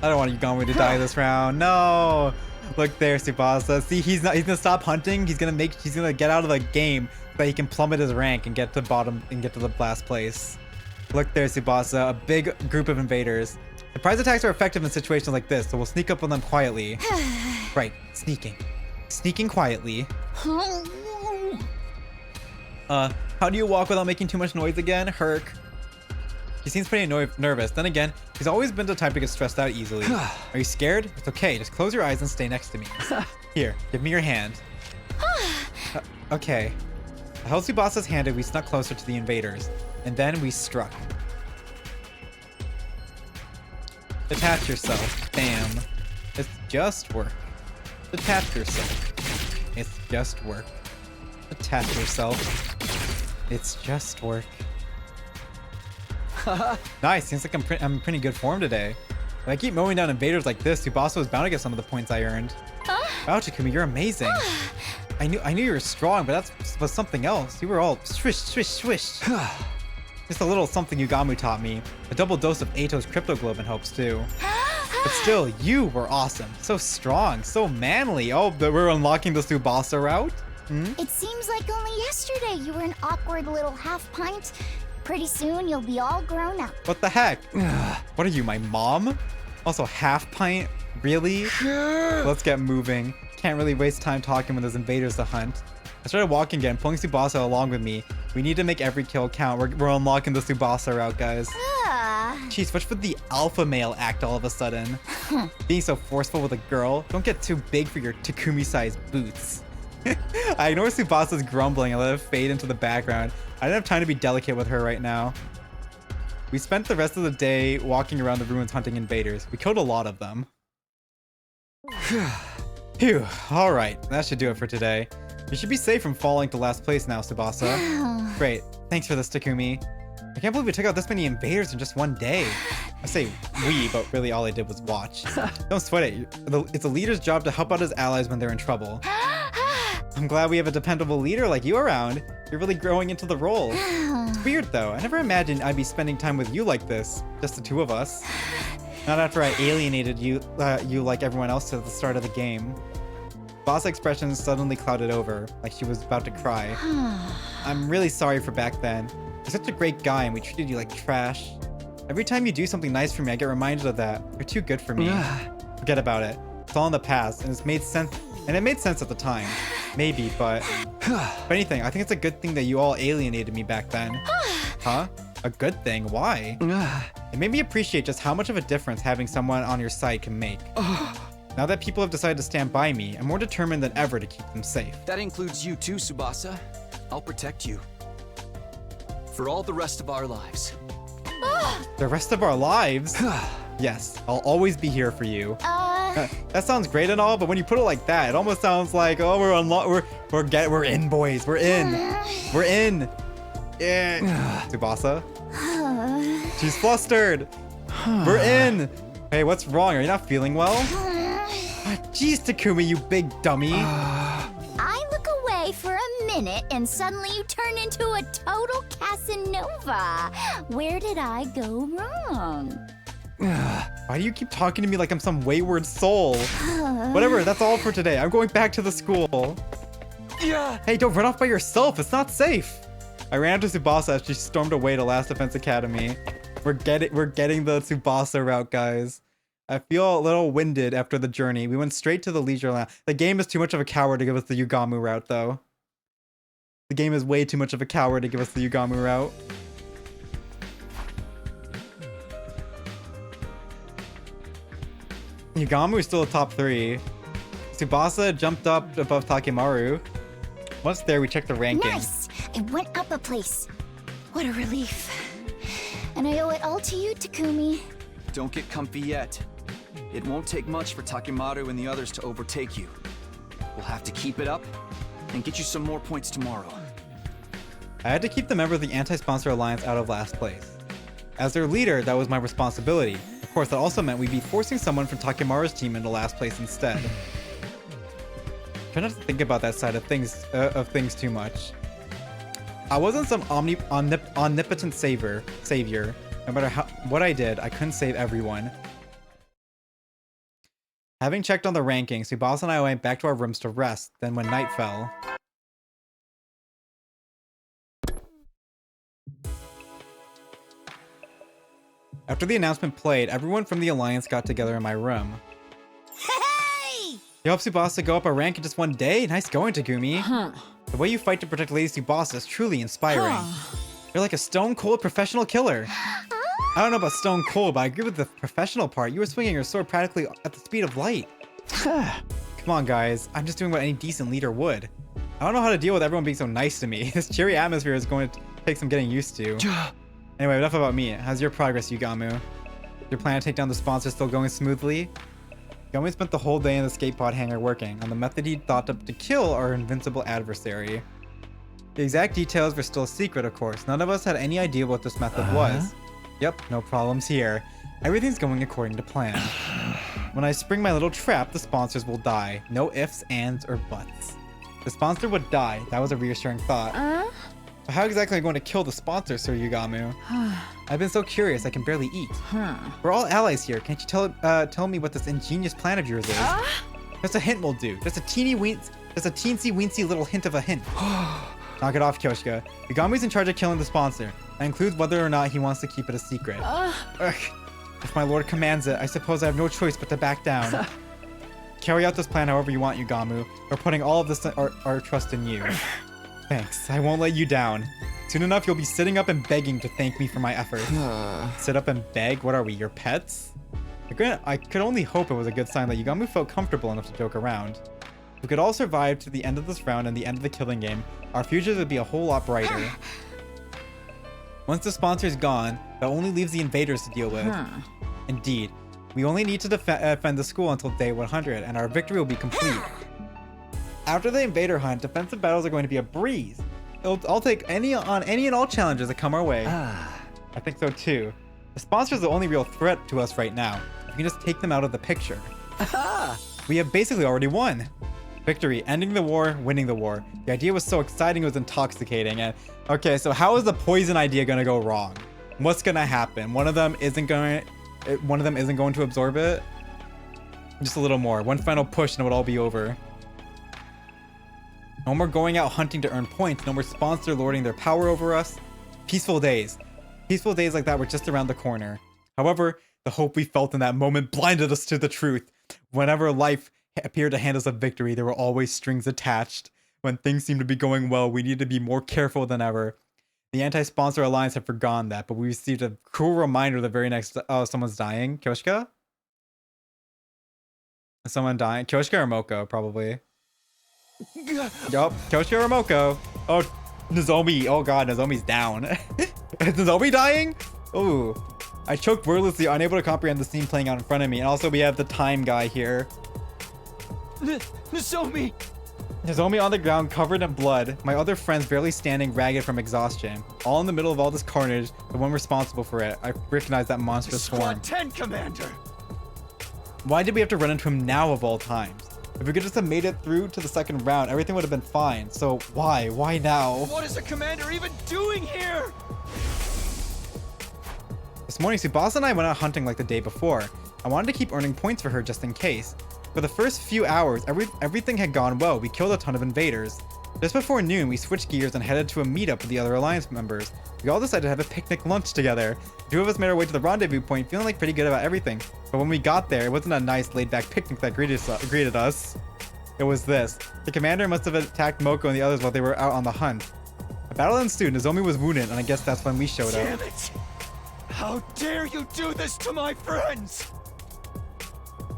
I don't want Yugamu to die this round. No! Look there, Tsubasa. See, he's gonna stop hunting. He's gonna get out of the game so that he can plummet his rank and get to bottom and get to the last place. Look there, Tsubasa. A big group of invaders. Surprise attacks are effective in situations like this, so we'll sneak up on them quietly. Right, sneaking. Sneaking quietly. How do you walk without making too much noise again? Herc. He seems pretty nervous. Then again, he's always been the type to get stressed out easily. Are you scared? It's okay. Just close your eyes and stay next to me. Here, give me your hand. Okay. I held Tsubasa's hand and we snuck closer to the invaders. And then we struck. Detach yourself. Bam. It's just work. Detach yourself. It's just work. Detach yourself. It's just work. Nice. Seems like I'm in pretty good form today. If I keep mowing down invaders like this, Tsubasa was bound to get some of the points I earned. Wow, Takumi, you're amazing. I knew you were strong, but that was something else. You were all swish, swish, swish. Just a little something Yugamu taught me. A double dose of Ato's cryptoglobin helps too. But still, you were awesome. So strong, so manly. Oh, but we're unlocking the Tsubasa route? It seems like only yesterday you were an awkward little half pint. Pretty soon you'll be all grown up. What the heck? What are you, my mom? Also, half pint? Really? Let's get moving. Can't really waste time talking when there's invaders to hunt. I started walking again, pulling Tsubasa along with me. We need to make every kill count. We're unlocking the Tsubasa route, guys. Jeez, what's with the alpha male act all of a sudden? Being so forceful with a girl? Don't get too big for your Takumi-sized boots. I ignore Tsubasa's grumbling and let it fade into the background. I don't have time to be delicate with her right now. We spent the rest of the day walking around the ruins hunting invaders. We killed a lot of them. Phew, alright, that should do it for today. You should be safe from falling to last place now, Tsubasa. Great, thanks for this, Takumi. I can't believe we took out this many invaders in just one day. I say we, but really all I did was watch. Don't sweat it. It's a leader's job to help out his allies when they're in trouble. I'm glad we have a dependable leader like you around. You're really growing into the role. It's weird though. I never imagined I'd be spending time with you like this. Just the two of us. Not after I alienated you like everyone else at the start of the game. Boss expression suddenly clouded over, like she was about to cry. I'm really sorry for back then. You're such a great guy and we treated you like trash. Every time you do something nice for me, I get reminded of that. You're too good for me. Forget about it. It's all in the past, and it made sense at the time. Maybe, but if anything, I think it's a good thing that you all alienated me back then. Huh? A good thing? Why? It made me appreciate just how much of a difference having someone on your side can make. Now that people have decided to stand by me, I'm more determined than ever to keep them safe. That includes you too, Tsubasa. I'll protect you. For all the rest of our lives. The rest of our lives? Yes, I'll always be here for you. That sounds great and all, but when you put it like that, it almost sounds like, oh, we're in, boys. We're in. We're in. Yeah. Tsubasa. She's flustered. We're in. Hey, what's wrong? Are you not feeling well? Jeez, Takumi, you big dummy. I look away for a minute and suddenly you turn into a total Casanova. Where did I go wrong? Why do you keep talking to me like I'm some wayward soul? Whatever, that's all for today. I'm going back to the school. Hey, don't run off by yourself. It's not safe. I ran after Tsubasa as she stormed away to Last Defense Academy. We're getting the Tsubasa route, guys. I feel a little winded after the journey. We went straight to the leisure lounge. The game is too much of a coward to give us the Yugamu route, though. The game is way too much of a coward to give us the Yugamu route. Yugamu is still a top 3. Tsubasa jumped up above Takemaru. Once there, we checked the rankings. Nice! I went up a place. What a relief. And I owe it all to you, Takumi. Don't get comfy yet. It won't take much for Takemaru and the others to overtake you. We'll have to keep it up and get you some more points tomorrow. I had to keep the member of the Anti-Sponsor Alliance out of last place. As their leader, that was my responsibility. Of course, that also meant we'd be forcing someone from Takemaru's team into last place instead. Try not to think about that side of things too much. I wasn't some omnipotent savior. No matter what I did, I couldn't save everyone. Having checked on the rankings, Tsubasa and I went back to our rooms to rest. Then when night fell... After the announcement played, everyone from the Alliance got together in my room. Hey! You helped Tsubasa go up a rank in just one day? Nice going, Takumi. The way you fight to protect Lady Tsubasa is truly inspiring. You're like a stone-cold professional killer. I don't know about stone-cold, but I agree with the professional part. You were swinging your sword practically at the speed of light. Come on, guys. I'm just doing what any decent leader would. I don't know how to deal with everyone being so nice to me. This cheery atmosphere is going to take some getting used to. Anyway, enough about me. How's your progress, Yugamu? Your plan to take down the sponsor still going smoothly? Yugami spent the whole day in the skate pod hangar working on the method he thought up to kill our invincible adversary. The exact details were still a secret, of course. None of us had any idea what this method was. Yep, no problems here. Everything's going according to plan. When I spring my little trap, the sponsors will die. No ifs, ands, or buts. The sponsor would die. That was a reassuring thought. But how exactly are you going to kill the sponsor, Sir Yugamu? I've been so curious I can barely eat. We're all allies here. Can't you tell me what this ingenious plan of yours is? Just a hint will do. Just a teensy-weensy little hint of a hint. Knock it off, Kyoshika. Yugamu's in charge of killing the sponsor. That includes whether or not he wants to keep it a secret. If my lord commands it, I suppose I have no choice but to back down. Carry out this plan however you want, Yugamu. We're putting all of this our trust in you. Thanks. I won't let you down. Soon enough, you'll be sitting up and begging to thank me for my efforts. Sit up and beg? What are we, your pets? I could only hope it was a good sign that Yugamu felt comfortable enough to joke around. If we could all survive to the end of this round and the end of the killing game, our futures would be a whole lot brighter. Once the sponsor is gone, that only leaves the invaders to deal with. Indeed. We only need to defend the school until day 100, and our victory will be complete. After the invader hunt, defensive battles are going to be a breeze. I'll take any and all challenges that come our way. I think so too. The sponsor is the only real threat to us right now. We can just take them out of the picture. We have basically already won. Victory, ending the war, winning the war. The idea was so exciting, it was intoxicating. And okay, so how is the poison idea gonna go wrong? What's gonna happen? One of them isn't going to absorb it? Just a little more. One final push and it would all be over. No more going out hunting to earn points. No more sponsor lording their power over us. Peaceful days. Peaceful days like that were just around the corner. However, the hope we felt in that moment blinded us to the truth. Whenever life appeared to hand us a victory, there were always strings attached. When things seemed to be going well, we needed to be more careful than ever. The Anti-Sponsor Alliance had forgotten that, but we received a cruel reminder the very next... Oh, someone's dying? Kyoshika? Is someone dying? Kyoshika or Moko, probably. Yup, Kyoshika or Moko. Oh, Nozomi. Oh god, Nozomi's down. Is Nozomi dying? Oh. I choked wordlessly, unable to comprehend the scene playing out in front of me. And also we have the time guy here. Nozomi! Nozomi on the ground, covered in blood. My other friends barely standing, ragged from exhaustion. All in the middle of all this carnage, the one responsible for it. I recognize that monstrous form. Squad 10, Commander! Why did we have to run into him now of all times? If we could just have made it through to the second round, everything would have been fine. So why? Why now? What is the commander even doing here? This morning, Tsubasa and I went out hunting like the day before. I wanted to keep earning points for her just in case. For the first few hours, everything had gone well. We killed a ton of invaders. Just before noon, we switched gears and headed to a meetup with the other Alliance members. We all decided to have a picnic lunch together. The two of us made our way to the rendezvous point, feeling like pretty good about everything. But when we got there, it wasn't a nice laid-back picnic that greeted us. It was this. The commander must have attacked Moko and the others while they were out on the hunt. A battle ensued, Nozomi was wounded, and I guess that's when we showed up. Damn it! How dare you do this to my friends!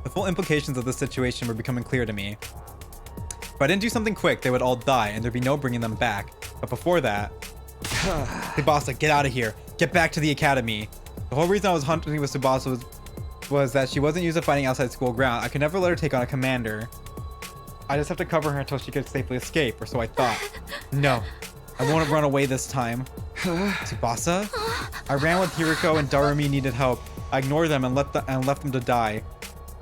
The full implications of this situation were becoming clear to me. If I didn't do something quick, they would all die, and there'd be no bringing them back. But before that... Tsubasa, get out of here. Get back to the academy. The whole reason I was hunting with Tsubasa was that she wasn't used to fighting outside school ground. I could never let her take on a commander. I just have to cover her until she could safely escape, or so I thought. No, I won't run away this time. Tsubasa? I ran with Hiriko and Darumi needed help. I ignored them and left them to die.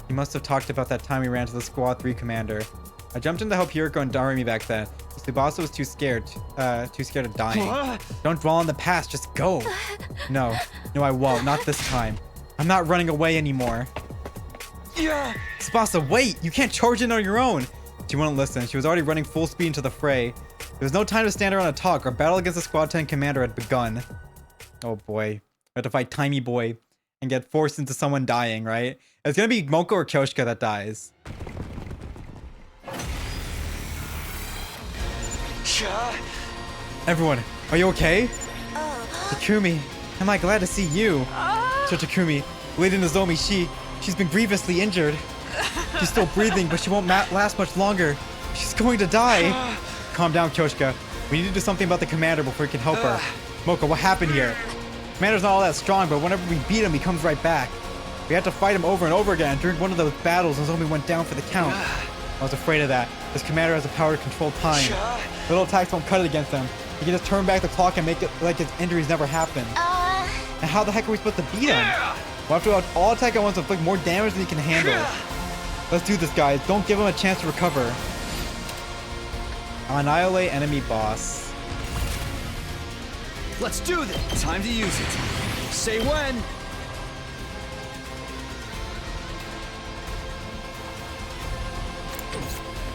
He must have talked about that time we ran to the Squad 3 commander. I jumped in to help Hiriko and Darumi back then. Tsubasa was too scared of dying. Don't dwell on the past, just go. No, I won't, not this time. I'm not running away anymore. Tsubasa, wait! You can't charge in on your own! She wouldn't listen. She was already running full speed into the fray. There was no time to stand around and talk. Our battle against the Squad 10 commander had begun. Oh boy. We had to fight Timey Boy and get forced into someone dying, right? It's gonna be Moko or Kyoshika that dies. Everyone, are you okay? Takumi, am I glad to see you? So Takumi, Lady Nozomi, she's been grievously injured. She's still breathing, but she won't last much longer. She's going to die. Calm down, Kyoshika. We need to do something about the commander before we can help her. Moko, what happened here? Commander's not all that strong, but whenever we beat him, he comes right back. We had to fight him over and over again. During one of those battles, Nozomi went down for the count. I was afraid of that. This commander has the power to control time. Little attacks won't cut it against him. He can just turn back the clock and make it like his injuries never happened. And how the heck are we supposed to beat him? We'll have to all attack at once to inflict more damage than he can handle. Let's do this, guys. Don't give him a chance to recover. Annihilate enemy boss. Let's do this. Time to use it. Say when.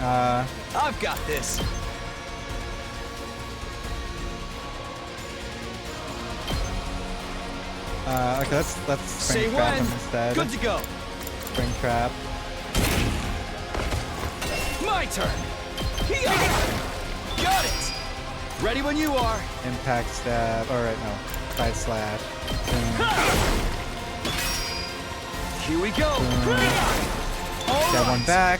I've got this. Okay, let's Say spring trap when. him instead. Good to go. Spring trap. My turn. Got it. Ready when you are. Impact stab. Alright, no. Side slash. Here we go. Get one back.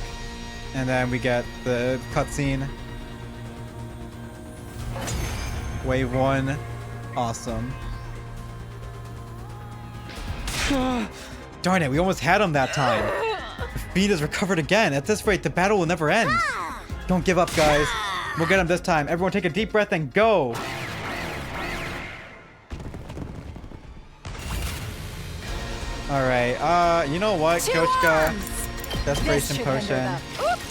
And then we get the cutscene. Wave 1. Awesome. Darn it, we almost had him that time. The feed is recovered again. At this rate, the battle will never end. Don't give up, guys. We'll get him this time. Everyone take a deep breath and go. Alright, you know what, Kyoshika? Desperation potion.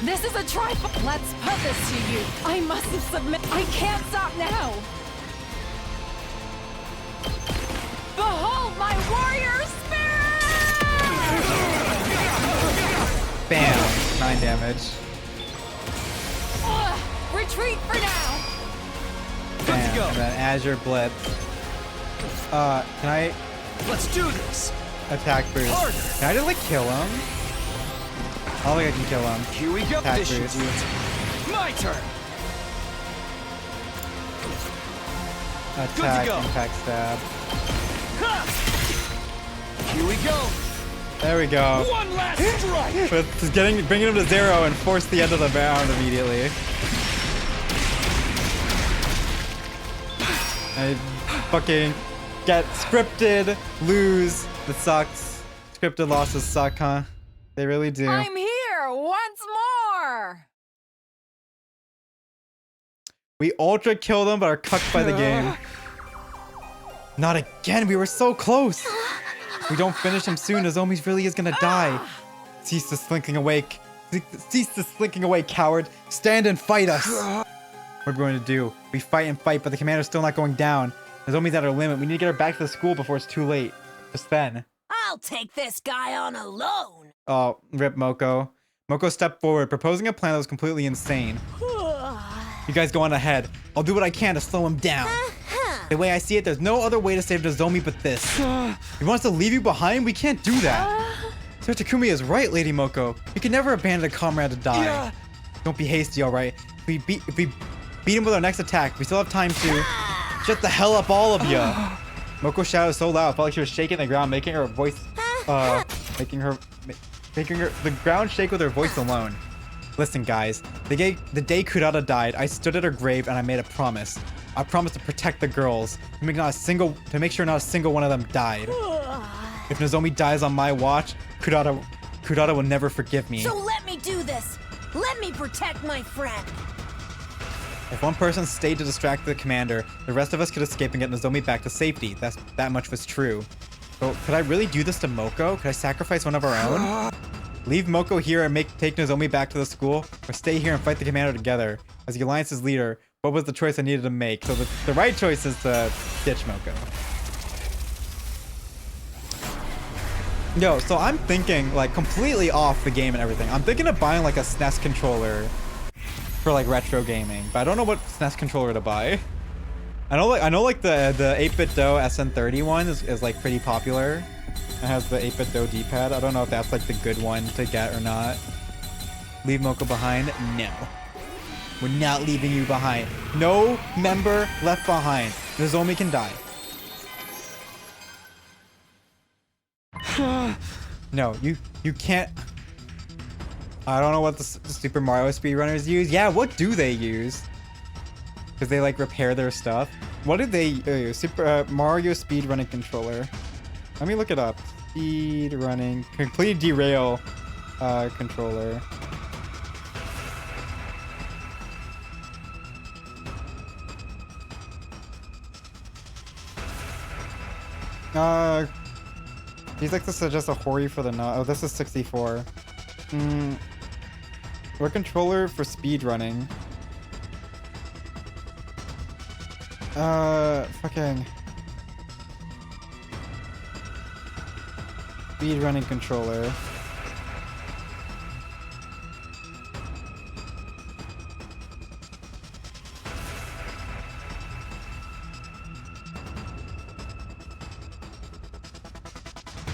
This is a trifle. Let's put this to you. I mustn't submit. I can't stop now. Behold my warrior spirit! Bam. 9 damage. Retreat for now. Bam. And then Azure Blitz. Can I... Let's do this. Attack boost. Harder. Can I just like kill him? I don't think I can kill him. Here we go. Attack This should boost. do it. My turn. Attack, go. impact stab. Here we go. There we go. One last strike. But just bringing him to 0 and force the end of the round immediately. I fucking get scripted, lose. It sucks. Scripted losses suck, huh? They really do. I'm here once more. We ultra killed them, but are cucked by the game. Not again. We were so close. If we don't finish him soon, Nozomi really is gonna die. Cease the slinking away. Cease the slinking away, coward. Stand and fight us. What are we going to do? We fight and fight, but the commander's still not going down. Nozomi's at our limit. We need to get her back to the school before it's too late. Just then. I'll take this guy on alone. Oh, rip Moko. Moko stepped forward, proposing a plan that was completely insane. You guys go on ahead. I'll do what I can to slow him down. The way I see it, there's no other way to save Nozomi but this. He wants to leave you behind? We can't do that. Sir Takumi is right, Lady Moko. We can never abandon a comrade to die. Don't be hasty, alright? If we beat him with our next attack, we still have time to... Shut the hell up, all of you! Moko shouted so loud, it felt like she was shaking the ground, making her voice... making the ground shake with her voice alone. Listen, guys. The day Kurata died, I stood at her grave and I made a promise. I promised to protect the girls, to make sure not a single one of them died. If Nozomi dies on my watch, Kurata will never forgive me. So let me do this. Let me protect my friend. If one person stayed to distract the commander, the rest of us could escape and get Nozomi back to safety. That much was true. But could I really do this to Moko? Could I sacrifice one of our own? Leave Moko here and take Nozomi back to the school, or stay here and fight the commander together. As the Alliance's leader, what was the choice I needed to make? So the right choice is to ditch Moko. Yo, so I'm thinking, like, completely off the game and everything. I'm thinking of buying, like, a SNES controller for, like, retro gaming. But I don't know what SNES controller to buy. I know, like, the 8-bit Do SN30 one is, like, pretty popular. It has the 8-bit Do D-pad. I don't know if that's, like, the good one to get or not. Leave Moko behind? No. We're not leaving you behind. No member left behind. Nozomi can die. No, you can't. I don't know what the Super Mario speedrunners use. Yeah, what do they use? Because they like repair their stuff. What did they use? Super Mario speedrunning controller. Let me look it up. Speedrunning complete derail controller. He's like to suggest a Hori for the nut. Oh, this is 64. What controller for speedrunning? Fucking speedrunning controller.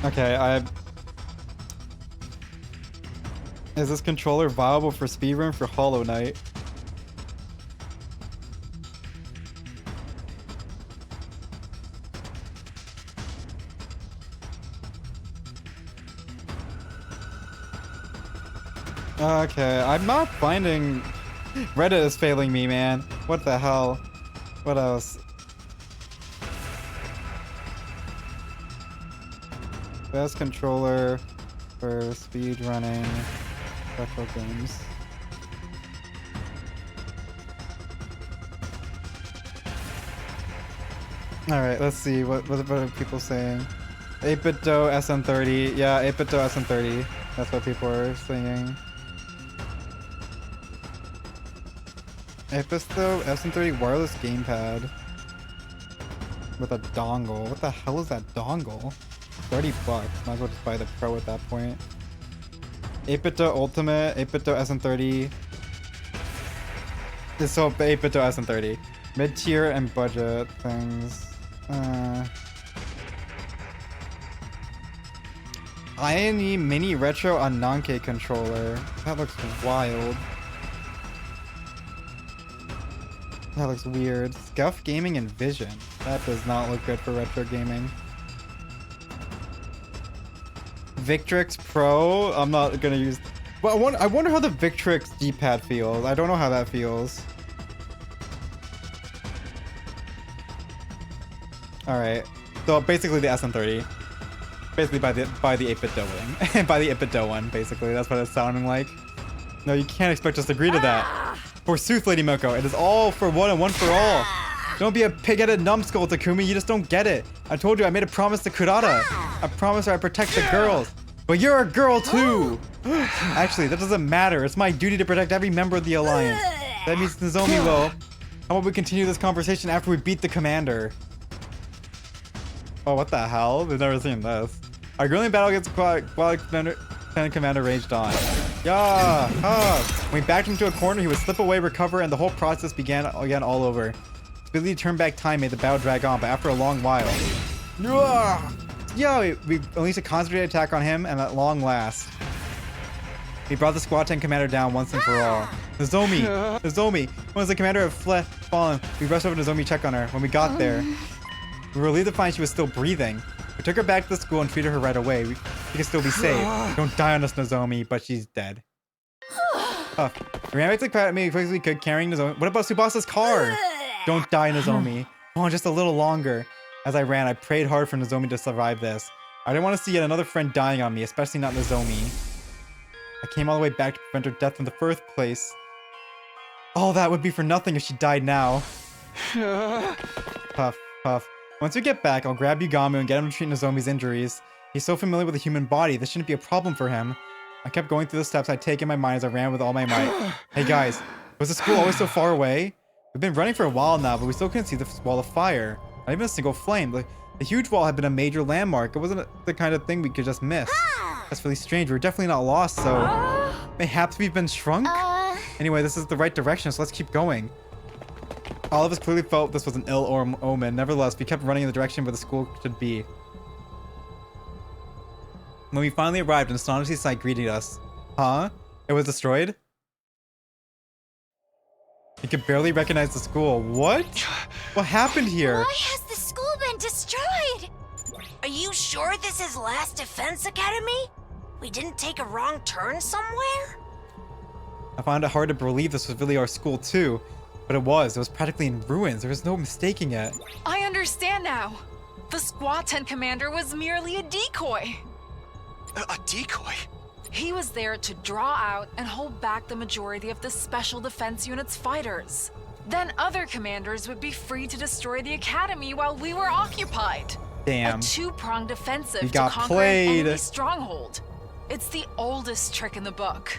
Okay, is this controller viable for speedrun for Hollow Knight? Okay, I'm not finding... Reddit is failing me, man. What the hell? What else? Best controller for speedrunning retro games. Alright, let's see. What are people saying? 8-bit Do SN30. Yeah, 8-bit Do SN30. That's what people are saying. 8-bit Do SN30 wireless gamepad. With a dongle. What the hell is that dongle? $30. Might as well just buy the Pro at that point. 8-bit Do Ultimate, 8-bit Do SN30. So 8-bit Do SN30. Mid-tier and budget things. INE Mini Retro on Nanke controller. That looks wild. That looks weird. Scuff Gaming and Vision. That does not look good for retro gaming. Victrix Pro. I'm not gonna use. Well, I wonder how the Victrix D-pad feels. I don't know how that feels. All right. So basically the SN30. Basically by the 8-bit Do one. By the 8-bit Do one. Basically, that's what it's sounding like. No, you can't expect us to agree to that. Forsooth, Lady Moko, it is all for one and one for all. Don't be a pig-headed numbskull, Takumi. You just don't get it. I told you I made a promise to Kurata. I promised her I'd protect the girls. But you're a girl too. Actually, that doesn't matter. It's my duty to protect every member of the Alliance. That means Nozomi will. How about we continue this conversation after we beat the commander? Oh, what the hell? We've never seen this. Our grueling battle against Commander raged on. Yeah! Ah! When we backed him to a corner, he would slip away, recover, and the whole process began again all over. Ability to turn back time made the battle drag on, but after a long while... Yeah! We unleashed a concentrated attack on him, and at long last... We brought the Squad 10 commander down once and for all. Nozomi! Nozomi! Once the commander had fallen, we rushed over to Nozomi to check on her. When we got there, we were relieved to find she was still breathing. We took her back to the school and treated her right away. You can still be saved. Don't die on us, Nozomi, but she's dead. We ran back to the academy as quick as we could, carrying Nozomi. What about Tsubasa's car? Don't die, Nozomi. Come on, just a little longer. As I ran, I prayed hard for Nozomi to survive this. I didn't want to see yet another friend dying on me, especially not Nozomi. I came all the way back to prevent her death in the first place. All that would be for nothing if she died now. Puff, puff. Once we get back, I'll grab Yugamu and get him to treat Nozomi's injuries. He's so familiar with the human body, this shouldn't be a problem for him. I kept going through the steps I'd take in my mind as I ran with all my might. Hey guys, was the school always so far away? We've been running for a while now, but we still couldn't see the wall of fire. Not even a single flame. The huge wall had been a major landmark. It wasn't the kind of thing we could just miss. That's really strange. We're definitely not lost, so... Mayhaps we've been shrunk? Anyway, this is the right direction, so let's keep going. All of us clearly felt this was an ill omen. Nevertheless, we kept running in the direction where the school should be. When we finally arrived, an astonishing sight greeted us. Huh? It was destroyed? You could barely recognize the school. What? What happened here? Why has the school been destroyed? Are you sure this is Last Defense Academy? We didn't take a wrong turn somewhere? I found it hard to believe this was really our school too. But it was. It was practically in ruins. There was no mistaking it. I understand now. The squad tent commander was merely a decoy. A decoy? He was there to draw out and hold back the majority of the Special Defense Unit's fighters. Then other commanders would be free to destroy the academy while we were occupied. Damn. A two-pronged offensive You to got conquer played. an enemy stronghold. It's the oldest trick in the book.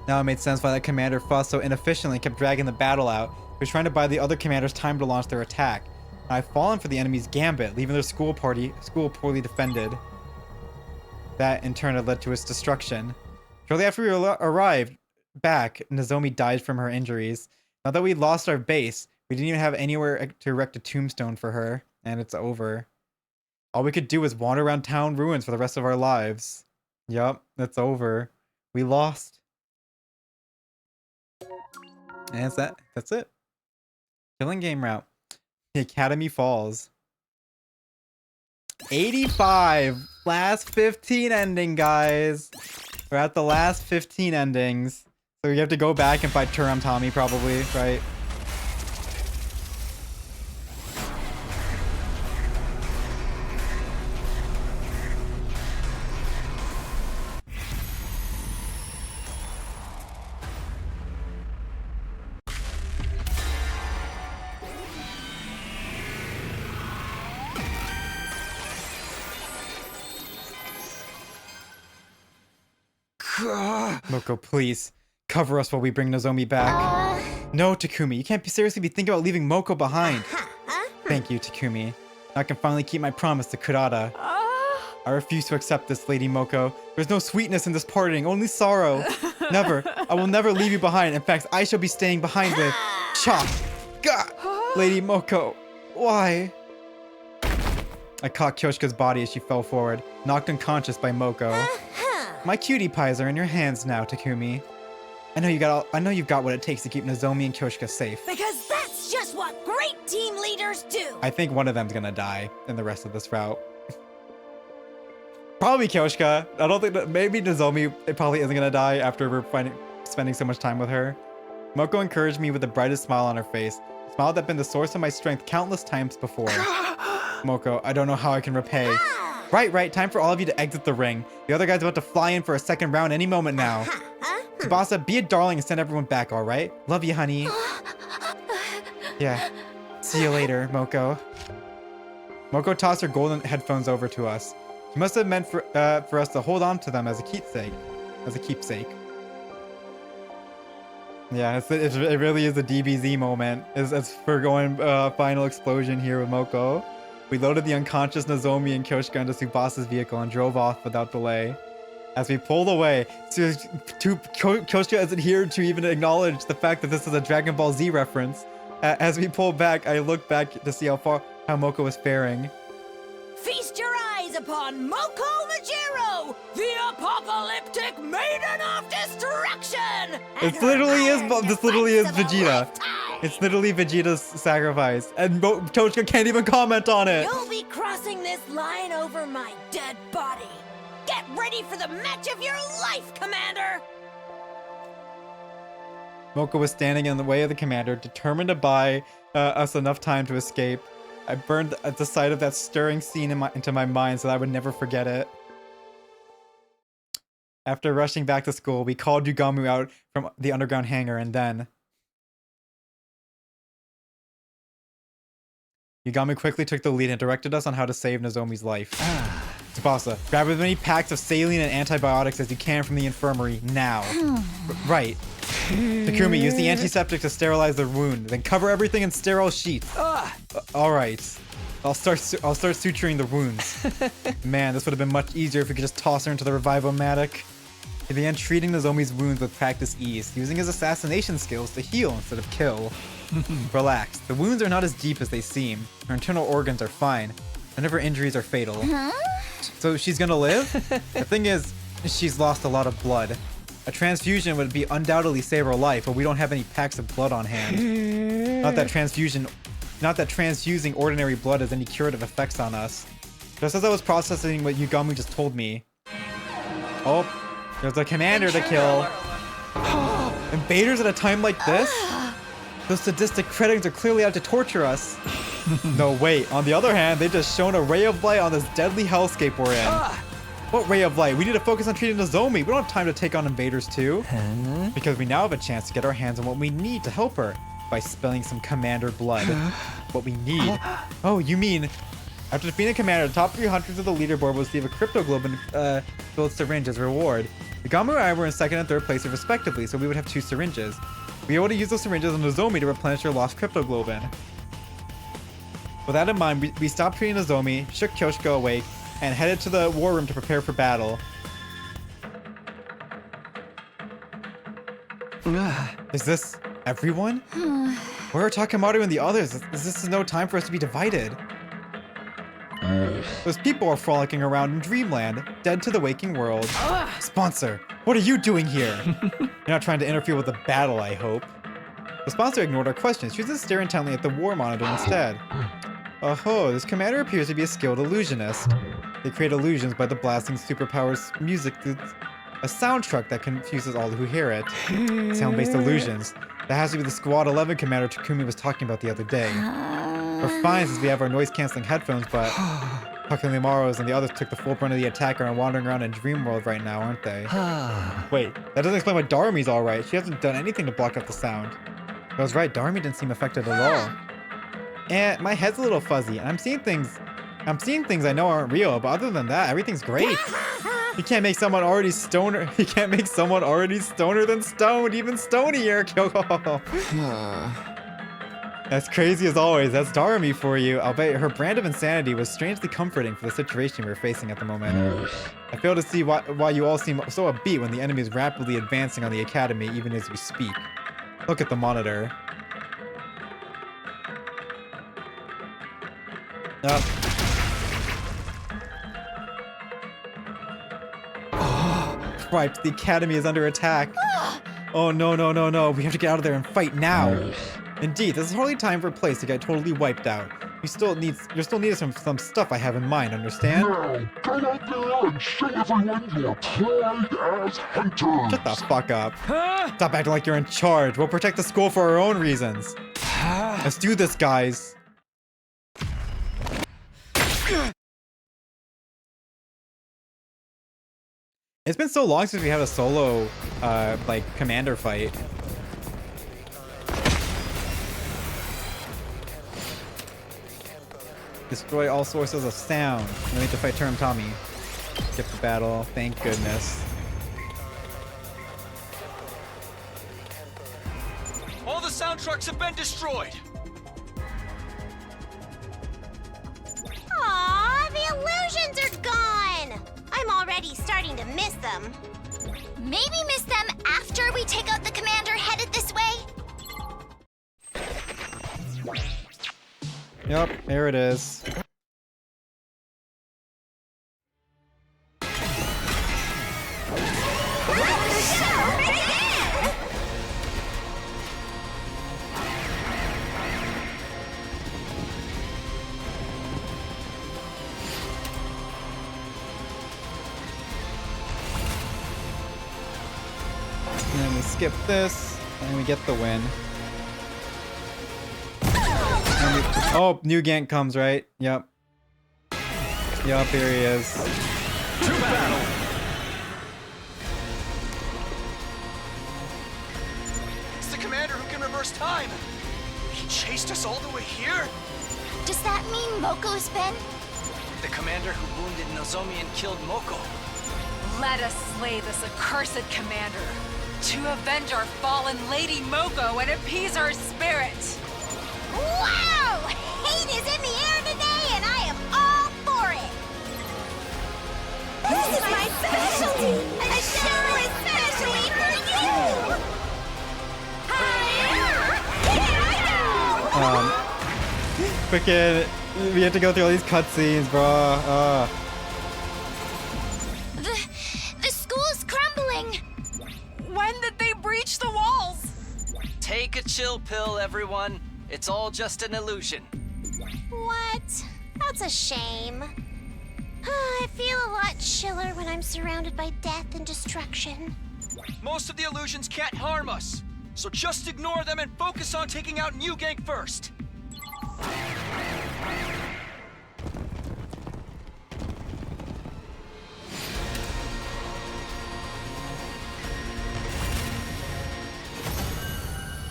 Now it made sense why that commander fought so inefficiently and kept dragging the battle out. He was trying to buy the other commanders time to launch their attack. And I've fallen for the enemy's gambit, leaving their school poorly defended. That in turn had led to its destruction. Shortly after we arrived back, Nozomi died from her injuries. Now that we lost our base, we didn't even have anywhere to erect a tombstone for her, and it's over. All we could do was wander around town ruins for the rest of our lives. Yup, it's over. We lost. And that's it. Killing game route. The Academy falls. 85! Last 15 ending, guys. We're at the last 15 endings. So we have to go back and fight Turam Tommy, probably, right? Moko, please. Cover us while we bring Nozomi back. No, Takumi. You can't seriously be thinking about leaving Moko behind. Thank you, Takumi. Now I can finally keep my promise to Kurata. I refuse to accept this, Lady Moko. There's no sweetness in this parting, only sorrow. Never. I will never leave you behind. In fact, I shall be staying behind with... Chop! God! Lady Moko, why? I caught Kyoshika's body as she fell forward, knocked unconscious by Moko. My cutie pies are in your hands now, Takumi. I know you've got what it takes to keep Nozomi and Kyoshika safe. Because that's just what great team leaders do! I think one of them's gonna die in the rest of this route. Probably Kyoshika. I don't think that, maybe Nozomi, it probably isn't gonna die after we're spending so much time with her. Moko encouraged me with the brightest smile on her face. A smile that had been the source of my strength countless times before. Moko, I don't know how I can repay. Right, time for all of you to exit the ring. The other guy's about to fly in for a second round any moment now. Tsubasa, be a darling and send everyone back, alright? Love you, honey. Yeah. See you later, Moko. Moko tossed her golden headphones over to us. She must have meant for us to hold on to them as a keepsake. Yeah, it really is a DBZ moment. It's for going final explosion here with Moko. We loaded the unconscious Nozomi and Kyoshika into Tsubasa's vehicle and drove off without delay. As we pulled away, Kyoshika isn't here to even acknowledge the fact that this is a Dragon Ball Z reference. As we pulled back, I looked back to see how Moko was faring. Feast your eyes upon Moko Majiro, the apocalyptic maiden of destruction! This literally is Vegeta. It's literally Vegeta's sacrifice, and Toshka can't even comment on it. You'll be crossing this line over my dead body. Get ready for the match of your life, Commander! Mocha was standing in the way of the commander, determined to buy us enough time to escape. I burned at the sight of that stirring scene into my mind so that I would never forget it. After rushing back to school, we called Yugamu out from the underground hangar, and then Yugamu quickly took the lead and directed us on how to save Nozomi's life. Tsubasa, grab as many packs of saline and antibiotics as you can from the infirmary, now. Right. Takumi, use the antiseptic to sterilize the wound, then cover everything in sterile sheets. Alright. I'll start suturing the wounds. Man, this would have been much easier if we could just toss her into the Revive-O-Matic. He began treating Nozomi's wounds with practiced ease, using his assassination skills to heal instead of kill. Relax, the wounds are not as deep as they seem. Her internal organs are fine. None of her injuries are fatal. So she's gonna live? The thing is, she's lost a lot of blood. A transfusion would be undoubtedly save her life, but we don't have any packs of blood on hand. Not that transfusing ordinary blood has any curative effects on us. Just as I was processing what Yugamu just told me. Oh, there's a commander to kill. Invaders at a time like this? Those sadistic cretins are clearly out to torture us. No, wait. On the other hand, they just shone a ray of light on this deadly hellscape we're in. What ray of light? We need to focus on treating Nozomi. We don't have time to take on invaders too. Because we now have a chance to get our hands on what we need to help her by spilling some commander blood. What we need. Oh, you mean after defeating Commander, the top 3 hunters of the leaderboard will receive a crypto globe and filled syringe as a reward. Yugamu and I were in 2nd and 3rd place respectively, so we would have 2 syringes. We were able to use those syringes on Nozomi to replenish her lost crypto globin. With that in mind, we stopped treating Nozomi, shook Kyoshiko awake, and headed to the war room to prepare for battle. Is this everyone? Where are Takemaru and the others? This is no time for us to be divided. Those people are frolicking around in dreamland, dead to the waking world. Sponsor, what are you doing here? You're not trying to interfere with the battle, I hope. The sponsor ignored our questions. She was just staring intently at the war monitor instead. Oh, this commander appears to be a skilled illusionist. They create illusions by the blasting superpowers music through a soundtrack that confuses all who hear it. Sound-based illusions. That has to be the Squad 11 commander Takumi was talking about the other day. We're fine since we have our noise-canceling headphones, but Takemimaros and the others took the full brunt of the attack and are wandering around in Dreamworld right now, aren't they? Wait, that doesn't explain why Darumi's alright. She hasn't done anything to block out the sound. I was right, Darumi didn't seem affected at all. And my head's a little fuzzy, and I'm seeing things I know aren't real, but other than that, everything's great. You can't make someone already stoner. You can't make someone already stoner than stoned, even stonier. As crazy as always, that's Darumi for you. I'll bet her brand of insanity was strangely comforting for the situation we're facing at the moment. I fail to see why you all seem so upbeat when the enemy is rapidly advancing on the academy even as we speak. Look at the monitor. Right, the academy is under attack. Oh no. We have to get out of there and fight now. Indeed, this is hardly time for a place to get totally wiped out. You're still needing some stuff I have in mind, understand? Now, go out there and show everyone your pride as hunters! Shut the fuck up. Stop acting like you're in charge. We'll protect the school for our own reasons. Let's do this, guys. It's been so long since we had a solo, commander fight. Destroy all sources of sound. We need to fight Term Tommy. Skip the battle. Thank goodness. All the sound trucks have been destroyed. Aw, the illusions are gone! I'm already starting to miss them. Maybe miss them after we take out the commander headed this way? Yep, here it is. skip this, and we get the win. Oh, new gank comes, right? Yep. Yup, here he is. To battle! It's the commander who can reverse time! He chased us all the way here? Does that mean Moko's been? The commander who wounded Nozomi and killed Moko. Let us slay this accursed commander to avenge our fallen Lady Moko and appease her spirit. Wow! Hate is in the air today, and I am all for it! This is my specialty! A show especially for you! Here I go! Freaking, we have to go through all these cutscenes, bro. The school's crumbling! When did they breach the walls? Take a chill pill, everyone. It's all just an illusion. What? That's a shame. I feel a lot chiller when I'm surrounded by death and destruction. Most of the illusions can't harm us, so just ignore them and focus on taking out New Gang first.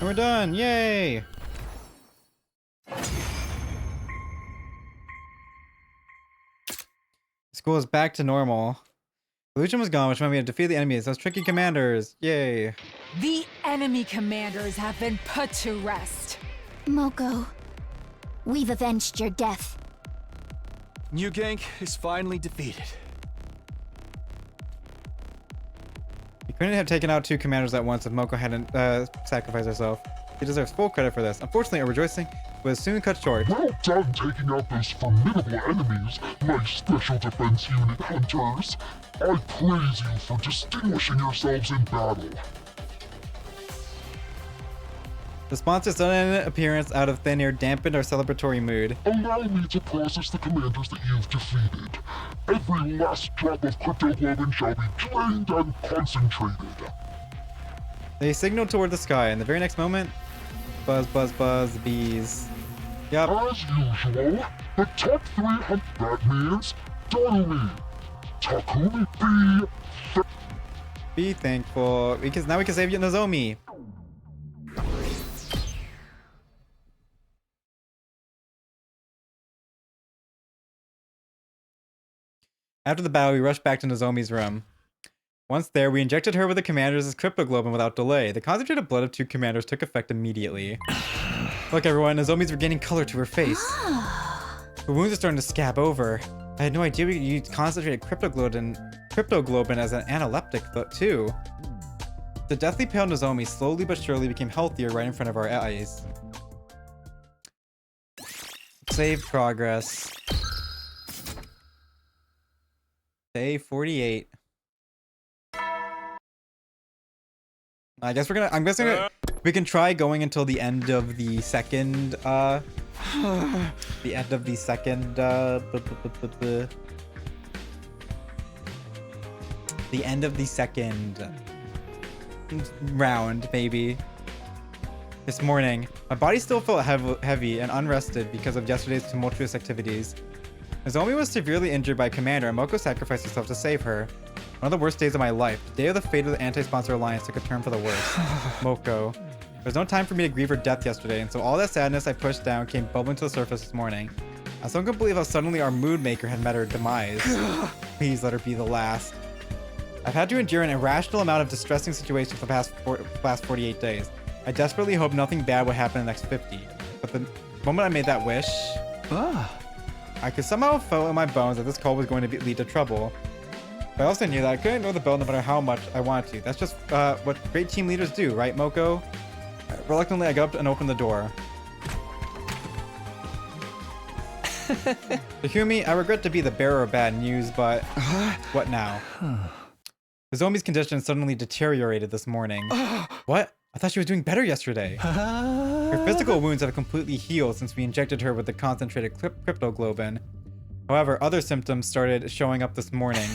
And we're done, yay! School is back to normal. Illusion was gone, which meant we had to defeat the enemies. Those tricky commanders, yay! The enemy commanders have been put to rest. Moko, we've avenged your death. New Gang is finally defeated. We couldn't have taken out two commanders at once if Moko hadn't sacrificed herself. She deserves full credit for this. Unfortunately, our rejoicing was soon cut short. Well done taking out those formidable enemies, my Special Defense Unit hunters. I praise you for distinguishing yourselves in battle. The sponsor's sudden appearance out of thin air dampened our celebratory mood. Allow me to process the commanders that you've defeated. Every last drop of cryptoglobin shall be drained and concentrated. They signaled toward the sky, and the very next moment, buzz, buzz, buzz, bees. Yep. As usual, the top 3 hunt. That means Darumi, Takumi, Be thankful, because now we can save Nozomi. After the battle, we rushed back to Nozomi's room. Once there, we injected her with the commander's cryptoglobin without delay. The concentrated blood of 2 commanders took effect immediately. Look everyone, Nozomi's regaining color to her face. Her wounds are starting to scab over. I had no idea we could use concentrated cryptoglobin as an analeptic too. The deathly pale Nozomi slowly but surely became healthier right in front of our eyes. Save progress. Day 48. I guess I'm guessing we can try going until the end of the second, the end of the second, the end of the second round, maybe. This morning, my body still felt heavy and unrested because of yesterday's tumultuous activities. Nozomi was severely injured by Commander, and Moko sacrificed herself to save her. One of the worst days of my life. The day of the fate of the anti-sponsor alliance took a turn for the worse. Moko. There was no time for me to grieve her death yesterday, and so all that sadness I pushed down came bubbling to the surface this morning. I still couldn't believe how suddenly our mood maker had met her demise. Please let her be the last. I've had to endure an irrational amount of distressing situations for the past 48 days. I desperately hope nothing bad would happen in the next 50. But the moment I made that wish, I could somehow feel in my bones that this call was going to lead to trouble. But I also knew that I couldn't ignore the bell no matter how much I wanted to. That's just what great team leaders do, right, Moko? Reluctantly, I got up and opened the door. Takumi, I regret to be the bearer of bad news, but what now? Nozomi's condition suddenly deteriorated this morning. What? I thought she was doing better yesterday. Her physical wounds have completely healed since we injected her with the concentrated cryptoglobin. However, other symptoms started showing up this morning.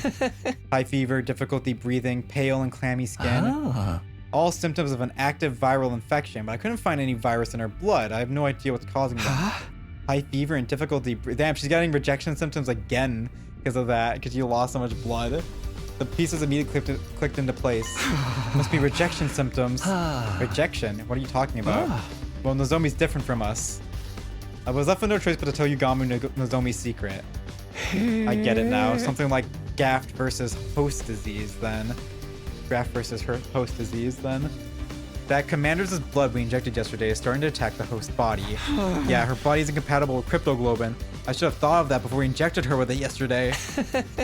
High fever, difficulty breathing, pale and clammy skin. all symptoms of an active viral infection, but I couldn't find any virus in her blood. I have no idea what's causing them. High fever and difficulty. Damn, she's getting rejection symptoms again because of that, because you lost so much blood. The pieces immediately clicked into place. Must be rejection symptoms. Rejection? What are you talking about? Well, Nozomi's different from us. I was left with no choice but to tell Yugami Nozomi's secret. I get it now. Something like graft versus host disease then. Graft versus host disease then. That commander's blood we injected yesterday is starting to attack the host body. Yeah, her body is incompatible with cryptoglobin. I should have thought of that before we injected her with it yesterday.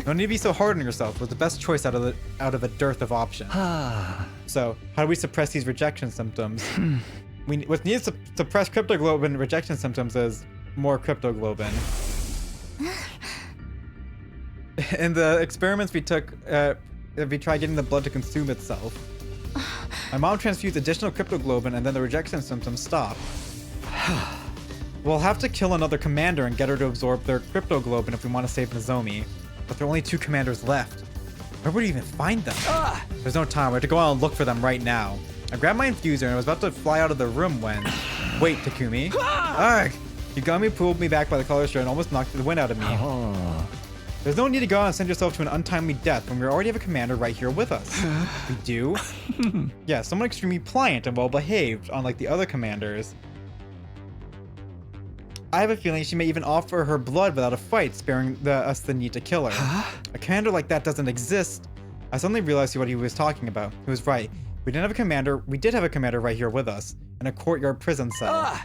No need to be so hard on yourself. It was the best choice out of a dearth of options. So, how do we suppress these rejection symptoms? What needs to suppress cryptoglobin rejection symptoms is more cryptoglobin. In the experiments we took, we tried getting the blood to consume itself. My mom transfused additional cryptoglobin and then the rejection symptoms stopped. We'll have to kill another commander and get her to absorb their cryptoglobin if we want to save Nozomi. But there are only 2 commanders left. Where would we even find them? There's no time. We have to go out and look for them right now. I grabbed my infuser and I was about to fly out of the room when... Wait, Takumi. Ugh! Yugami pulled me back by the collar shirt and almost knocked the wind out of me. There's no need to go out and send yourself to an untimely death when we already have a commander right here with us. We do? Yeah, someone extremely pliant and well-behaved, unlike the other commanders. I have a feeling she may even offer her blood without a fight, sparing us the need to kill her. A commander like that doesn't exist. I suddenly realized what he was talking about. He was right. We did have a commander right here with us, in a courtyard prison cell.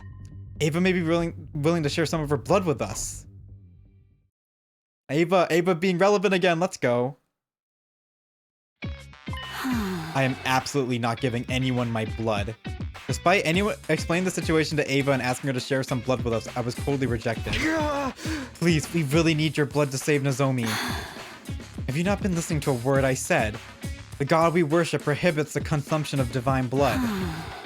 Ava may be willing to share some of her blood with us. Ava being relevant again, let's go. I am absolutely not giving anyone my blood. Despite anyone explaining the situation to Ava and asking her to share some blood with us, I was totally rejected. Please, we really need your blood to save Nozomi. Have you not been listening to a word I said? The god we worship prohibits the consumption of divine blood.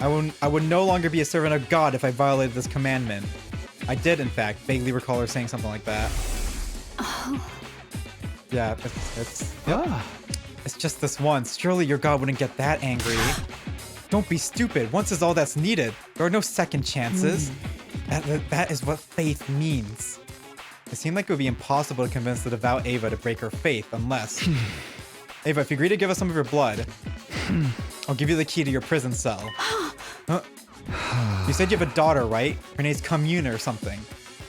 I would no longer be a servant of God if I violated this commandment. I did, in fact, vaguely recall her saying something like that. Yeah, it's just this once. Surely your god wouldn't get that angry. Don't be stupid. Once is all that's needed. There are no second chances. That is what faith means. It seemed like it would be impossible to convince the devout Ava to break her faith unless... Ava, if you agree to give us some of your blood, I'll give you the key to your prison cell. You said you have a daughter, right? Her name's Commune or something.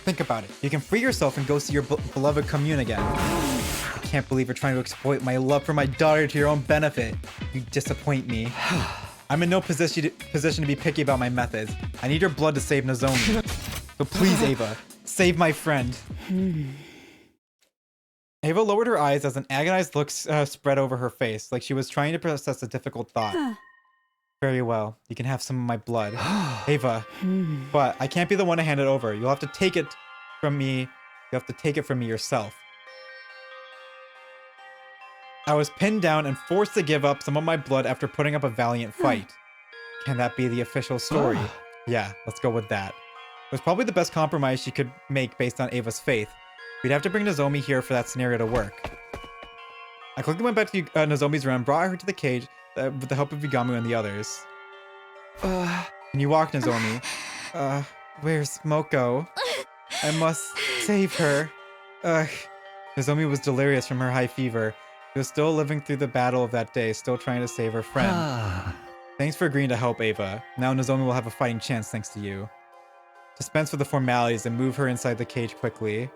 Think about it. You can free yourself and go see your beloved Commune again. I can't believe you're trying to exploit my love for my daughter to your own benefit. You disappoint me. I'm in no position to be picky about my methods. I need your blood to save Nozomi. So please, Ava, save my friend. Ava lowered her eyes as an agonized look spread over her face, like she was trying to process a difficult thought. Very well. You can have some of my blood. Ava. But I can't be the one to hand it over. You'll have to take it from me. You have to take it from me yourself. I was pinned down and forced to give up some of my blood after putting up a valiant fight. Can that be the official story? Yeah, let's go with that. It was probably the best compromise she could make based on Ava's faith. We'd have to bring Nozomi here for that scenario to work. I quickly went back to Nozomi's room and brought her to the cage with the help of Yugami and the others. Can you walk, Nozomi? Where's Moko? I must save her. Nozomi was delirious from her high fever. She was still living through the battle of that day, still trying to save her friend. Thanks for agreeing to help, Ava. Now Nozomi will have a fighting chance thanks to you. Dispense with the formalities and move her inside the cage quickly.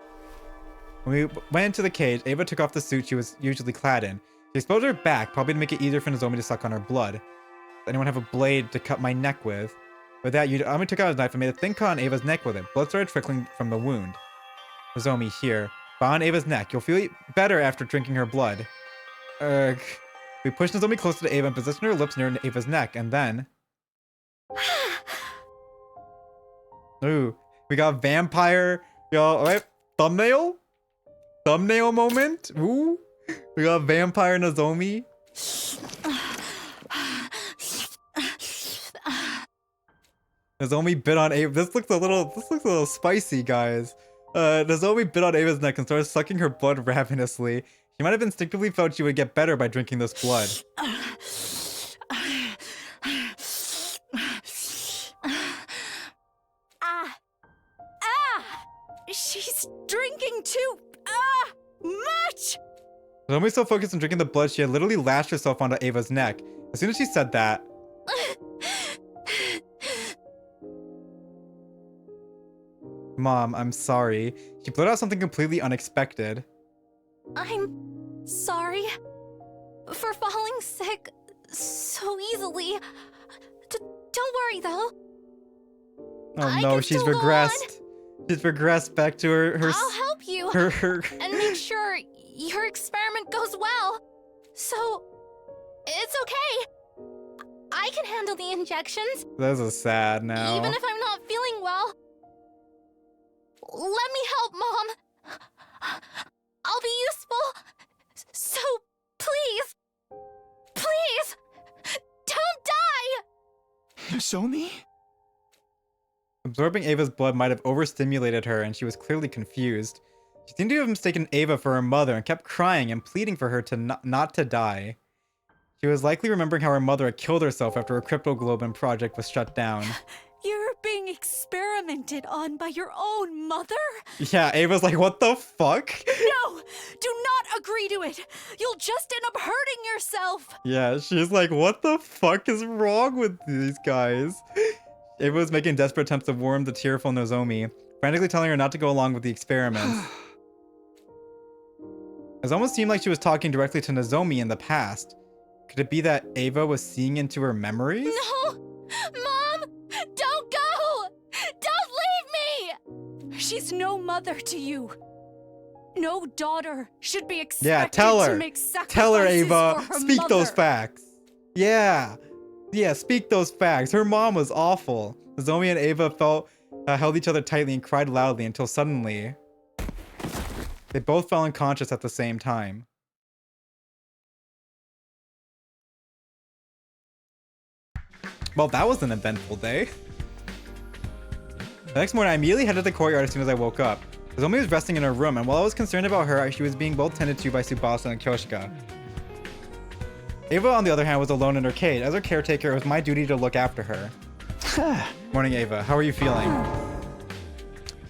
When we went into the cage, Ava took off the suit she was usually clad in. She exposed her back, probably to make it easier for Nozomi to suck on her blood. Does anyone have a blade to cut my neck with? With that, Yugami took out his knife and made a thin cut on Ava's neck with it. Blood started trickling from the wound. Nozomi, here. Bound Ava's neck. You'll feel better after drinking her blood. We pushed Nozomi closer to Ava and positioned her lips near Ava's neck, and then... Ooh, we got vampire... Yo, alright, thumbnail? Thumbnail moment? Ooh, we got vampire Nozomi. Nozomi bit on Ava. This looks a little spicy, guys. Nozomi bit on Ava's neck and started sucking her blood ravenously. She might have instinctively felt she would get better by drinking this blood. she's drinking too much. Nozomi's so focused on drinking the blood, she had literally lashed herself onto Ava's neck. As soon as she said that, Mom, I'm sorry. She blurted out something completely unexpected. I'm sorry for falling sick so easily. Don't worry though. Oh no, she's regressed. She's regressed back to her I'll help you and make sure your experiment goes well. So, it's okay. I can handle the injections. This is sad now. Even if I'm not feeling well. Let me help, Mom. I'll be useful. So, please, don't die. Nozomi? Absorbing Ava's blood might have overstimulated her, and she was clearly confused. She seemed to have mistaken Ava for her mother and kept crying and pleading for her to not to die. She was likely remembering how her mother had killed herself after her cryptoglobin project was shut down. You're being experimented on by your own mother? Yeah, Ava's like, what the fuck? No! Do not agree to it! You'll just end up hurting yourself! Yeah, she's like, what the fuck is wrong with these guys? Ava was making desperate attempts to warm the tearful Nozomi, frantically telling her not to go along with the experiments. It almost seemed like she was talking directly to Nozomi in the past. Could it be that Ava was seeing into her memories? No! Mom! Don't go! Don't leave me! She's no mother to you. No daughter should be expected Yeah, tell her. to make sacrifices Tell her, Ava. for her Speak mother. those facts. Yeah. Yeah, speak those facts. Her mom was awful. Nozomi and Ava held each other tightly and cried loudly until suddenly they both fell unconscious at the same time. Well, that was an eventful day. The next morning, I immediately headed to the courtyard as soon as I woke up. Nozomi was resting in her room, and while I was concerned about her, she was being both tended to by Tsubasa and Kyoshika. Ava, on the other hand, was alone in her cage. As her caretaker, it was my duty to look after her. Morning, Ava. How are you feeling?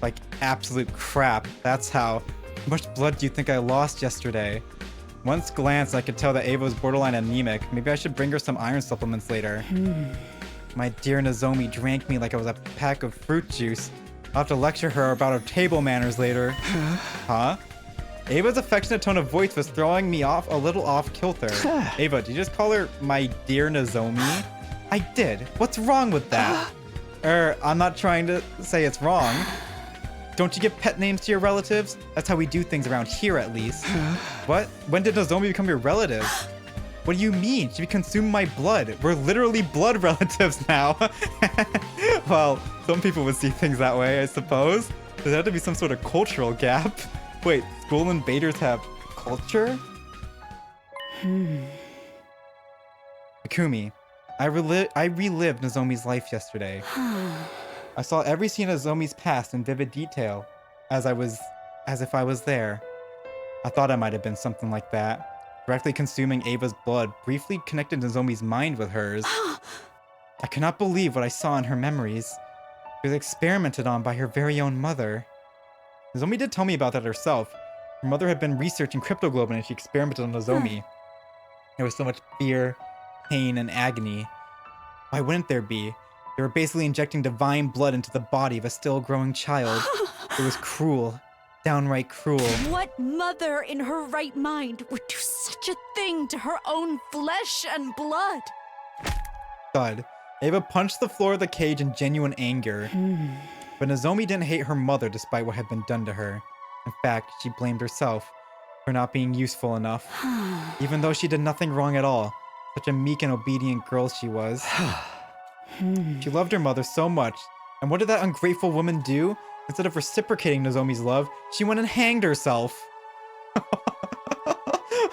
Like absolute crap. That's how much blood do you think I lost yesterday? Once glanced, I could tell that Ava was borderline anemic. Maybe I should bring her some iron supplements later. My dear Nozomi drank me like I was a pack of fruit juice. I'll have to lecture her about her table manners later. Huh? Ava's affectionate tone of voice was throwing me off a little off kilter. Ava, did you just call her my dear Nozomi? I did. What's wrong with that? I'm not trying to say it's wrong. Don't you give pet names to your relatives? That's how we do things around here, at least. What? When did Nozomi become your relative? What do you mean? She consumed my blood. We're literally blood relatives now. Well, some people would see things that way, I suppose. There had to be some sort of cultural gap. Wait, school invaders have culture? Akumi, I relived Nozomi's life yesterday. I saw every scene of Nozomi's past in vivid detail, as if I was there. I thought I might have been something like that. Directly consuming Ava's blood briefly connected Nozomi's mind with hers. I could not believe what I saw in her memories. She was experimented on by her very own mother. Nozomi did tell me about that herself. Her mother had been researching cryptoglobin and she experimented on Nozomi. There was so much fear, pain, and agony. Why wouldn't there be? They were basically injecting divine blood into the body of a still growing child. It was cruel. Downright cruel. What mother in her right mind would do such a thing to her own flesh and blood? Thud. Ava punched the floor of the cage in genuine anger. But Nozomi didn't hate her mother despite what had been done to her. In fact, she blamed herself for not being useful enough. Even though she did nothing wrong at all. Such a meek and obedient girl she was. She loved her mother so much. And what did that ungrateful woman do? Instead of reciprocating Nozomi's love, she went and hanged herself.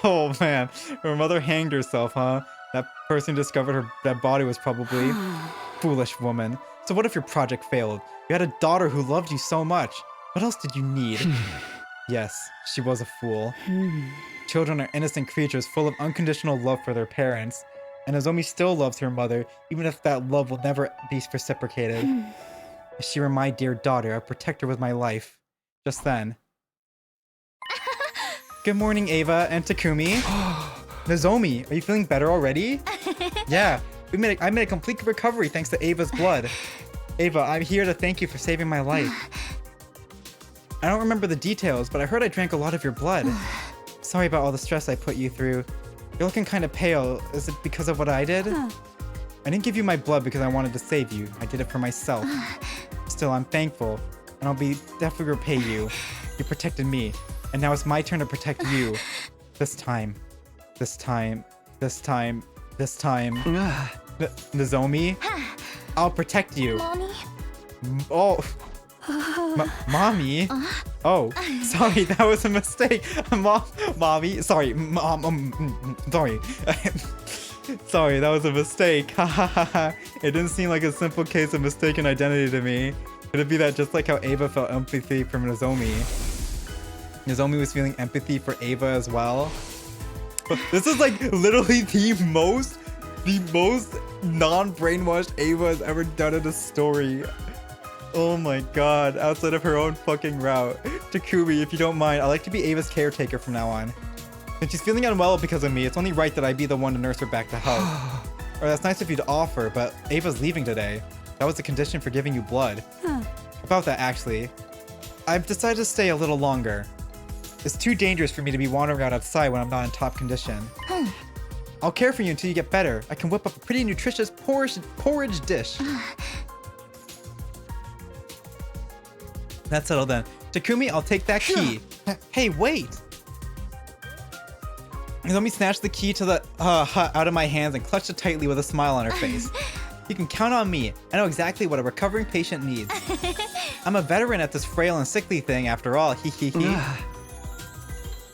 Oh man, her mother hanged herself, huh? That person who discovered her dead body was probably foolish woman. So what if your project failed? You had a daughter who loved you so much. What else did you need? Yes, she was a fool. Children are innocent creatures full of unconditional love for their parents. And Nozomi still loves her mother, even if that love will never be reciprocated. If she were my dear daughter, I'd protect her with my life. just then. Good morning, Ava and Takumi. Nozomi, are you feeling better already? Yeah, I made a complete recovery thanks to Ava's blood. Ava, I'm here to thank you for saving my life. I don't remember the details, but I heard I drank a lot of your blood. Sorry about all the stress I put you through. You're looking kind of pale. Is it because of what I did? I didn't give you my blood because I wanted to save you. I did it for myself. Still, I'm thankful, and I'll definitely repay you. You protected me, and now it's my turn to protect you. This time. Nozomi, I'll protect you. Mommy? Oh. Mommy? Oh, sorry, that was a mistake. Mommy, sorry. Sorry. Sorry, that was a mistake. It didn't seem like a simple case of mistaken identity to me. Could it be that just like how Ava felt empathy for Nozomi, Nozomi was feeling empathy for Ava as well? But this is like literally the most non-brainwashed Ava has ever done in a story. Oh my god, outside of her own fucking route. Takumi, if you don't mind, I'd like to be Ava's caretaker from now on. Since she's feeling unwell because of me, it's only right that I be the one to nurse her back to health. Or that's nice of you to offer, but Ava's leaving today. That was the condition for giving you blood. About that, actually. I've decided to stay a little longer. It's too dangerous for me to be wandering out outside when I'm not in top condition. I'll care for you until you get better. I can whip up a pretty nutritious porridge dish. That's settled then. Takumi, I'll take that key. Hey, wait! Nozomi snatched the key to the hut out of my hands and clutched it tightly with a smile on her face. You can count on me. I know exactly what a recovering patient needs. I'm a veteran at this frail and sickly thing after all.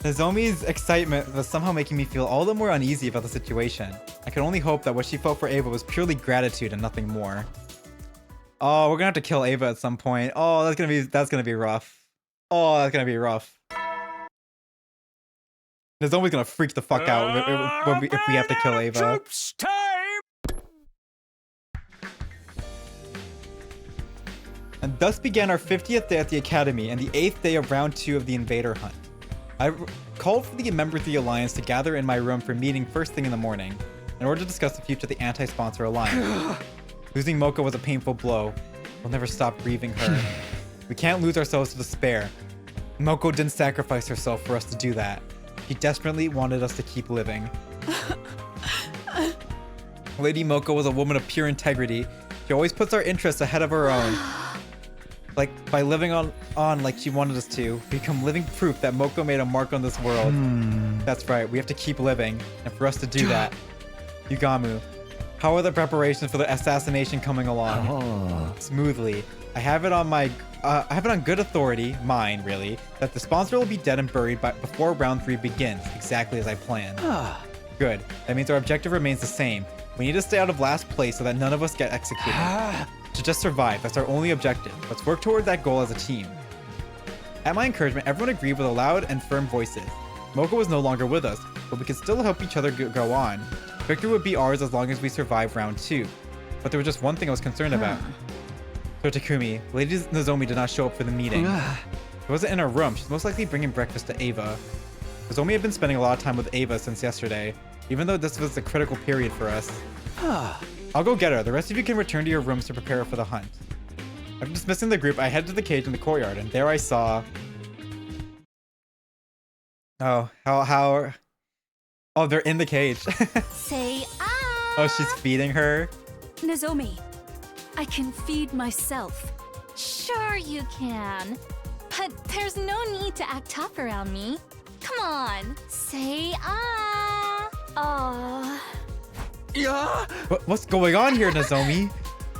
Nozomi's excitement was somehow making me feel all the more uneasy about the situation. I could only hope that what she felt for Ava was purely gratitude and nothing more. Oh, we're gonna have to kill Ava at some point. Oh, that's gonna be rough. Oh, that's gonna be rough. Nozomi's gonna freak the fuck out if we have to kill Ava. Troops, time! And thus began our 50th day at the Academy and the 8th day of round 2 of the Invader Hunt. I called for the members of the Alliance to gather in my room for a meeting first thing in the morning, in order to discuss the future of the anti-sponsor alliance. Losing Moko was a painful blow. We'll never stop grieving her. We can't lose ourselves to despair. Moko didn't sacrifice herself for us to do that. She desperately wanted us to keep living. Lady Moko was a woman of pure integrity. She always puts our interests ahead of her own. Like, by living on like she wanted us to, we become living proof that Moko made a mark on this world. That's right, we have to keep living. And for us to do that, Yugamu, how are the preparations for the assassination coming along? Smoothly. I have it on good authority, mine really, that the sponsor will be dead and buried before round 3 begins, exactly as I planned. Good. That means our objective remains the same. We need to stay out of last place so that none of us get executed. To just survive, that's our only objective. Let's work toward that goal as a team. At my encouragement, everyone agreed with loud and firm voices. Moko was no longer with us, but we could still help each other go on. Victory would be ours as long as we survive round 2. But there was just one thing I was concerned about. So Takumi, Lady Nozomi did not show up for the meeting. She wasn't in her room. She's most likely bringing breakfast to Ava. Nozomi had been spending a lot of time with Ava since yesterday, even though this was a critical period for us. I'll go get her. The rest of you can return to your rooms to prepare for the hunt. After dismissing the group, I headed to the cage in the courtyard, and there I saw... Oh, Oh, they're in the cage. Say Oh, she's feeding her. Nozomi, I can feed myself. Sure you can. But there's no need to act tough around me. Come on, say Yeah. What's going on here, Nozomi?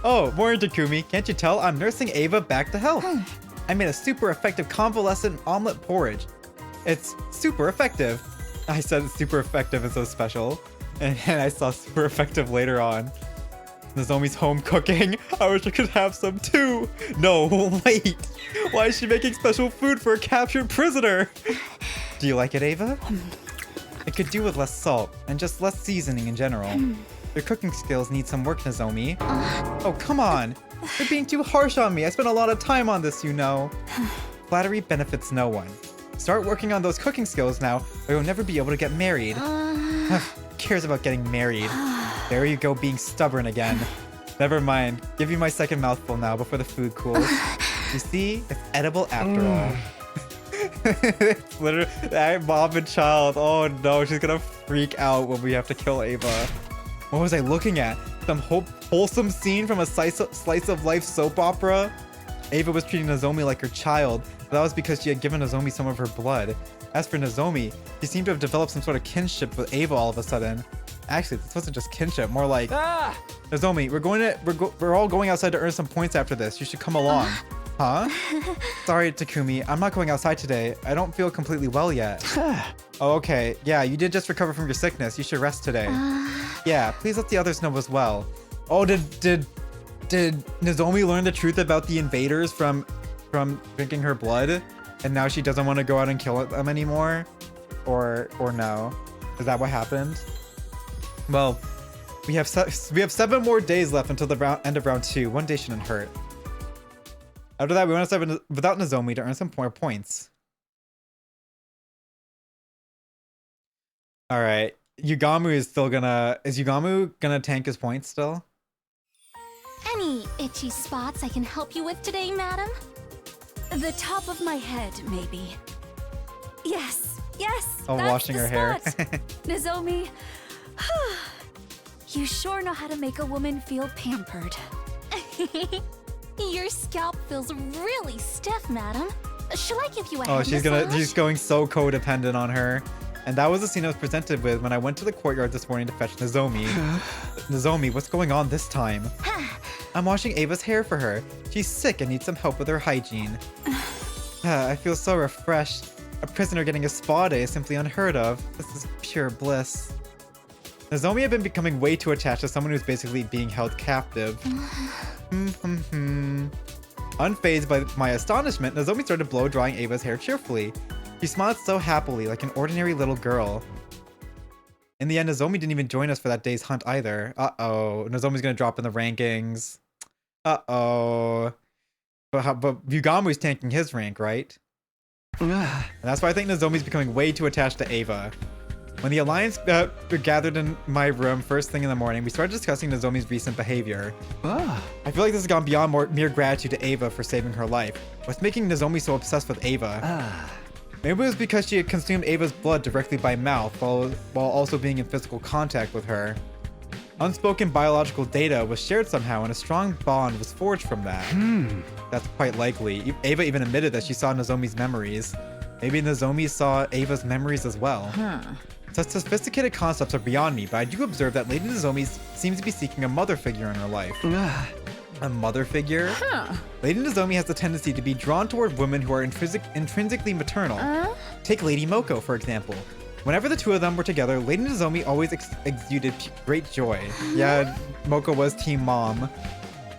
Oh, morning, Takumi. Can't you tell I'm nursing Ava back to health? I made a super effective convalescent omelet porridge. It's super effective. I said super effective is so special. And I saw super effective later on. Nozomi's home cooking. I wish I could have some too. No, wait. Why is she making special food for a captured prisoner? Do you like it, Ava? It could do with less salt and just less seasoning in general. Your cooking skills need some work, Nozomi. Oh, come on. You're being too harsh on me. I spent a lot of time on this, you know. flattery benefits no one. Start working on those cooking skills now, or you'll never be able to get married. Who cares about getting married? There you go, being stubborn again. Never mind. Give you my second mouthful now before the food cools. You see, it's edible after all. It's literally that mom and child. Oh no, she's gonna freak out when we have to kill Ava. What was I looking at? Some wholesome scene from a slice of life soap opera? Ava was treating Nozomi like her child, but that was because she had given Nozomi some of her blood. As for Nozomi, she seemed to have developed some sort of kinship with Ava all of a sudden. Actually, this wasn't just kinship, more like, Nozomi, we're all going outside to earn some points after this. You should come along. Huh? Sorry, Takumi, I'm not going outside today. I don't feel completely well yet. Oh, okay. Yeah, you did just recover from your sickness. You should rest today. Yeah, please let the others know as well. Oh, did Nozomi learn the truth about the invaders from drinking her blood? And now she doesn't want to go out and kill them anymore? Or no? Is that what happened? Well, we have 7 more days left until the end of round 2. One day shouldn't hurt. After that, we want to start without Nozomi to earn some more points. All right, Yugamu is still gonna. Is Yugamu gonna tank his points still? Any itchy spots I can help you with today, madam? The top of my head, maybe. Yes, Oh, that's washing the her hair. spot. Nozomi, you sure know how to make a woman feel pampered. Your scalp feels really stiff, madam. Shall I give you a Oh, head she's massage? going so codependent on her. And that was the scene I was presented with when I went to the courtyard this morning to fetch Nozomi. Nozomi, what's going on this time? I'm washing Ava's hair for her. She's sick and needs some help with her hygiene. I feel so refreshed. A prisoner getting a spa day is simply unheard of. This is pure bliss. Nozomi had been becoming way too attached to someone who's basically being held captive. Unfazed by my astonishment, Nozomi started blow-drying Ava's hair cheerfully. She smiled so happily, like an ordinary little girl. In the end, Nozomi didn't even join us for that day's hunt either. Uh-oh. Nozomi's gonna drop in the rankings. Uh-oh. But Yugamu's tanking his rank, right? And that's why I think Nozomi's becoming way too attached to Ava. When the Alliance gathered in my room first thing in the morning, we started discussing Nozomi's recent behavior. I feel like this has gone beyond mere gratitude to Ava for saving her life. What's making Nozomi so obsessed with Ava? Maybe it was because she had consumed Ava's blood directly by mouth while also being in physical contact with her. Unspoken biological data was shared somehow and a strong bond was forged from that. That's quite likely. Ava even admitted that she saw Nozomi's memories. Maybe Nozomi saw Ava's memories as well. Such sophisticated concepts are beyond me, but I do observe that Lady Nozomi seems to be seeking a mother figure in her life. A mother figure? Lady Nozomi has the tendency to be drawn toward women who are intrinsically maternal. Take Lady Moko, for example. Whenever the two of them were together, Lady Nozomi always exuded great joy. Yeah, Moko was team mom.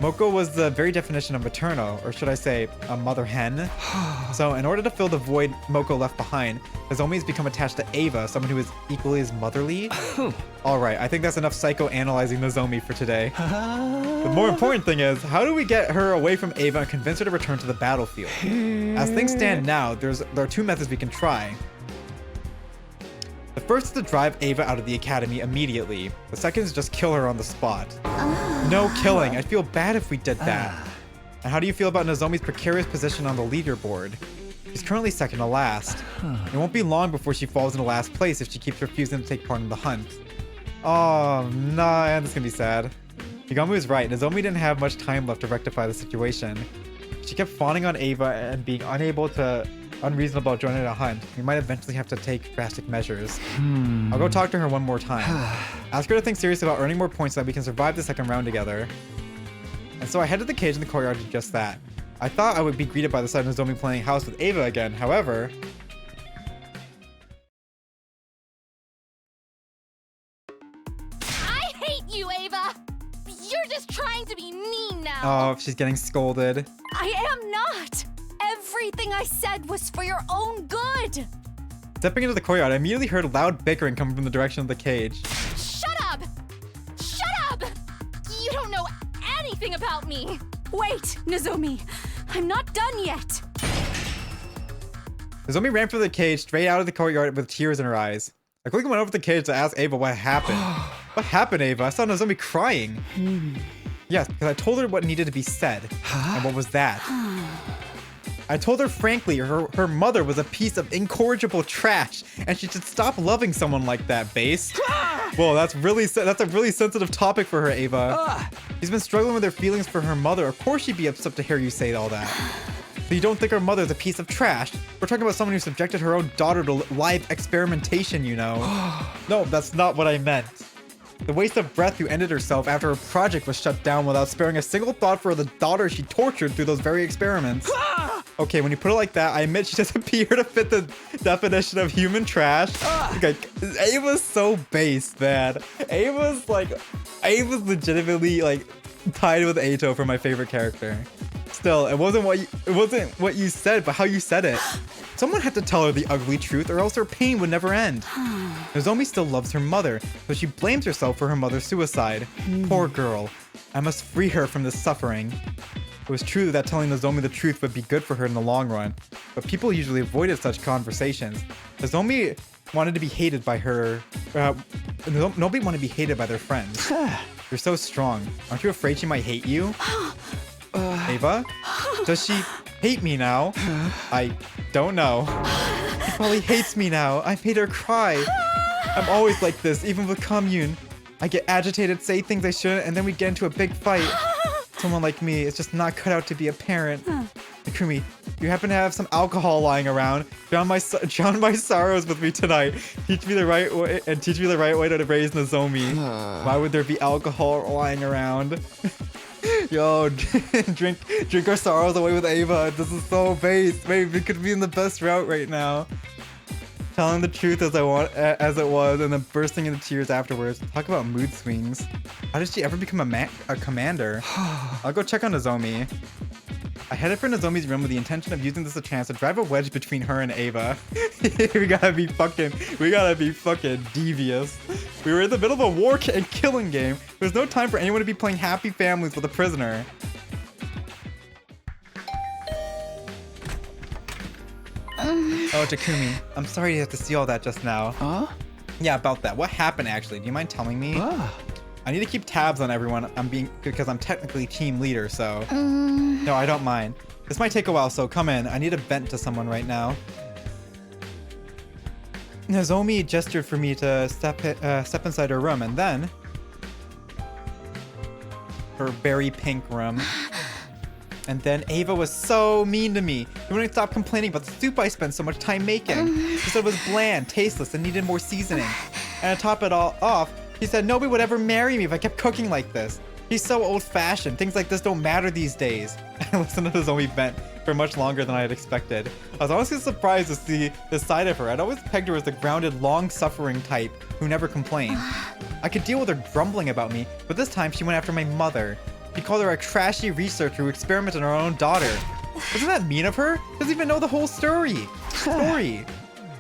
Moko was the very definition of maternal, or should I say, a mother hen. So in order to fill the void Moko left behind, Nozomi has become attached to Ava, someone who is equally as motherly. Alright, I think that's enough psychoanalyzing Nozomi for today. The more important thing is, how do we get her away from Ava and convince her to return to the battlefield? As things stand now, there are 2 methods we can try. The first is to drive Ava out of the academy immediately. The second is just kill her on the spot. No killing. I'd feel bad if we did that. And how do you feel about Nozomi's precarious position on the leaderboard? She's currently second to last. It won't be long before she falls into last place if she keeps refusing to take part in the hunt. Oh, nah, this is gonna be sad. Yugamu is right. Nozomi didn't have much time left to rectify the situation. She kept fawning on Ava and being unreasonable about joining a hunt. We might eventually have to take drastic measures. I'll go talk to her one more time. Ask her to think seriously about earning more points so that we can survive the second round together. And so I headed to the cage in the courtyard to do just that. I thought I would be greeted by the sight of Nozomi playing house with Ava again. However, I hate you, Ava! You're just trying to be mean now. oh, she's getting scolded. I am not! Everything I said was for your own good! Stepping into the courtyard, I immediately heard loud bickering coming from the direction of the cage. Shut up! Shut up! You don't know anything about me! Wait, Nozomi! I'm not done yet! Nozomi ran from the cage straight out of the courtyard with tears in her eyes. I quickly went over to the cage to ask Ava what happened. What happened, Ava? I saw Nozomi crying. Yes, because I told her what needed to be said. And what was that? I told her frankly her mother was a piece of incorrigible trash and she should stop loving someone like that, Base. Whoa, that's a really sensitive topic for her, Ava. She's been struggling with her feelings for her mother. Of course she'd be upset to hear you say all that. So you don't think her mother's a piece of trash? We're talking about someone who subjected her own daughter to live experimentation, you know. No, that's not what I meant. The waste of breath who ended herself after her project was shut down without sparing a single thought for the daughter she tortured through those very experiments. Okay, when you put it like that, I admit she doesn't appear to fit the definition of human trash. Okay, Ava's so base, man. Ava's legitimately like tied with Ato for my favorite character. Still, it wasn't what you said, but how you said it. Someone had to tell her the ugly truth or else her pain would never end. Nozomi still loves her mother, but she blames herself for her mother's suicide. Poor girl. I must free her from this suffering. It was true that telling Nozomi the truth would be good for her in the long run, but people usually avoided such conversations. Nozomi wanted to be hated by her. Nobody wanted to be hated by their friends. You're so strong. Aren't you afraid she might hate you? Ava? Does she hate me now? I don't know. She probably hates me now. I made her cry. I'm always like this, even with commune. I get agitated, say things I shouldn't, and then we get into a big fight. Someone like me is just not cut out to be a parent. Akumi, you happen to have some alcohol lying around. Drown my sorrows with me tonight. Teach me the right way to raise Nozomi. Why would there be alcohol lying around? Yo, drink our sorrows away with Ava. This is so base. Maybe we could be in the best route right now. Telling the truth as it was, and then bursting into tears afterwards. Talk about mood swings. How did she ever become a commander? I'll go check on Nozomi. I headed for Nozomi's room with the intention of using this as a chance to drive a wedge between her and Ava. we gotta be fucking devious. We were in the middle of a war and killing game. There's no time for anyone to be playing happy families with a prisoner. Oh, Takumi, I'm sorry you have to see all that just now. Huh? Yeah, about that. What happened actually? Do you mind telling me? I need to keep tabs on everyone. Because I'm technically team leader, so. No, I don't mind. This might take a while, so come in. I need to vent to someone right now. Nozomi gestured for me to step inside her room, and then her berry pink room. And then Ava was so mean to me. She wouldn't stop complaining about the soup I spent so much time making. She said it was bland, tasteless, and needed more seasoning. And to top it all off, she said nobody would ever marry me if I kept cooking like this. She's so old-fashioned. Things like this don't matter these days. I listened to Nozomi vent for much longer than I had expected. I was honestly surprised to see this side of her. I'd always pegged her as the grounded, long-suffering type who never complained. I could deal with her grumbling about me, but this time she went after my mother. She called her a trashy researcher who experimented on her own daughter. Wasn't that mean of her? Doesn't even know the whole story.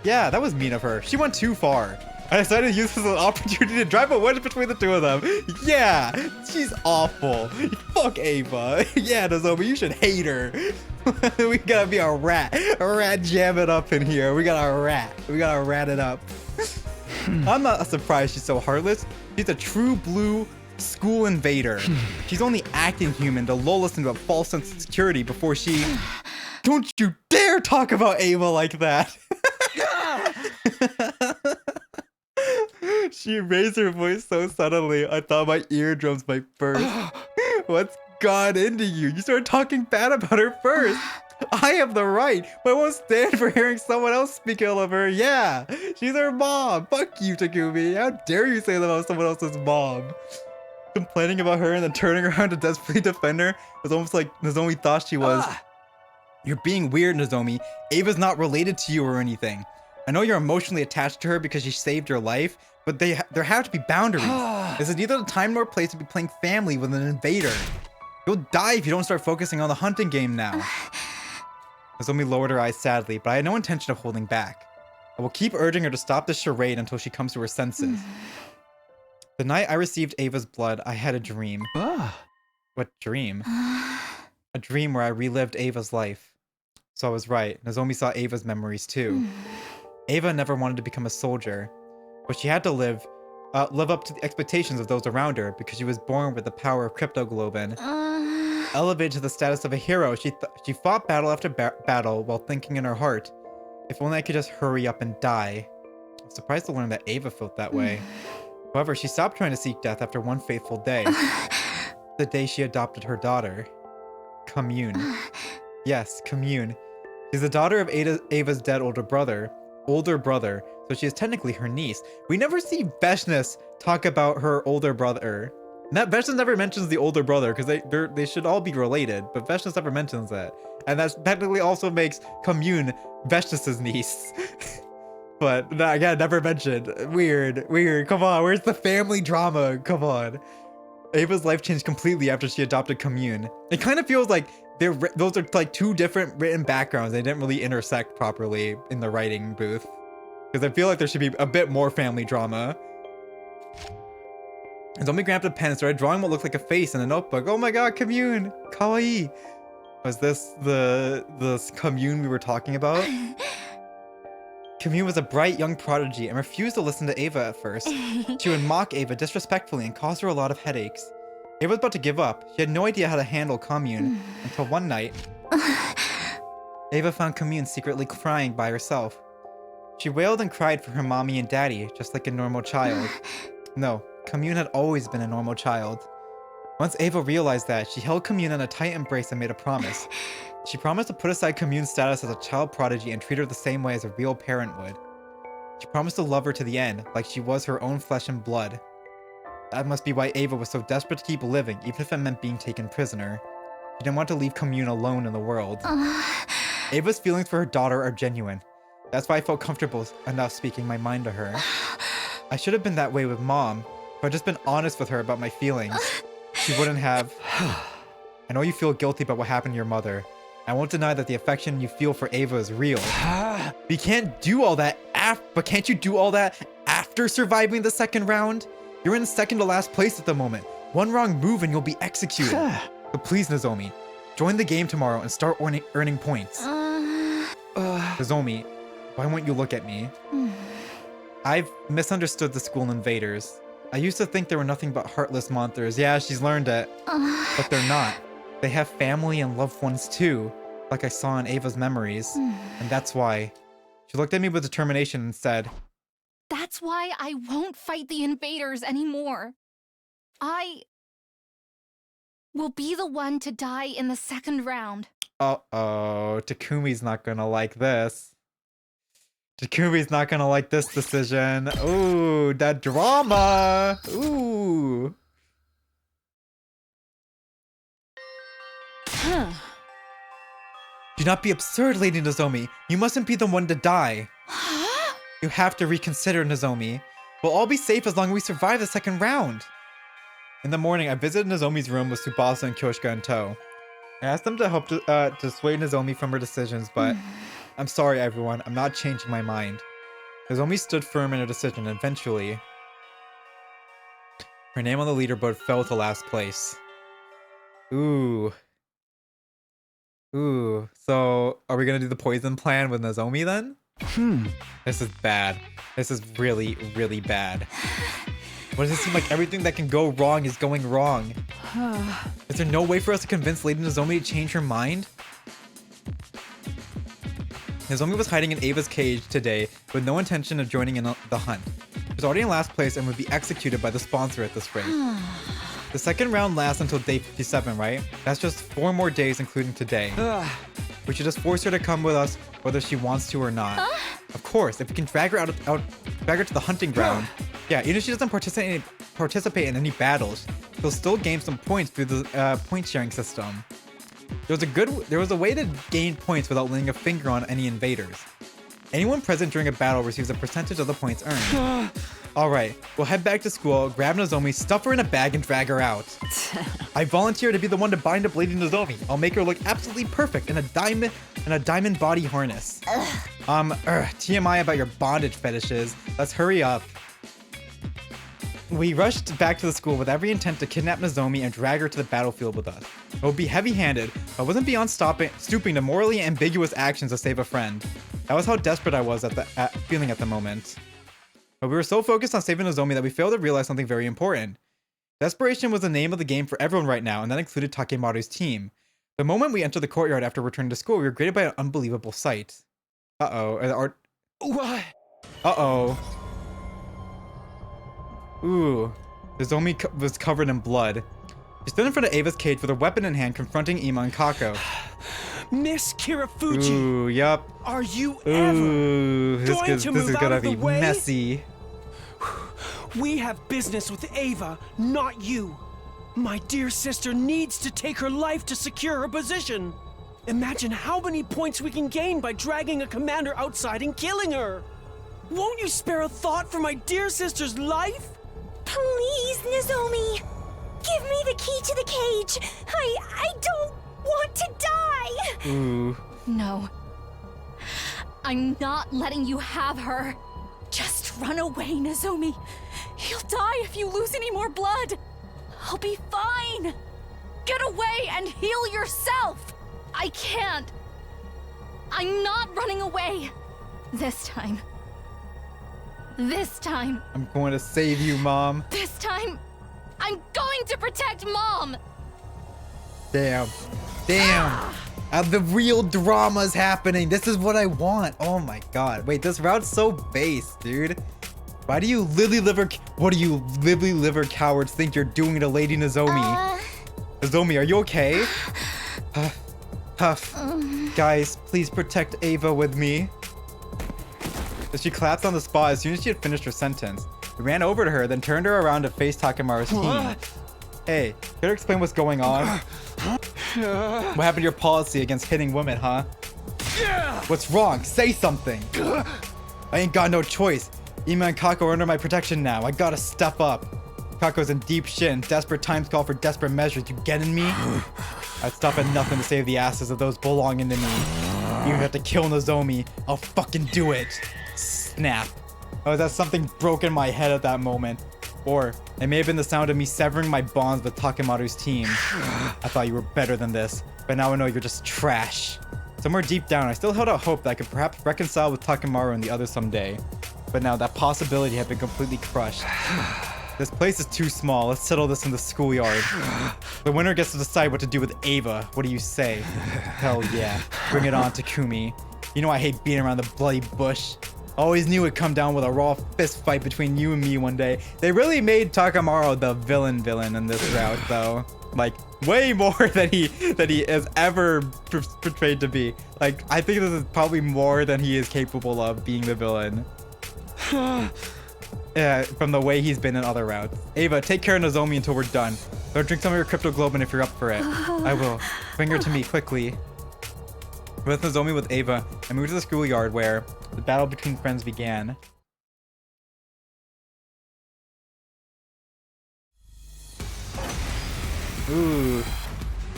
Yeah, that was mean of her. She went too far. I decided to use this as an opportunity to drive a wedge between the two of them. Yeah, she's awful. Fuck Ava. Yeah, Nozomi, you should hate her. We gotta be a rat jam it up in here. We gotta rat it up. I'm not surprised she's so heartless. She's a true blue school invader. She's only acting human to lull us into a false sense of security before she... Don't you dare talk about Ava like that. She raised her voice so suddenly, I thought my eardrums might burst. What's gone into you? You started talking bad about her first. I have the right, but I won't stand for hearing someone else speak ill of her. Yeah, she's her mom. Fuck you, Takumi. How dare you say that about someone else's mom? Complaining about her and then turning around to desperately defend her was almost like Nozomi thought she was. You're being weird, Nozomi. Ava's not related to you or anything. I know you're emotionally attached to her because she saved your life, but there have to be boundaries. This is neither the time nor place to be playing family with an invader. You'll die if you don't start focusing on the hunting game now. Nozomi lowered her eyes sadly, but I had no intention of holding back. I will keep urging her to stop this charade until she comes to her senses. The night I received Ava's blood, I had a dream. What dream? A dream where I relived Ava's life. So I was right. Nozomi saw Ava's memories too. Ava never wanted to become a soldier, but she had to live up to the expectations of those around her because she was born with the power of cryptoglobin. Elevated to the status of a hero, she fought battle after battle while thinking in her heart, if only I could just hurry up and die. I was surprised to learn that Ava felt that way. However, she stopped trying to seek death after one fateful day. The day she adopted her daughter. Commune. Yes, Commune. She's the daughter of Ava's dead older brother, so she is technically her niece. We never see Veshness talk about her older brother. Veshness never mentions the older brother because they should all be related, but Veshness never mentions that. And that technically also makes Commune Veshness's niece. But again, never mentioned. Weird. Come on, where's the family drama? Come on. Ava's life changed completely after she adopted Commune. It kind of feels like those are like two different written backgrounds. They didn't really intersect properly in the writing booth. Because I feel like there should be a bit more family drama. Nozomi grabbed a pen and started drawing what looked like a face in a notebook. Oh my god, Commune! Kawaii! Was this the Commune we were talking about? Commune was a bright young prodigy and refused to listen to Ava at first. She would mock Ava disrespectfully and cause her a lot of headaches. Ava was about to give up. She had no idea how to handle Commune until one night. Ava found Commune secretly crying by herself. She wailed and cried for her mommy and daddy, just like a normal child. No, Commune had always been a normal child. Once Ava realized that, she held Commune in a tight embrace and made a promise. She promised to put aside Commune's status as a child prodigy and treat her the same way as a real parent would. She promised to love her to the end, like she was her own flesh and blood. That must be why Ava was so desperate to keep living, even if it meant being taken prisoner. She didn't want to leave Commune alone in the world. Ava's feelings for her daughter are genuine. That's why I felt comfortable enough speaking my mind to her. I should have been that way with Mom, if I'd just been honest with her about my feelings. She wouldn't have. I know you feel guilty about what happened to your mother. I won't deny that the affection you feel for Ava is real. But you can't do all that can't you do all that after surviving the second round? You're in second to last place at the moment. One wrong move and you'll be executed. So please, Nozomi, join the game tomorrow and start earning points. Nozomi, why won't you look at me? I've misunderstood the school invaders. I used to think they were nothing but heartless monsters. Yeah, she's learned it. But they're not. They have family and loved ones too, like I saw in Ava's memories. And that's why. She looked at me with determination and said, That's why I won't fight the invaders anymore. I will be the one to die in the second round. Uh-oh, Takumi's not gonna like this. Takumi's not gonna like this decision. Ooh, that drama! Ooh. Do not be absurd, Lady Nozomi. You mustn't be the one to die. You have to reconsider, Nozomi. We'll all be safe as long as we survive the second round. In the morning, I visited Nozomi's room with Tsubasa and Kyoshika in tow. I asked them to help to sway Nozomi from her decisions, but I'm sorry, everyone. I'm not changing my mind. Nozomi stood firm in her decision, and eventually, her name on the leaderboard fell to last place. Ooh. Ooh. So, are we gonna do the poison plan with Nozomi then? This is bad. This is really, really bad. Why does it seem like everything that can go wrong is going wrong? Is there no way for us to convince Lady Nozomi to change her mind? Nozomi was hiding in Ava's cage today with no intention of joining in the hunt. She was already in last place and would be executed by the sponsor at this rate. The second round lasts until day 57, right? That's just 4 more days, including today. We should just force her to come with us, whether she wants to or not. Of course, if we can drag her drag her to the hunting ground. Yeah, even if she doesn't participate in any battles, she'll still gain some points through the point sharing system. There was a way to gain points without laying a finger on any invaders. Anyone present during a battle receives a percentage of the points earned. Alright, we'll head back to school, grab Nozomi, stuff her in a bag, and drag her out. I volunteer to be the one to bind up Lady Nozomi. I'll make her look absolutely perfect in a diamond body harness. TMI about your bondage fetishes. Let's hurry up. We rushed back to the school with every intent to kidnap Nozomi and drag her to the battlefield with us. It would be heavy-handed, but wasn't beyond stooping to morally ambiguous actions to save a friend. That was how desperate I was feeling at the moment. But we were so focused on saving Nozomi that we failed to realize something very important. Desperation was the name of the game for everyone right now, and that included Takemaru's team. The moment we entered the courtyard after returning to school, we were greeted by an unbelievable sight. Uh-oh. What? Uh-oh. Ooh. Nozomi was covered in blood. She stood in front of Ava's cage with her weapon in hand, confronting Ima and Kako. Miss Kirafuji. Ooh, yup. Are you Ooh, ever this is gonna be messy. We have business with Ava, not you. My dear sister needs to take her life to secure her position. Imagine how many points we can gain by dragging a commander outside and killing her. Won't you spare a thought for my dear sister's life? Please, Nozomi. Give me the key to the cage. I don't want to die. Ooh. No. I'm not letting you have her. Just run away, Nozomi. You'll die if you lose any more blood. I'll be fine. Get away and heal yourself. I can't. I'm not running away. This time. This time. I'm going to save you, Mom. This time, I'm going to protect Mom. Damn. The real drama's happening. This is what I want. Oh my god. Wait, this route's so base, dude. Why do you lily liver cowards think you're doing to Lady Nozomi? Nozomi, are you okay? Huff. Guys, please protect Ava with me. So she collapsed on the spot as soon as she had finished her sentence. We ran over to her, then turned her around to face Takemaru's team. Hey, care to explain what's going on? What happened to your policy against hitting women, huh? What's wrong? Say something. I ain't got no choice. Ima and Kako are under my protection now. I gotta step up. Kako's in deep shit and desperate times call for desperate measures. You getting me? I'd stop at nothing to save the asses of those belonging to me. Even if I have to kill Nozomi, I'll fucking do it. Snap. Oh, that something broke in my head at that moment. Or it may have been the sound of me severing my bonds with Takemaru's team. I thought you were better than this, but now I know you're just trash. Somewhere deep down, I still held out hope that I could perhaps reconcile with Takemaru and the others someday. But now that possibility had been completely crushed. This place is too small. Let's settle this in the schoolyard. The winner gets to decide what to do with Ava. What do you say? Hell yeah. Bring it on, Takumi. You know I hate being around the bloody bush. Always knew it'd come down with a raw fist fight between you and me one day. They really made Takemaru the villain in this route, though. Like, way more than he is ever portrayed to be. Like, I think this is probably more than he is capable of being the villain. Yeah, from the way he's been in other routes. Ava, take care of Nozomi until we're done. Go drink some of your crypto globin if you're up for it. I will. Bring her to me quickly. With Nozomi with Ava, I moved to the schoolyard where the battle between friends began. Ooh.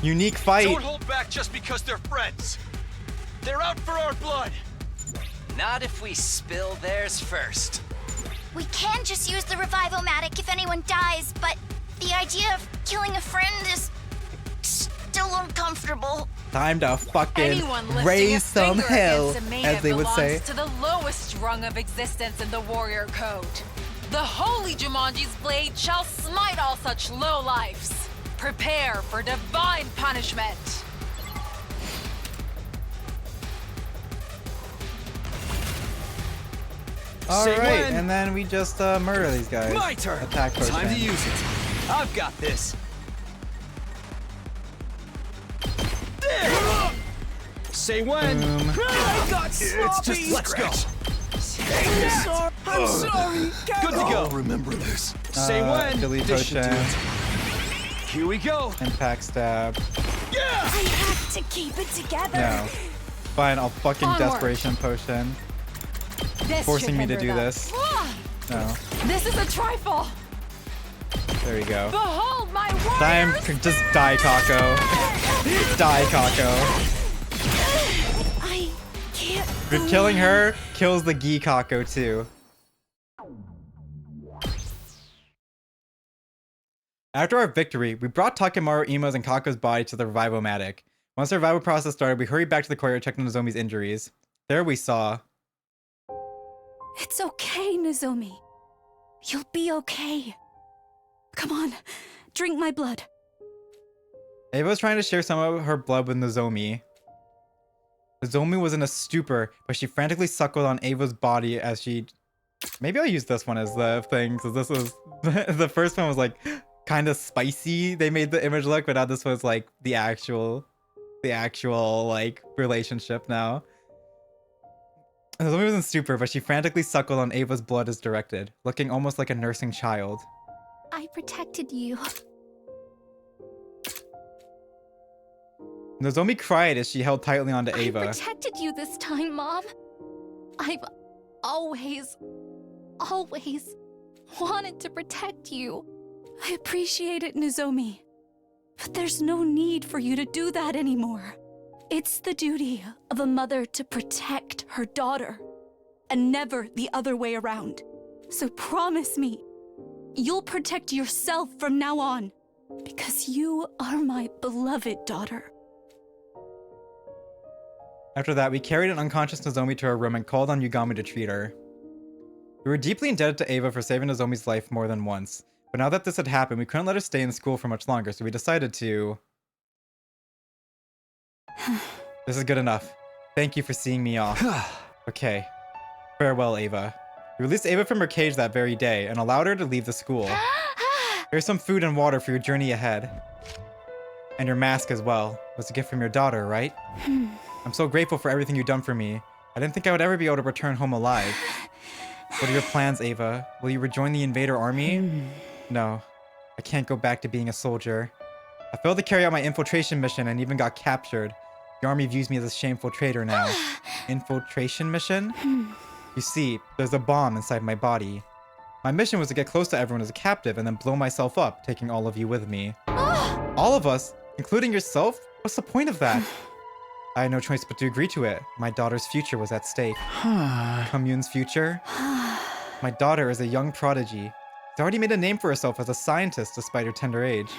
Unique fight. Don't hold back just because they're friends. They're out for our blood. Not if we spill theirs first. We can just use the revival-matic if anyone dies, but the idea of killing a friend is still uncomfortable. Time to fucking Anyone lifting raise a some finger hell, against a maiden as they would say. belongs to the lowest rung of existence in the warrior code. The holy Jumanji's blade shall smite all such lowlifes. Prepare for divine punishment. Alright, and then we just murder these guys. My turn. Attack potion. Time to use it. I've got this. There. Say when. Boom. I got sloppy. It's just let's go. I'm sorry. Good to go. I'll remember this. Say when. Delete This should do potion. it. Here we go. Impact stab. Yeah. I have to keep it together. No. Fine, I'll fucking Onward. desperation potion. This Forcing should me to hinder do them. this. No. This is a trifle. There we go. Behold my Time warriors. to just die, Kako. Die, Kako. I can't. But killing her kills the Gi Kako too. After our victory, we brought Takemaru, Ima's, and Kaka's body to the revivomatic. Once the revival process started, we hurried back to the courtyard to check on Nozomi's injuries. There we saw... It's okay, Nozomi. You'll be okay. Come on, drink my blood. Ava was trying to share some of her blood with Nozomi. Nozomi was in a stupor, but she frantically suckled on Ava's body as she... Maybe I'll use this one as the thing, because this was... the first one was like kind of spicy, they made the image look, but now this was like the actual like relationship now. Nozomi was in stupor, but she frantically suckled on Ava's blood as directed, looking almost like a nursing child. I protected you. Nozomi cried as she held tightly onto I Ava. protected you this time, Mom. I've always wanted to protect you. I appreciate it, Nozomi. But there's no need for you to do that anymore. It's the duty of a mother to protect her daughter, and never the other way around. So promise me, you'll protect yourself from now on, because you are my beloved daughter. After that, we carried an unconscious Nozomi to her room and called on Yugami to treat her. We were deeply indebted to Ava for saving Nozomi's life more than once, but now that this had happened, we couldn't let her stay in school for much longer, so we decided to... This is good enough. Thank you for seeing me off. Okay. Farewell, Ava. We released Ava from her cage that very day and allowed her to leave the school. Here's some food and water for your journey ahead. And your mask as well. It was a gift from your daughter, right? I'm so grateful for everything you've done for me. I didn't think I would ever be able to return home alive. What are your plans, Ava? Will you rejoin the invader army? No. I can't go back to being a soldier. I failed to carry out my infiltration mission and even got captured. The army views me as a shameful traitor now. Infiltration mission? You see, there's a bomb inside my body. My mission was to get close to everyone as a captive and then blow myself up, taking all of you with me. All of us? Including yourself? What's the point of that? I had no choice but to agree to it. My daughter's future was at stake. Commune's future? My daughter is a young prodigy. She's already made a name for herself as a scientist despite her tender age.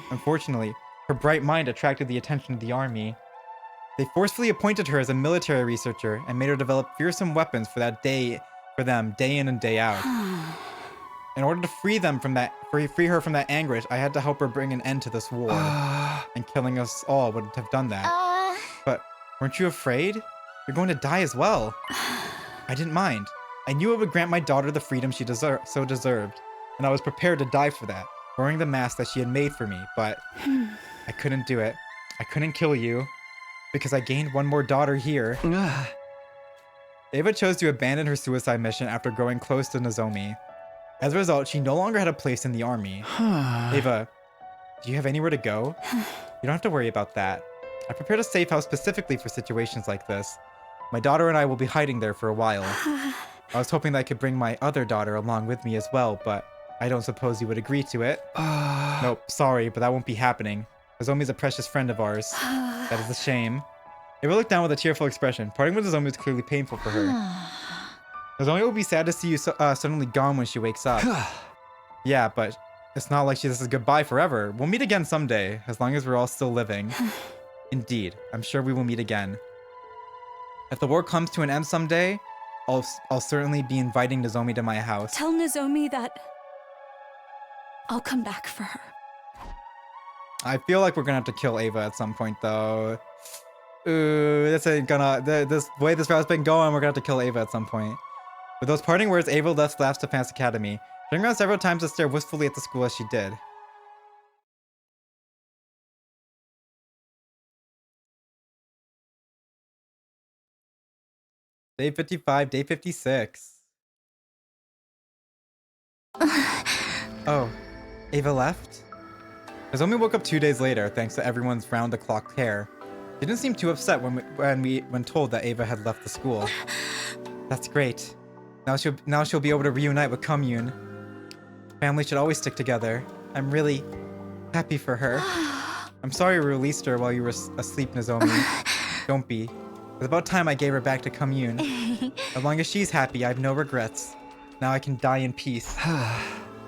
Unfortunately, her bright mind attracted the attention of the army. They forcefully appointed her as a military researcher and made her develop fearsome weapons for them day in and day out. In order to free her from that anguish, I had to help her bring an end to this war. And killing us all would have done that. But weren't you afraid? You're going to die as well. I didn't mind. I knew it would grant my daughter the freedom she so deserved, and I was prepared to die for that, wearing the mask that she had made for me, but I couldn't do it. I couldn't kill you, because I gained one more daughter here. Ava chose to abandon her suicide mission after growing close to Nozomi. As a result, she no longer had a place in the army. Ava, do you have anywhere to go? You don't have to worry about that. I prepared a safe house specifically for situations like this. My daughter and I will be hiding there for a while. I was hoping that I could bring my other daughter along with me as well, but I don't suppose you would agree to it. Nope, sorry, but that won't be happening. Nozomi's a precious friend of ours. That is a shame. Ava looked down with a tearful expression. Parting with Nozomi was clearly painful for her. Nozomi will be sad to see you suddenly gone when she wakes up. Yeah, but it's not like she says goodbye forever. We'll meet again someday, as long as we're all still living. Indeed, I'm sure we will meet again. If the war comes to an end someday, I'll certainly be inviting Nozomi to my house. Tell Nozomi that I'll come back for her. I feel like we're gonna have to kill Ava at some point, though. Ooh, this ain't gonna... This way this route's been going, we're gonna have to kill Ava at some point. With those parting words, Ava left Labs Defense Academy, turning around several times to stare wistfully at the school as she did. Day 55, day 56. Oh, Ava left? Nozomi woke up 2 days later, thanks to everyone's round-the-clock care. She didn't seem too upset when told that Ava had left the school. That's great. Now she'll be able to reunite with Commune. Family should always stick together. I'm really happy for her. I'm sorry we released her while you were asleep, Nozomi. Don't be. It's about time I gave her back to Commune. As long as she's happy, I have no regrets. Now I can die in peace.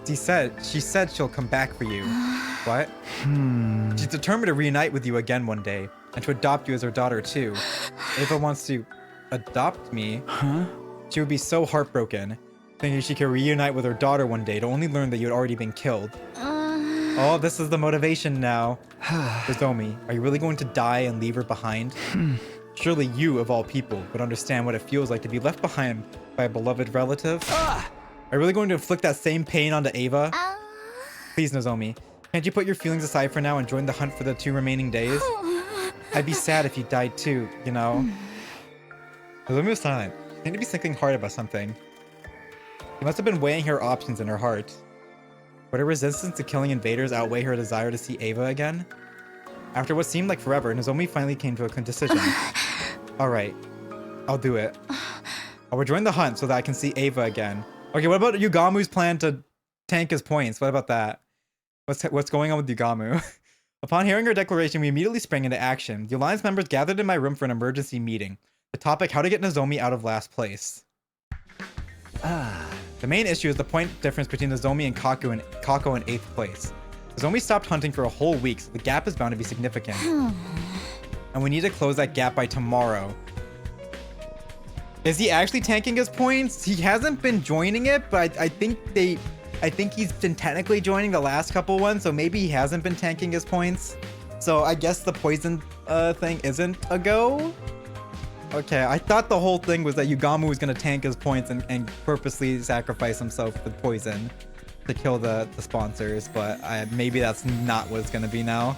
She said she'll come back for you. What? She's determined to reunite with you again one day and to adopt you as her daughter too. Ava wants to adopt me. Huh? She would be so heartbroken, thinking she could reunite with her daughter one day to only learn that you had already been killed. Oh, this is the motivation now. Nozomi, are you really going to die and leave her behind? Surely you, of all people, would understand what it feels like to be left behind by a beloved relative. Are you really going to inflict that same pain onto Ava? Please, Nozomi, can't you put your feelings aside for now and join the hunt for the 2 remaining days? I'd be sad if you died too, you know? Nozomi was silent. She seemed to be thinking hard about something. She must have been weighing her options in her heart. Would her resistance to killing invaders outweigh her desire to see Ava again? After what seemed like forever, Nozomi finally came to a decision. Alright, I'll do it. I'll rejoin the hunt so that I can see Ava again. Okay, what about Yugamu's plan to tank his points? What about that? What's going on with Yugamu? Upon hearing her declaration, we immediately sprang into action. The Alliance members gathered in my room for an emergency meeting. The topic, how to get Nozomi out of last place. The main issue is the point difference between Nozomi and Kako in 8th place. Nozomi stopped hunting for a whole week, so the gap is bound to be significant. And we need to close that gap by tomorrow. Is he actually tanking his points? He hasn't been joining it, but I think he's been technically joining the last couple ones, so maybe he hasn't been tanking his points. So I guess the poison thing isn't a go? Okay, I thought the whole thing was that Yugamu was going to tank his points and purposely sacrifice himself with poison to kill the sponsors, but maybe that's not what it's going to be now.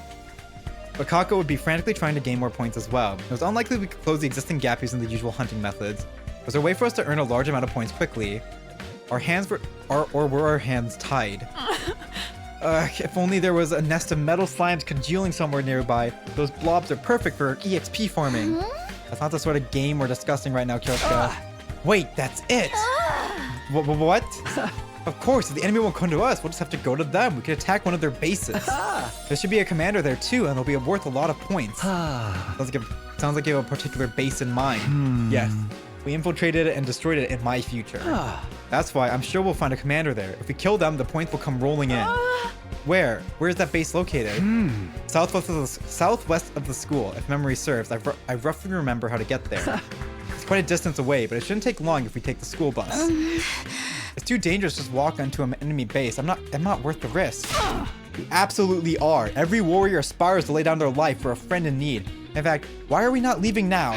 But Kako would be frantically trying to gain more points as well. It was unlikely we could close the existing gap using the usual hunting methods. Was there a way for us to earn a large amount of points quickly? Our hands were our hands tied? If only there was a nest of metal slimes congealing somewhere nearby. Those blobs are perfect for EXP farming. That's not the sort of game we're discussing right now, Kyoshka. Wait, that's it! What? Of course, if the enemy won't come to us, we'll just have to go to them. We could attack one of their bases. There should be a commander there too, and it'll be worth a lot of points. Sounds like you have a particular base in mind. Yes, we infiltrated it and destroyed it in my future. That's why I'm sure we'll find a commander there. If we kill them, the points will come rolling in. Where? Where is that base located? Southwest of the school, if memory serves. I roughly remember how to get there. It's quite a distance away, but it shouldn't take long if we take the school bus. It's too dangerous to just walk onto an enemy base. I'm not worth the risk. You absolutely are. Every warrior aspires to lay down their life for a friend in need. In fact, why are we not leaving now?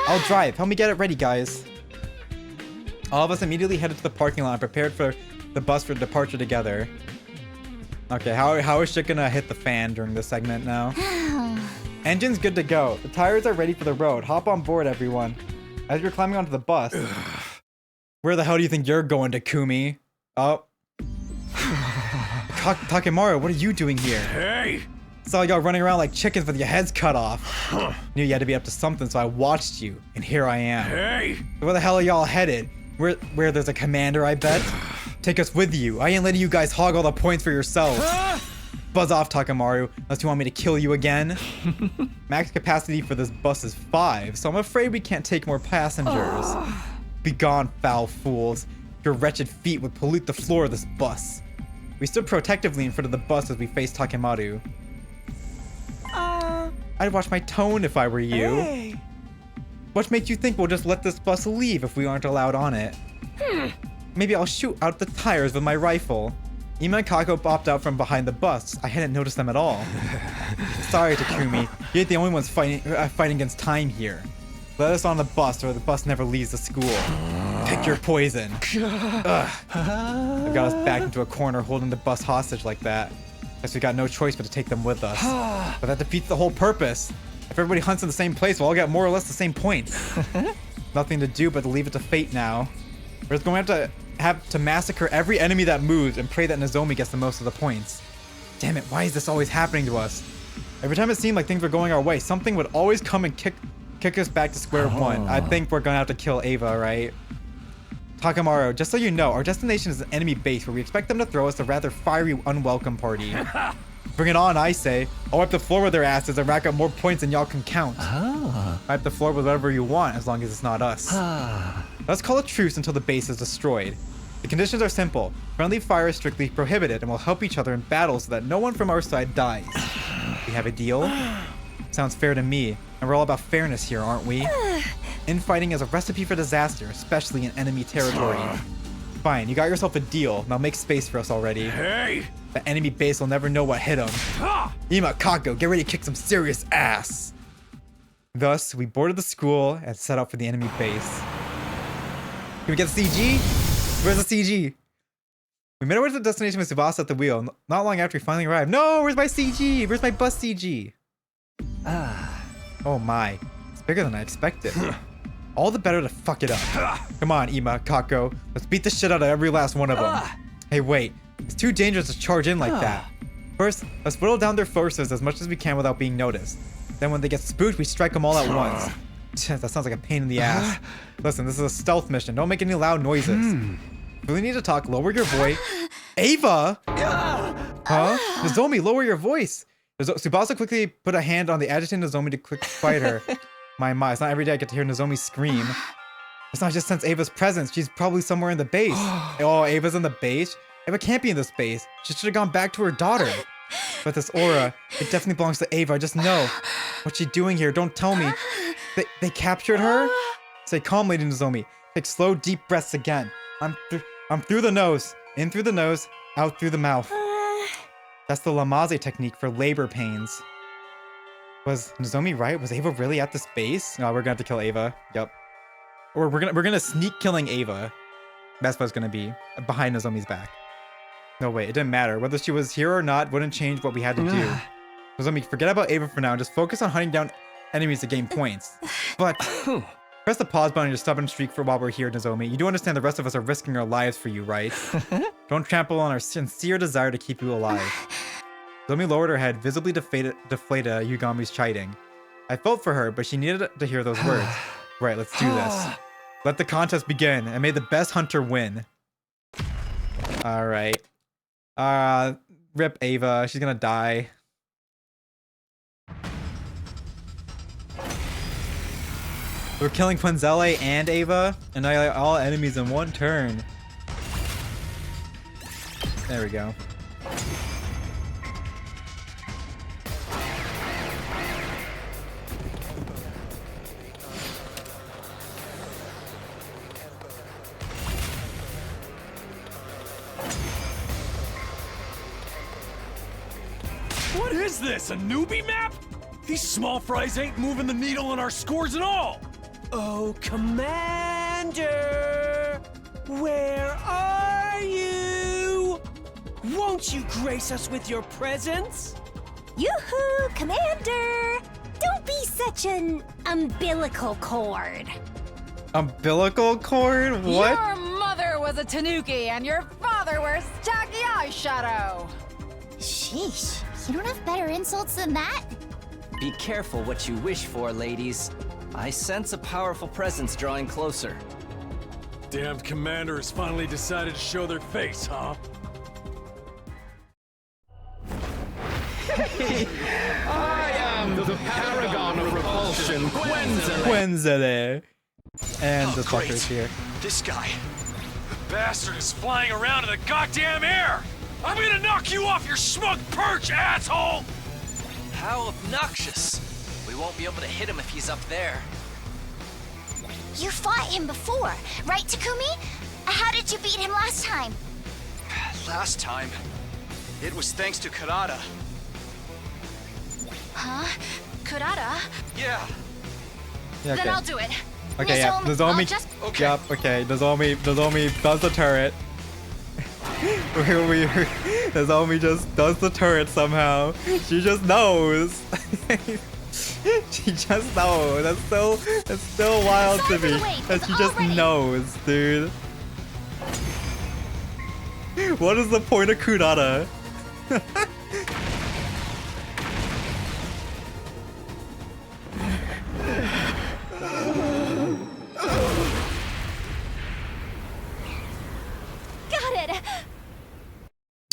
I'll drive. Help me get it ready, guys. All of us immediately headed to the parking lot and prepared for the bus for departure together. Okay, how is shit gonna hit the fan during this segment now? Engine's good to go. The tires are ready for the road. Hop on board, everyone. As you're climbing onto the bus. Where the hell do you think you're going, Takumi? Oh. Takemaru, what are you doing here? Hey! Saw y'all running around like chickens with your heads cut off. Knew you had to be up to something, so I watched you, and here I am. Hey! Where the hell are y'all headed? Where there's a commander, I bet? Take us with you. I ain't letting you guys hog all the points for yourselves. Buzz off, Takemaru, unless you want me to kill you again. Max capacity for this bus is 5, so I'm afraid we can't take more passengers. Begone, foul fools. Your wretched feet would pollute the floor of this bus. We stood protectively in front of the bus as we faced Takemaru. I'd watch my tone if I were you. Hey. What makes you think we'll just let this bus leave if we aren't allowed on it? Maybe I'll shoot out the tires with my rifle. Ima and Kako popped out from behind the bus. I hadn't noticed them at all. Sorry, Takumi. You ain't the only ones fighting against time here. Let us on the bus or the bus never leaves the school. Pick your poison. Ugh. They've got us backed into a corner holding the bus hostage like that. Guess we got no choice but to take them with us. But that defeats the whole purpose. If everybody hunts in the same place, we'll all get more or less the same points. Nothing to do but to leave it to fate now. We're just going to have to massacre every enemy that moves and pray that Nozomi gets the most of the points. Damn it, why is this always happening to us? Every time it seemed like things were going our way, something would always come and kick us back to square one. I think we're gonna have to kill Ava, right? Takemaru, just so you know, our destination is an enemy base where we expect them to throw us a rather fiery, unwelcome party. Bring it on, I say. I'll wipe the floor with their asses and rack up more points than y'all can count. Wipe the floor with whatever you want, as long as it's not us. Let's call a truce until the base is destroyed. The conditions are simple. Friendly fire is strictly prohibited and we'll help each other in battle so that no one from our side dies. We have a deal? Sounds fair to me. And we're all about fairness here, aren't we? Infighting is a recipe for disaster, especially in enemy territory. Fine, you got yourself a deal. Now make space for us already. Hey! The enemy base will never know what hit him. Ima, Kako, get ready to kick some serious ass. Thus, we boarded the school and set out for the enemy base. Can we get the CG? Where's the CG? We made our way to the destination with Tsubasa at the wheel. Not long after we finally arrived. No, where's my CG? Where's my bus CG? Oh my. It's bigger than I expected. All the better to fuck it up. Come on, Ima, Kako. Let's beat the shit out of every last one of them. Hey, wait. It's too dangerous to charge in like that. First, let's whittle down their forces as much as we can without being noticed. Then when they get spooked, we strike them all at once. That sounds like a pain in the ass. Listen, this is a stealth mission. Don't make any loud noises. Really need to talk. Lower your voice. Ava? Huh? Nozomi, lower your voice. Tsubasa quickly put a hand on the agitated Nozomi to quick quiet her. My, it's not every day I get to hear Nozomi scream. It's not just since Ava's presence. She's probably somewhere in the base. Oh, Ava's in the base? Ava can't be in this base. She should have gone back to her daughter. But this aura, it definitely belongs to Ava. I just know. What's she doing here? Don't tell me. They captured her? Say calm, Lady Nozomi. Take slow, deep breaths again. I'm through the nose. In through the nose, out through the mouth. That's the Lamaze technique for labor pains. Was Nozomi right? Was Ava really at this base? No, we're gonna have to kill Ava. Yep. Or we're gonna sneak killing Ava. That's what it's gonna be. Behind Nozomi's back. No, wait, it didn't matter. Whether she was here or not wouldn't change what we had to do. Nozomi, forget about Ava for now and just focus on hunting down enemies to gain points. But press the pause button on your stubborn streak for while we're here, Nozomi. You do understand the rest of us are risking our lives for you, right? Don't trample on our sincere desire to keep you alive. Nozomi lowered her head, visibly deflated Yugami's chiding. I felt for her, but she needed to hear those words. Right, let's do this. Let the contest begin, and may the best hunter win. Alright. Rip Ava. She's gonna die. We're killing Quinzele and Ava, and annihilate all enemies in one turn. There we go. What is this, a newbie map? These small fries ain't moving the needle on our scores at all! Oh, Commander! Where are you? Won't you grace us with your presence? Yoo-hoo, Commander! Don't be such an umbilical cord. Umbilical cord? What? Your mother was a tanuki and your father wears tacky eyeshadow. Sheesh, you don't have better insults than that? Be careful what you wish for, ladies. I sense a powerful presence drawing closer. Damned commander has finally decided to show their face, huh? I am the paragon of repulsion, Quinzele. And the great. fucker's here. This guy. The bastard is flying around in the goddamn air! I'm gonna knock you off your smug perch, asshole! How obnoxious! We won't be able to hit him if he's up there. You fought him before, right, Takumi? How did you beat him last time? Last time, it was thanks to Karada. Huh? Kurata? Yeah. Yeah, Then okay. I'll do it. Okay, yeah. Nozomi. Okay. Yep, okay. Nozomi does the turret. Nozomi just does the turret somehow. She just knows. She just knows. That's still wild to me. That she just knows, dude. What is the point of Kurata? Got it!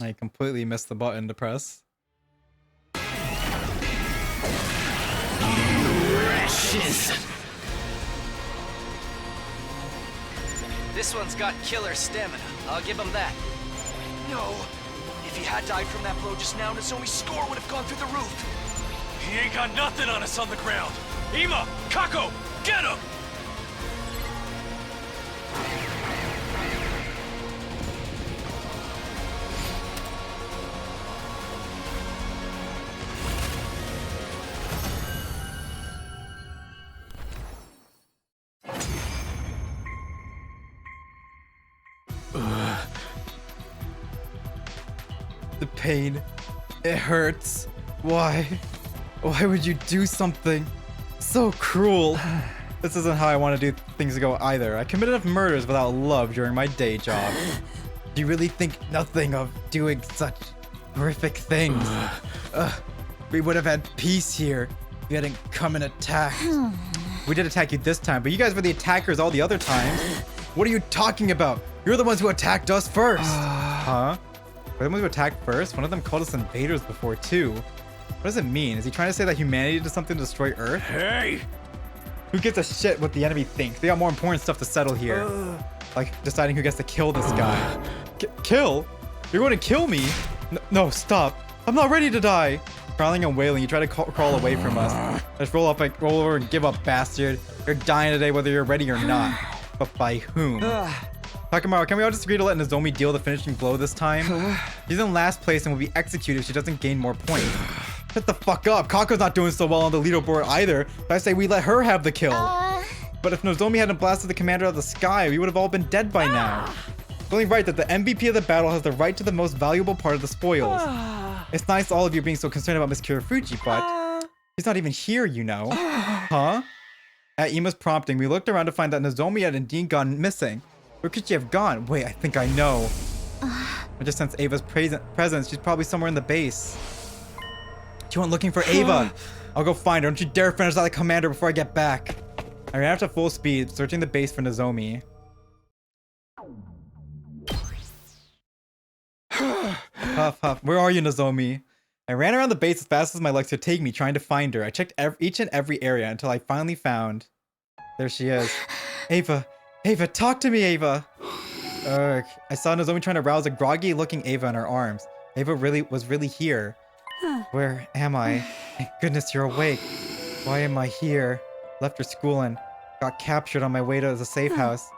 I completely missed the button to press. This one's got killer stamina. I'll give him that. No! If he had died from that blow just now, Nozomi's score would have gone through the roof! He ain't got nothing on us on the ground! Ima! Kako! Get him! The pain. It hurts. Why? Why would you do something so cruel? This isn't how I want to do things to go either. I committed enough murders without love during my day job. Do you really think nothing of doing such horrific things? We would have had peace here if you hadn't come and attacked. We did attack you this time, but you guys were the attackers all the other times. What are you talking about? You're the ones who attacked us first. Huh? We're the ones who attacked first? One of them called us invaders before, too. What does it mean? Is he trying to say that humanity did something to destroy Earth? Hey! Who gives a shit what the enemy thinks? They got more important stuff to settle here. Like deciding who gets to kill this guy. Kill? You're going to kill me? No, stop. I'm not ready to die. Crawling and wailing, you try to crawl away from us. Just roll over and give up, bastard. You're dying today whether you're ready or not. But by whom? Takamaru, can we all just agree to let Nozomi deal the finishing blow this time? She's in last place and will be executed if she doesn't gain more points. Shut the fuck up. Kako's not doing so well on the leaderboard either. I say we let her have the kill. But if Nozomi hadn't blasted the commander out of the sky, we would have all been dead by now. It's only right that the MVP of the battle has the right to the most valuable part of the spoils. It's nice all of you being so concerned about Miss Kirafuji, but she's not even here, you know. Huh? At Ima's prompting, we looked around to find that Nozomi had indeed gone missing. Where could she have gone? Wait, I think I know. I just sense Ava's presence. She's probably somewhere in the base. She went looking for Ava. I'll go find her. Don't you dare finish that commander before I get back. I ran after full speed, searching the base for Nozomi. Huff, huff. Where are you, Nozomi? I ran around the base as fast as my legs could take me, trying to find her. I checked each and every area until I finally found... There she is. Ava. Ava, talk to me, Ava. Ugh. I saw Nozomi trying to rouse a groggy-looking Ava in her arms. Ava was really here. Where am I? Thank goodness you're awake. Why am I here? Left for school and got captured on my way to the safe house.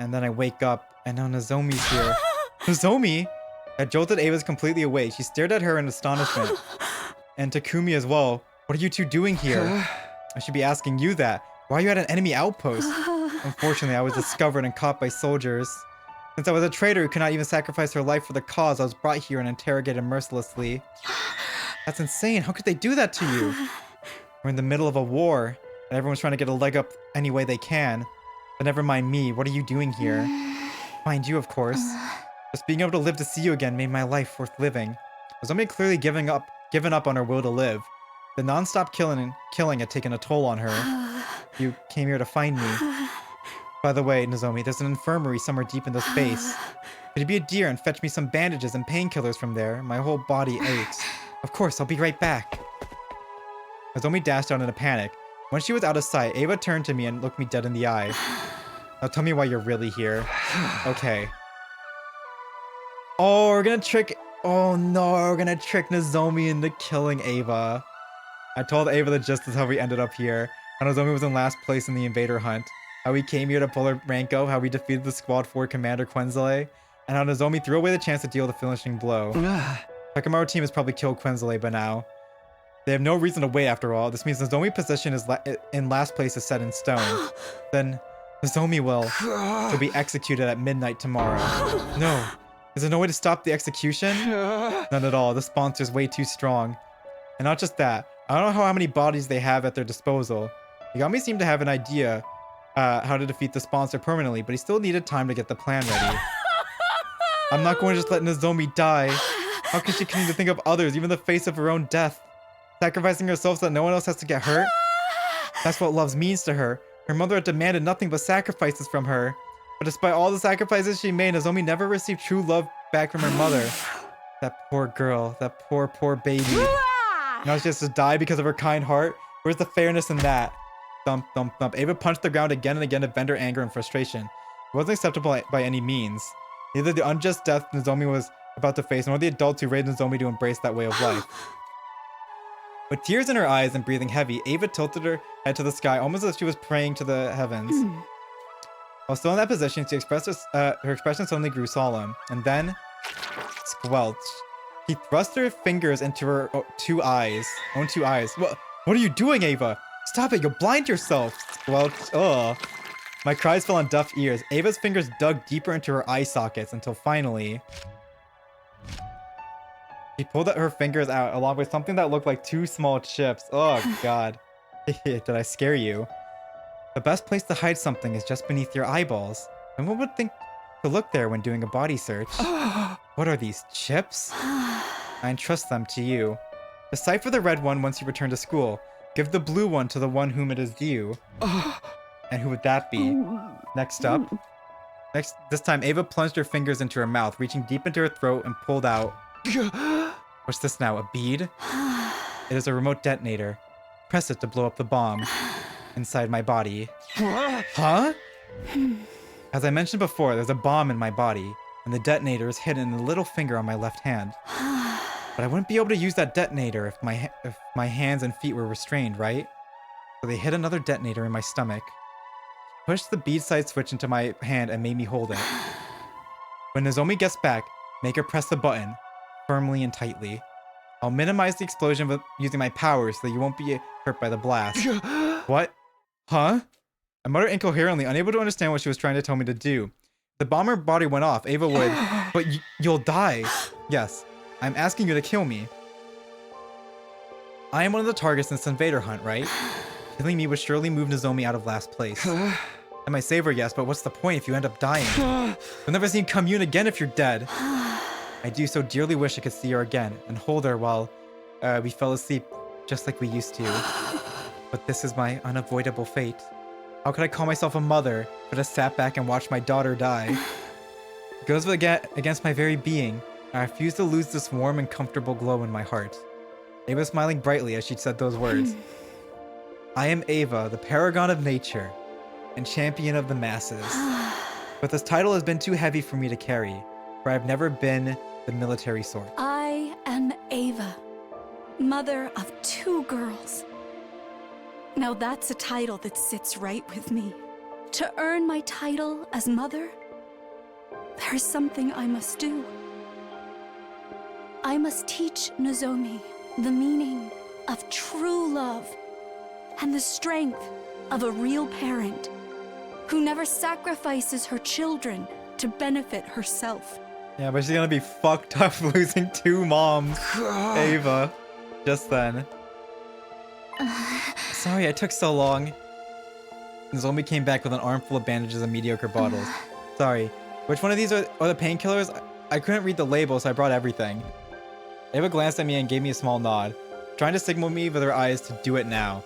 And then I wake up, and now Nozomi's here. Nozomi? I jolted Ava's completely awake. She stared at her in astonishment. And Takumi as well. What are you two doing here? I should be asking you that. Why are you at an enemy outpost? Unfortunately, I was discovered and caught by soldiers. Since I was a traitor who could not even sacrifice her life for the cause, I was brought here and interrogated mercilessly. That's insane. How could they do that to you? We're in the middle of a war, and everyone's trying to get a leg up any way they can. But never mind me. What are you doing here? Find you, of course. Just being able to live to see you again made my life worth living. Nozomi clearly given up on her will to live. The non-stop killing had taken a toll on her. You came here to find me. By the way, Nozomi, there's an infirmary somewhere deep in this base. Could you be a dear and fetch me some bandages and painkillers from there? My whole body aches. Of course, I'll be right back. Nozomi dashed out in a panic. When she was out of sight, Ava turned to me and looked me dead in the eye. Now tell me why you're really here. Okay. Oh, we're gonna trick... Oh no, we're gonna trick Nozomi into killing Ava. I told Ava the gist is how we ended up here. How Nozomi was in last place in the invader hunt. How we came here to pull her Ranko. How we defeated the Squad 4 Commander Quenzele. And how Nozomi threw away the chance to deal the finishing blow. Takamaru team has probably killed Quenzele by now. They have no reason to wait after all. This means Nozomi's position is in last place is set in stone. Then Nozomi will be executed at midnight tomorrow. No. Is there no way to stop the execution? None at all. The sponsor's way too strong. And not just that. I don't know how many bodies they have at their disposal. Yagami seemed to have an idea how to defeat the sponsor permanently, but he still needed time to get the plan ready. I'm not going to just let Nozomi die. How can she continue to think of others, even in the face of her own death? Sacrificing herself so that no one else has to get hurt? That's what love means to her. Her mother had demanded nothing but sacrifices from her. But despite all the sacrifices she made, Nozomi never received true love back from her mother. That poor girl. That poor, poor baby. Now she has to die because of her kind heart? Where's the fairness in that? Thump, thump, thump. Ava punched the ground again and again to vent her anger and frustration. It wasn't acceptable by any means. Neither the unjust death Nozomi was about to face, nor the adults who raised Nozomi to embrace that way of life. With tears in her eyes and breathing heavy, Ava tilted her head to the sky, almost as if she was praying to the heavens. While still in that position, she expressed her expression suddenly grew solemn, and then squelched. She thrust her fingers into her own two eyes. What are you doing, Ava? Stop it! You'll blind yourself! Squelched. Ugh. My cries fell on deaf ears. Ava's fingers dug deeper into her eye sockets until finally she pulled her fingers out along with something that looked like two small chips. Oh god. Did I scare you? The best place to hide something is just beneath your eyeballs. And one would think to look there when doing a body search. What are these, chips? I entrust them to you. Decipher the red one once you return to school. Give the blue one to the one whom it is due. And who would that be? Next up. This time, Ava plunged her fingers into her mouth, reaching deep into her throat and pulled out... What's this now, a bead? It is a remote detonator. Press it to blow up the bomb inside my body. Huh? As I mentioned before, there's a bomb in my body, and the detonator is hidden in the little finger on my left hand. But I wouldn't be able to use that detonator if my hands and feet were restrained, right? So they hid another detonator in my stomach. Pushed the bead side switch into my hand and made me hold it. When Nozomi gets back, make her press the button, firmly and tightly. I'll minimize the explosion using my powers so that you won't be hurt by the blast. What? Huh? I muttered incoherently, unable to understand what she was trying to tell me to do. If the bomber body went off, Ava would... But you'll die. Yes, I'm asking you to kill me. I am one of the targets in this invader hunt, right? Killing me would surely move Nozomi out of last place. I might save her, yes, but what's the point if you end up dying? You'll never see him commune again if you're dead. I do so dearly wish I could see her again and hold her while we fell asleep just like we used to. But this is my unavoidable fate. How could I call myself a mother but I sat back and watched my daughter die? It goes against my very being. I refuse to lose this warm and comfortable glow in my heart. Ava was smiling brightly as she said those words. I am Ava, the paragon of nature and champion of the masses. But this title has been too heavy for me to carry, for I have never been the military sort. I am Ava, mother of 2 girls. Now that's a title that sits right with me. To earn my title as mother, there is something I must do. I must teach Nozomi the meaning of true love and the strength of a real parent who never sacrifices her children to benefit herself. Yeah, but she's gonna be fucked up losing 2 moms, Ava, just then. Sorry, I took so long. Nozomi came back with an armful of bandages and mediocre bottles. Sorry, which one of these are the painkillers? I couldn't read the label, so I brought everything. Ava glanced at me and gave me a small nod, trying to signal me with her eyes to do it now.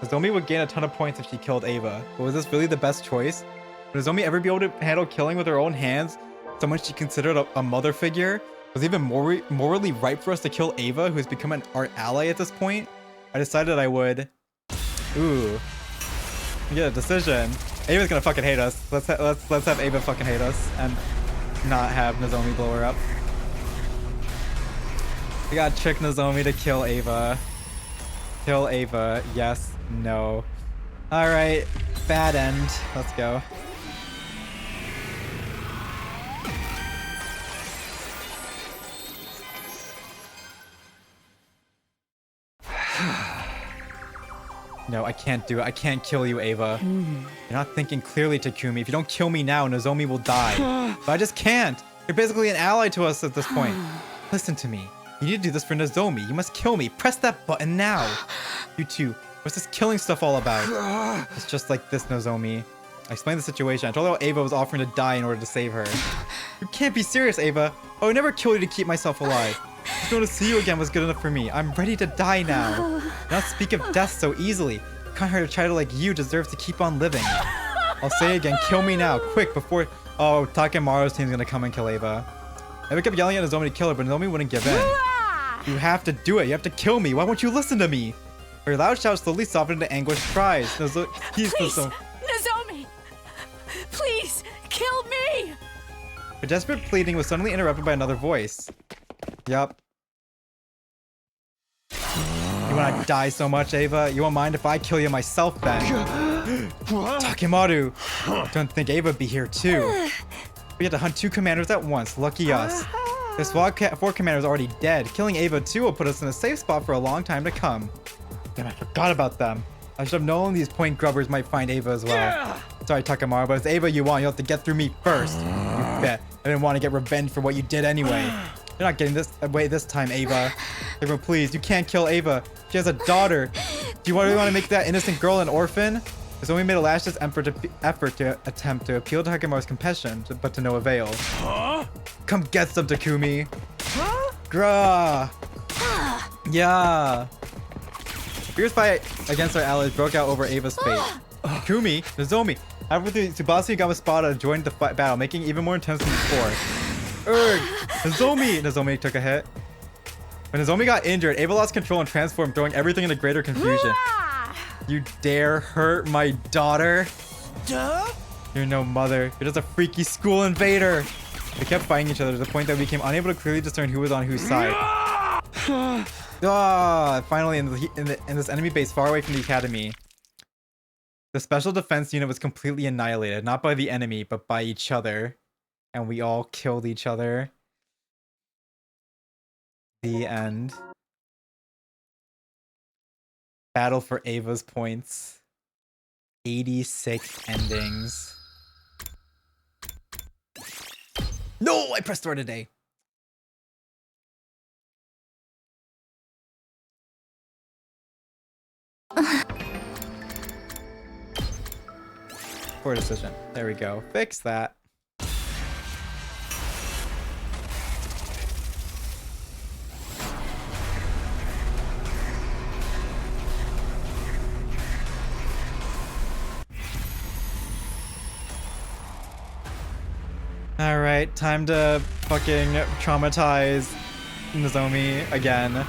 Nozomi would gain a ton of points if she killed Ava, but was this really the best choice? Would Nozomi ever be able to handle killing with her own hands someone she considered a mother figure? Was it even morally right for us to kill Ava, who has become our ally at this point? I decided I would. Ooh. We get a decision. Ava's gonna fucking hate us. Let's have Ava fucking hate us and not have Nozomi blow her up. We gotta trick Nozomi to kill Ava. Kill Ava. Yes. No. Alright. Bad end. Let's go. No, I can't do it. I can't kill you, Ava. You're not thinking clearly, Takumi. If you don't kill me now, Nozomi will die. But I just can't. You're basically an ally to us at this point. Listen to me. You need to do this for Nozomi. You must kill me. Press that button now. You two. What's this killing stuff all about? It's just like this, Nozomi. I explained the situation. I told her how Ava was offering to die in order to save her. You can't be serious, Ava. I would never kill you to keep myself alive. Just going to see you again was good enough for me. I'm ready to die now. Not speak of death so easily. Kind-hearted child like you deserves to keep on living. I'll say again, kill me now, quick, before... Oh, Takemaru's team's gonna come and kill Ava. Ava kept yelling at Nozomi to kill her, but Nozomi wouldn't give in. You have to do it. You have to kill me. Why won't you listen to me? Her loud shout slowly softened into anguished cries. Please, Nozomi! Please, kill me! Her desperate pleading was suddenly interrupted by another voice. Yup. You wanna die so much, Ava? You won't mind if I kill you myself then? Takimaru! Don't think Ava would be here too. We had to hunt 2 commanders at once. Lucky us. This 4 commanders are already dead. Killing Ava too will put us in a safe spot for a long time to come. Damn, I forgot about them. I should have known these point grubbers might find Ava as well. Sorry, Takamaru, but it's Ava you want. You'll have to get through me first. You bet. I didn't want to get revenge for what you did anyway. You're not getting this away this time, Ava. Ava, please, you can't kill Ava. She has a daughter. Do you really want to make that innocent girl an orphan? Nozomi made a last-ditch effort to attempt to appeal to Takamaru's compassion, but to no avail. Come get some, Takumi. Grah. Yeah. A fierce fight against our allies broke out over Ava's fate. Takumi, Nozomi, after Tsubasa and Gama spotted joined the battle, making it even more intense than before. Urgh! Nozomi! Nozomi took a hit. When Nozomi got injured, Ava lost control and transformed, throwing everything into greater confusion. You dare hurt my daughter? Duh? You're no mother. You're just a freaky school invader. They kept fighting each other to the point that we became unable to clearly discern who was on whose side. Finally, in this enemy base far away from the academy, the special defense unit was completely annihilated, not by the enemy, but by each other. And we all killed each other. The end. Battle for Ava's points. 86 endings. No, I pressed start today. Poor decision. There we go. Fix that. Alright, time to fucking traumatize Nozomi again.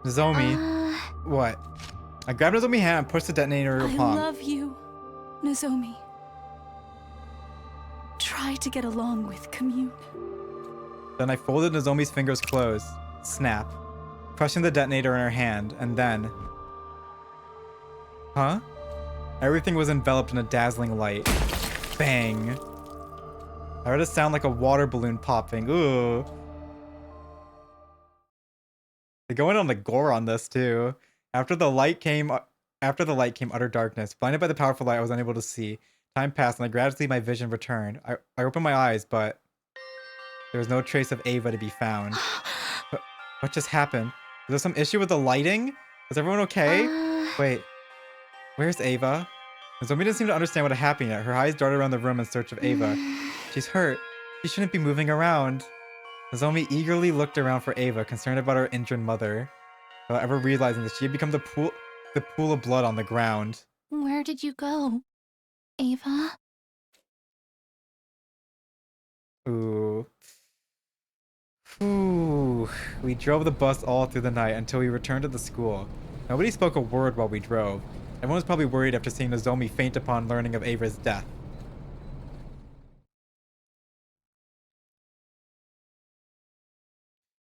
Nozomi? What? I grabbed Nozomi's hand and pushed the detonator in her palm. I love you, Nozomi. Try to get along with Commune. Then I folded Nozomi's fingers closed. Snap. Crushing the detonator in her hand, and then... Huh? Everything was enveloped in a dazzling light. Bang. I heard a sound like a water balloon popping. Ooh. They go in on the gore on this too. After the light came utter darkness. Blinded by the powerful light, I was unable to see. Time passed, and gradually my vision returned. I opened my eyes, but there was no trace of Ava to be found. What just happened? Was there some issue with the lighting? Is everyone okay? Wait, where's Ava? Nozomi didn't seem to understand what had happened yet. Her eyes darted around the room in search of Ava. She's hurt. She shouldn't be moving around. Nozomi eagerly looked around for Ava, concerned about her injured mother, without ever realizing that she had become the pool of blood on the ground. Where did you go, Ava? Ooh. Ooh. We drove the bus all through the night until we returned to the school. Nobody spoke a word while we drove. Everyone was probably worried after seeing Nozomi faint upon learning of Ava's death.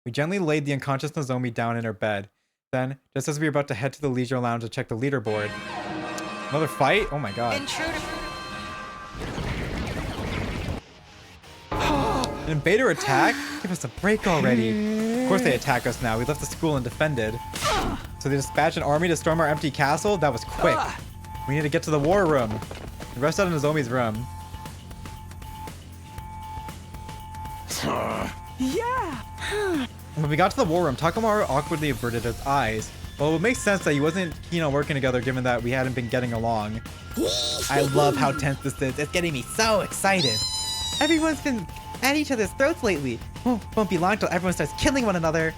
We gently laid the unconscious Nozomi down in her bed. Then, just as we were about to head to the leisure lounge to check the leaderboard... Another fight? Oh my god. An invader attack? Give us a break already. Of course they attack us now. We left the school undefended. So they dispatched an army to storm our empty castle? That was quick. We need to get to the war room. The rest out in Nozomi's room. Yeah! When we got to the war room, Takamaru awkwardly averted his eyes. Well, it would make sense that he wasn't keen on working together given that we hadn't been getting along. I love how tense this is. It's getting me so excited. Everyone's been at each other's throats lately. Won't be long until everyone starts killing one another.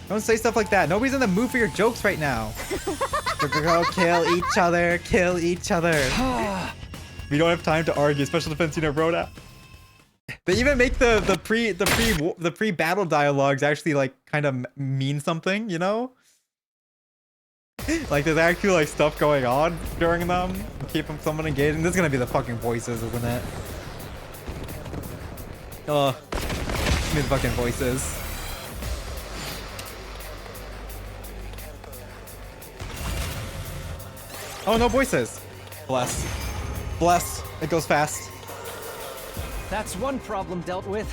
Don't say stuff like that. Nobody's in the mood for your jokes right now. Go kill each other. Kill each other. We don't have time to argue. Special Defense Unit wrote out. They even make the pre battle dialogues actually like kind of mean something, you know? Like there's actually like stuff going on during them, keeping someone engaged. And this is gonna be the fucking voices, isn't it? Oh, give me the fucking voices. Oh, no voices. Bless. Bless. It goes fast. That's one problem dealt with.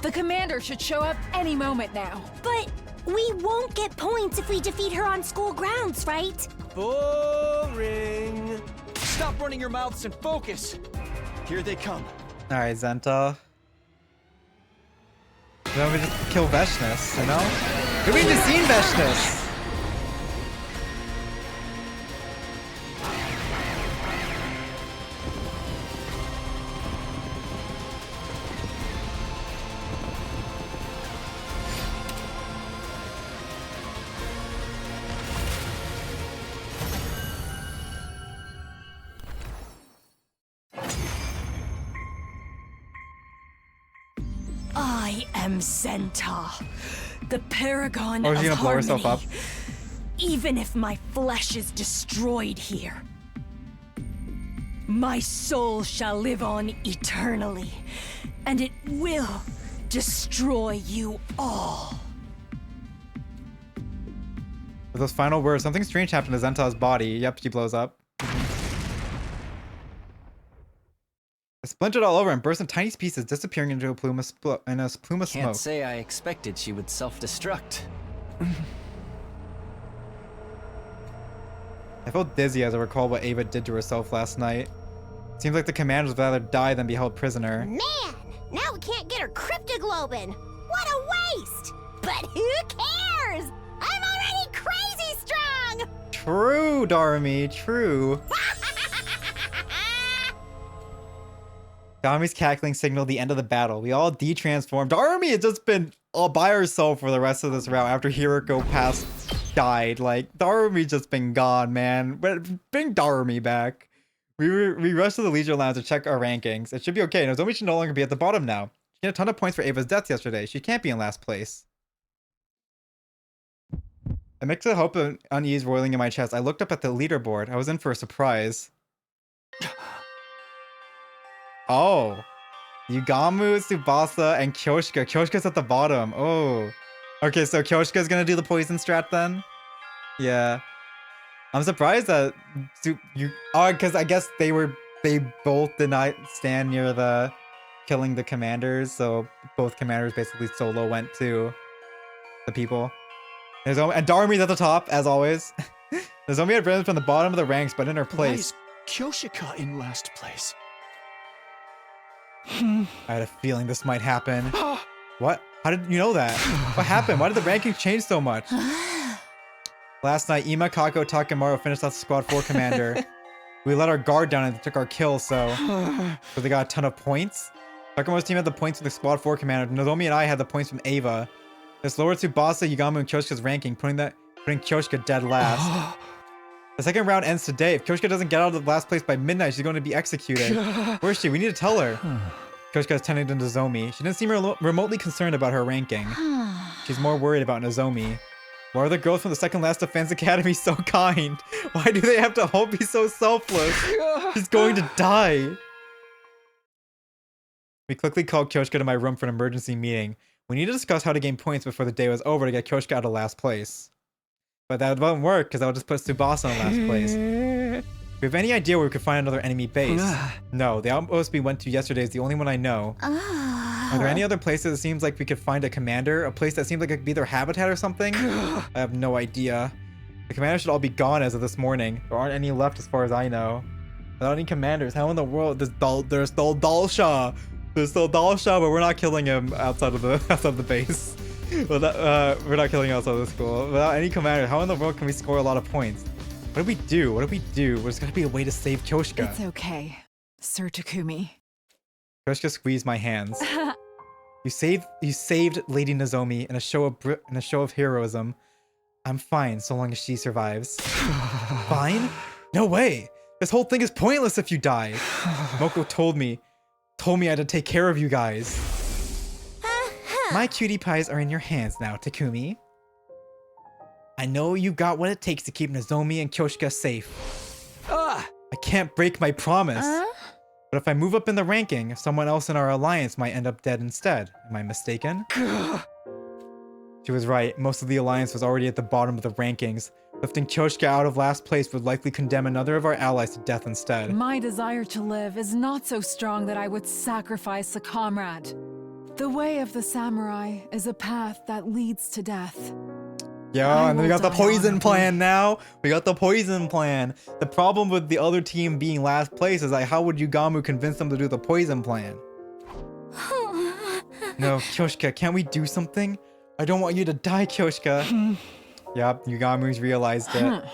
The commander should show up any moment now. But we won't get points if we defeat her on school grounds, right? Boring. Stop running your mouths and focus. Here they come. All right, Zenta. Then we just kill Veshness, you know? We've even seen Veshness. I am Zenta, the paragon Oh, of is she gonna blow herself up? Even if my flesh is destroyed here, my soul shall live on eternally, and it will destroy you all. With those final words, something strange happened to Zenta's body. Yep, she blows up. It splintered all over and burst in tiny pieces, disappearing into a plume of smoke. Can't say I expected she would self-destruct. I felt dizzy as I recall what Ava did to herself last night. Seems like the commanders would rather die than be held prisoner. Man, now we can't get her cryptoglobin. What a waste! But who cares? I'm already crazy strong! True, Darumi, true. Darami's cackling signaled the end of the battle. We all de-transformed. Darumi has just been all by herself for the rest of this route after Hiriko died. Like, Darumi's just been gone, man. But bring Darumi back. We rushed to the Leisure Lounge to check our rankings. It should be okay. Nozomi should no longer be at the bottom now. She had a ton of points for Ava's death yesterday. She can't be in last place. A mix of hope and unease roiling in my chest. I looked up at the leaderboard. I was in for a surprise. Oh. Yugamu, Tsubasa, and Kyoshika. Kyoshika's at the bottom. Oh. Okay, so Kyoshika's gonna do the poison strat then? Yeah. I'm surprised that because I guess they both did not stand near the killing the commanders, so both commanders basically solo went to the people. And Darumi's at the top, as always. Nozomi had risen from the bottom of the ranks, but in her place. Why is Kyoshika in last place? I had a feeling this might happen. What? How did you know that? What happened? Why did the rankings change so much? Last night, Ima, Kako, Takemaru finished off the Squad 4 commander. We let our guard down and took our kill, so they got a ton of points. Takemaru's team had the points from the Squad 4 commander. Nozomi and I had the points from Ava. This lowered Tsubasa, Yugamu, and Kyoshika's ranking, putting Kyoshika dead last. The second round ends today. If Kyoshika doesn't get out of the last place by midnight, she's going to be executed. Where is she? We need to tell her. Kyoshika is tending to Nozomi. She didn't seem remotely concerned about her ranking. She's more worried about Nozomi. Why are the girls from the second last defense academy so kind? Why do they have to all be so selfless? She's going to die. We quickly called Kyoshika to my room for an emergency meeting. We need to discuss how to gain points before the day was over to get Kyoshika out of last place. But that won't work because that would just put Tsubasa in last place. Do we have any idea where we could find another enemy base? No, the outpost we went to yesterday is the only one I know. Are there any other places it seems like we could find a commander? A place that seems like it could be their habitat or something? I have no idea. The commanders should all be gone as of this morning. There aren't any left as far as I know. Without any commanders, how in the world? There's still Dalsha. There's still Dalsha, but we're not killing him outside of the base. Well, we're not killing him outside of the school. Without any commander, how in the world can we score a lot of points? What do we do? What do we do? There's gotta be a way to save Kyoshika. It's okay, Sir Takumi. Kyoshika squeezed my hands. You saved Lady Nozomi in a show of heroism. I'm fine so long as she survives. Fine? No way. This whole thing is pointless if you die. Moko told me I had to take care of you guys. My cutie pies are in your hands now, Takumi. I know you got what it takes to keep Nozomi and Kyoshika safe. I can't break my promise. But if I move up in the ranking, someone else in our alliance might end up dead instead. Am I mistaken? She was right. Most of the alliance was already at the bottom of the rankings. Lifting Kyoshika out of last place would likely condemn another of our allies to death instead. My desire to live is not so strong that I would sacrifice a comrade. The way of the samurai is a path that leads to death. Yeah, and then we got the poison plan now. We got the poison plan. The problem with the other team being last place is like, how would Yugamu convince them to do the poison plan? No, Kyoshika, can't we do something? I don't want you to die, Kyoshika. Yep, Yugamu's realized it.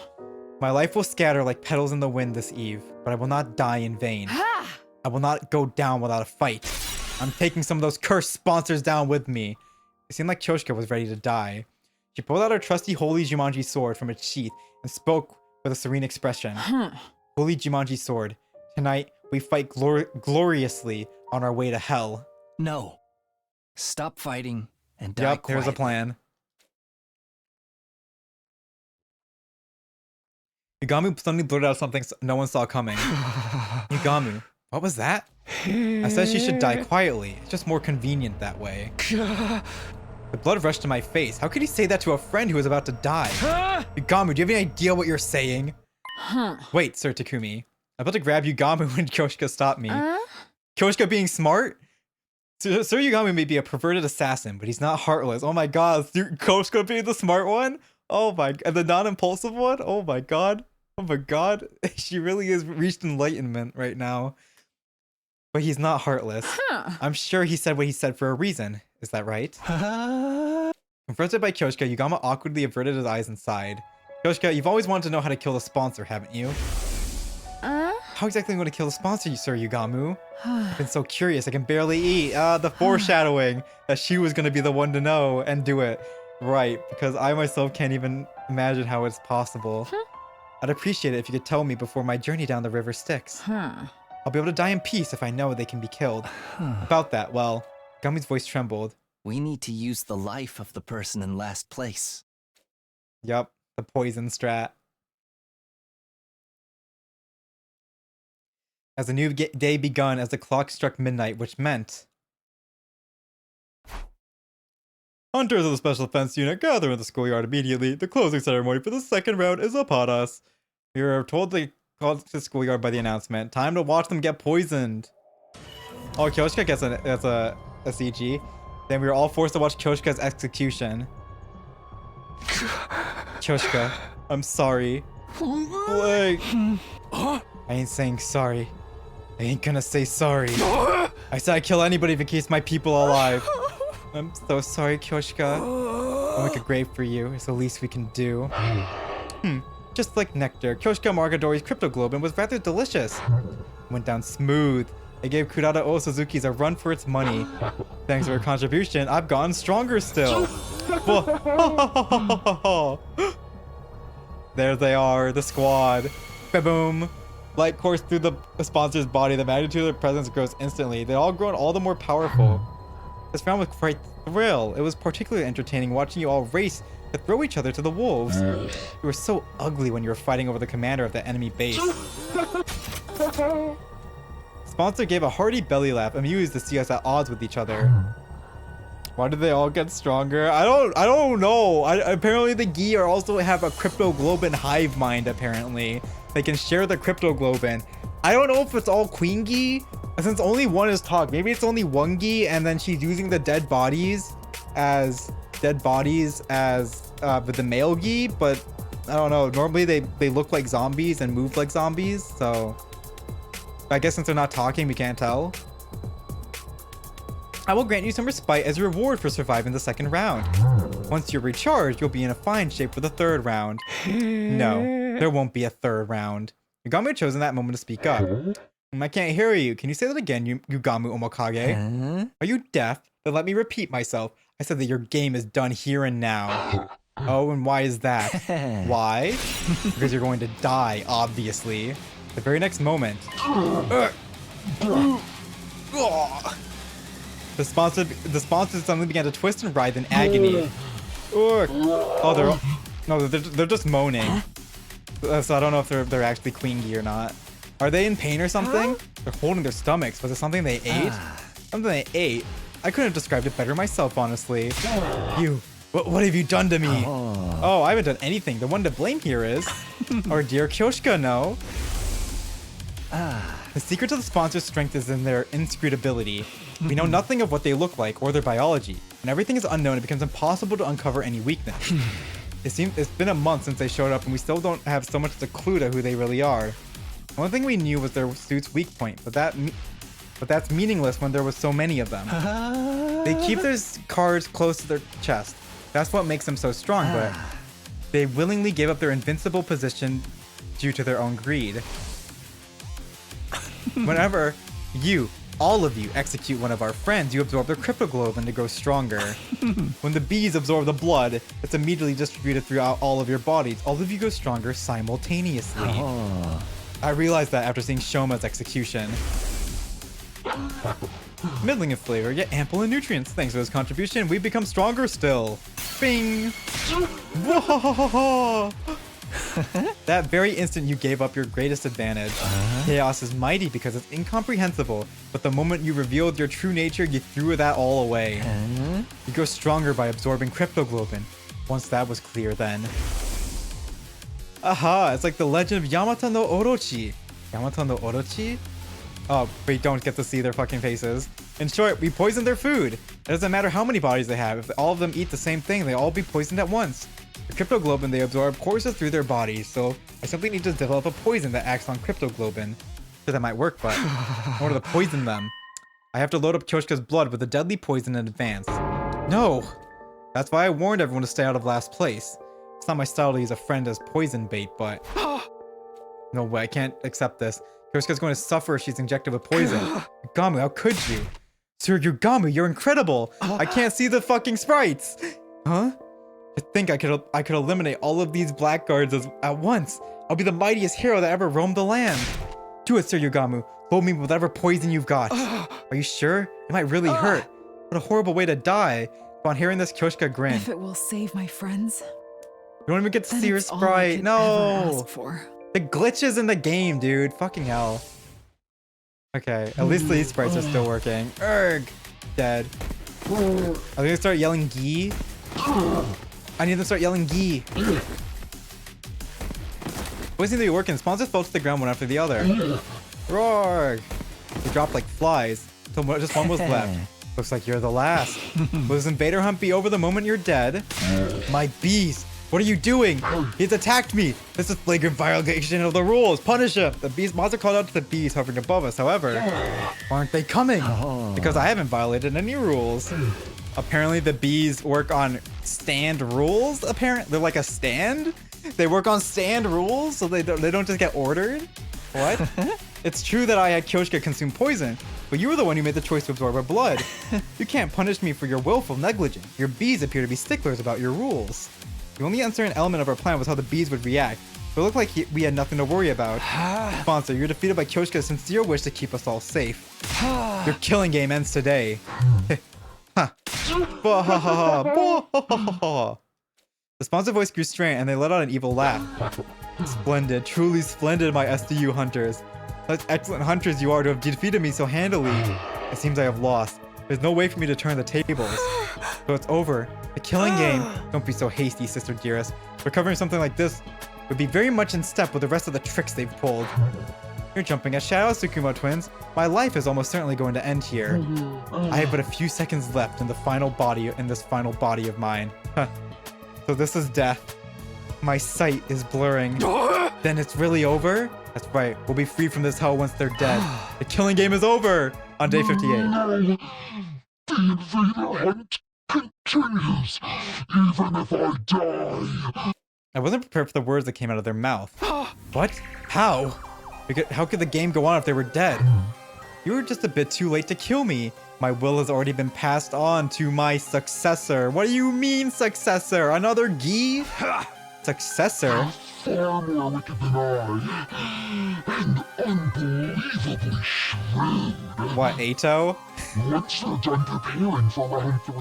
My life will scatter like petals in the wind this eve, but I will not die in vain. I will not go down without a fight. I'm taking some of those cursed sponsors down with me. It seemed like Kyoshika was ready to die. She pulled out her trusty Holy Jumanji sword from its sheath and spoke with a serene expression. Holy Jumanji sword, tonight we fight gloriously on our way to hell. No. Stop fighting and die Yep, there's a plan. Yugamu suddenly blurted out something no one saw coming. Yugamu, what was that? I said she should die quietly. It's just more convenient that way. The blood rushed to my face. How could he say that to a friend who was about to die? Yugamu, do you have any idea what you're saying? Wait, Sir Takumi. I'm about to grab Yugamu when Kyoshika stopped me. Kyoshika being smart? Sir Yugamu may be a perverted assassin, but he's not heartless. Oh my god, Kyoshika being the smart one? Oh my, and the non-impulsive one? Oh my god. Oh my god. She really has reached enlightenment right now. But he's not heartless. I'm sure he said what he said for a reason. Is that right? Confronted by Kyoshika, Yugamu awkwardly averted his eyes and sighed. Kyoshika, you've always wanted to know how to kill the sponsor, haven't you? How exactly are you going to kill the sponsor, Sir Yugamu? I've been so curious, I can barely eat. The foreshadowing that she was going to be the one to know and do it. Right, because I myself can't even imagine how it's possible. I'd appreciate it if you could tell me before my journey down the river sticks. I'll be able to die in peace if I know they can be killed. About that, well, Gummy's voice trembled. We need to use the life of the person in last place. Yup, the poison strat. As the new day begun as the clock struck midnight, which meant... Hunters of the Special Defense Unit, gather in the schoolyard immediately. The closing ceremony for the second round is upon us. We were told to call to the schoolyard by the announcement. Time to watch them get poisoned. Oh, Kyoshika gets a CG. Then we were all forced to watch Kyoshika's execution. Kyoshika, I'm sorry. Like, I ain't saying sorry. I ain't gonna say sorry. I said I'd kill anybody if it keeps my people alive. I'm so sorry, Kyoshika. I'll make a grave for you. It's the least we can do. Just like nectar, Kyoshika Margadori's cryptoglobin was rather delicious. Went down smooth. It gave Kurata O Suzuki's a run for its money. Thanks to her contribution, I've gotten stronger still. There they are, the squad. Ba-boom. Light coursed through the sponsor's body. The magnitude of their presence grows instantly. They'd all grown all the more powerful. This round was quite the thrill. It was particularly entertaining watching you all race to throw each other to the wolves. You were so ugly when you were fighting over the commander of the enemy base. Sponsor gave a hearty belly laugh, amused to see us at odds with each other. Why did they all get stronger? I don't know. Apparently the Gi are also have a cryptoglobin hive mind, apparently. They can share the cryptoglobin. I don't know if it's all Queen Gi, since only one is talked. Maybe it's only one Gi, and then she's using the dead bodies as with the male Gi, but I don't know. Normally they look like zombies and move like zombies, so I guess since they're not talking, we can't tell. I will grant you some respite as a reward for surviving the second round. Once you're recharged, you'll be in a fine shape for the third round. No, there won't be a third round. Yugamu chose in that moment to speak up. I can't hear you. Can you say that again, Yugamu Omokage? Are you deaf? Then let me repeat myself. I said that your game is done here and now. Oh, and why is that? Why? Because you're going to die, obviously. The very next moment. The sponsors suddenly began to twist and writhe in agony. Urgh. Oh, they're just moaning. So I don't know if they're actually Queen Bee or not. Are they in pain or something? They're holding their stomachs. Was it something they ate? Something they ate? I couldn't have described it better myself, honestly. You, what have you done to me? Oh, I haven't done anything. The one to blame here is our dear Kyoshka, no? The secret to the sponsor's strength is in their inscrutability. We know nothing of what they look like or their biology. When everything is unknown, it becomes impossible to uncover any weakness. It's been a month since they showed up and we still don't have so much as a clue to who they really are. One thing we knew was their suit's weak point, but that's meaningless when there was so many of them. They keep their cards close to their chest. That's what makes them so strong, but they willingly gave up their invincible position due to their own greed. Whenever all of you, execute one of our friends, you absorb their cryptoglobin to grow stronger. When the bees absorb the blood, it's immediately distributed throughout all of your bodies. All of you go stronger simultaneously. I realized that after seeing Shoma's execution. Middling in flavor, yet ample in nutrients. Thanks for this contribution, we've become stronger still. Bing! Whoa! That very instant you gave up your greatest advantage. Chaos is mighty because it's incomprehensible, but the moment you revealed your true nature, you threw that all away. You grow stronger by absorbing cryptoglobin. Once that was clear then. Aha, it's like the legend of Yamata no Orochi. Yamata no Orochi? Oh, we don't get to see their fucking faces. In short, we poison their food. It doesn't matter how many bodies they have. If all of them eat the same thing, they'll all be poisoned at once. The cryptoglobin they absorb courses through their bodies, so I simply need to develop a poison that acts on cryptoglobin. Sure, that might work, but in order to poison them, I have to load up Kyoshka's blood with a deadly poison in advance. No! That's why I warned everyone to stay out of last place. It's not my style to use a friend as poison bait, but... No way, I can't accept this. Kyoshka's going to suffer if she's injected with poison. Yugamu, how could you? Sir Yugamu, you're incredible! I can't see the fucking sprites! Huh? I think I could eliminate all of these blackguards at once. I'll be the mightiest hero that ever roamed the land. Do it, Sir Yugamu. Load me with whatever poison you've got. Are you sure? It might really hurt. What a horrible way to die. Upon hearing this, Kyoshka grinned. If it will save my friends, you don't even get to see your it's all I sprite. could No. ever ask for. The glitches in the game, dude. Fucking hell. Okay, at least these sprites are still working. Erg. Dead. Are they gonna start yelling Gee? I need them to start yelling Gee. Boys seem to be working. Sponsors fell to the ground one after the other. Roar! They dropped like flies. Until just one was left. Looks like you're the last. Will this invader hunt be over the moment you're dead? My bees! What are you doing? He's attacked me! This is flagrant violation of the rules! Punish him! The bees monster called out to the bees hovering above us. However, aren't they coming? Because I haven't violated any rules. Apparently the bees work on stand rules, apparently. They're like a stand? They work on stand rules, so they don't just get ordered? What? It's true that I had Kyoshka consume poison, but you were the one who made the choice to absorb her blood. You can't punish me for your willful negligence. Your bees appear to be sticklers about your rules. The only uncertain element of our plan was how the bees would react, but it looked like we had nothing to worry about. Sponsor, you're defeated by Kyoshka's sincere wish to keep us all safe. Your killing game ends today. The sponsor voice grew strained and they let out an evil laugh. Splendid, truly splendid, my SDU hunters. Such excellent hunters you are to have defeated me so handily. It seems I have lost. There's no way for me to turn the tables. So it's over. The killing game. Don't be so hasty, sister dearest. Recovering something like this would be very much in step with the rest of the tricks they've pulled. You're jumping at shadows, Tsukumo twins. My life is almost certainly going to end here. I have but a few seconds left in this final body of mine. So this is death. My sight is blurring. Then it's really over? That's right. We'll be free from this hell once they're dead. The killing game is over on day 58. No. The invader hunt continues, even if I die. I wasn't prepared for the words that came out of their mouth. What? How? How could the game go on if they were dead? You were just a bit too late to kill me. My will has already been passed on to my successor. What do you mean, successor? Another Gee? Successor? Far more wicked than I, and unbelievably shrewd. What, Ato? Once you're done preparing for round 3,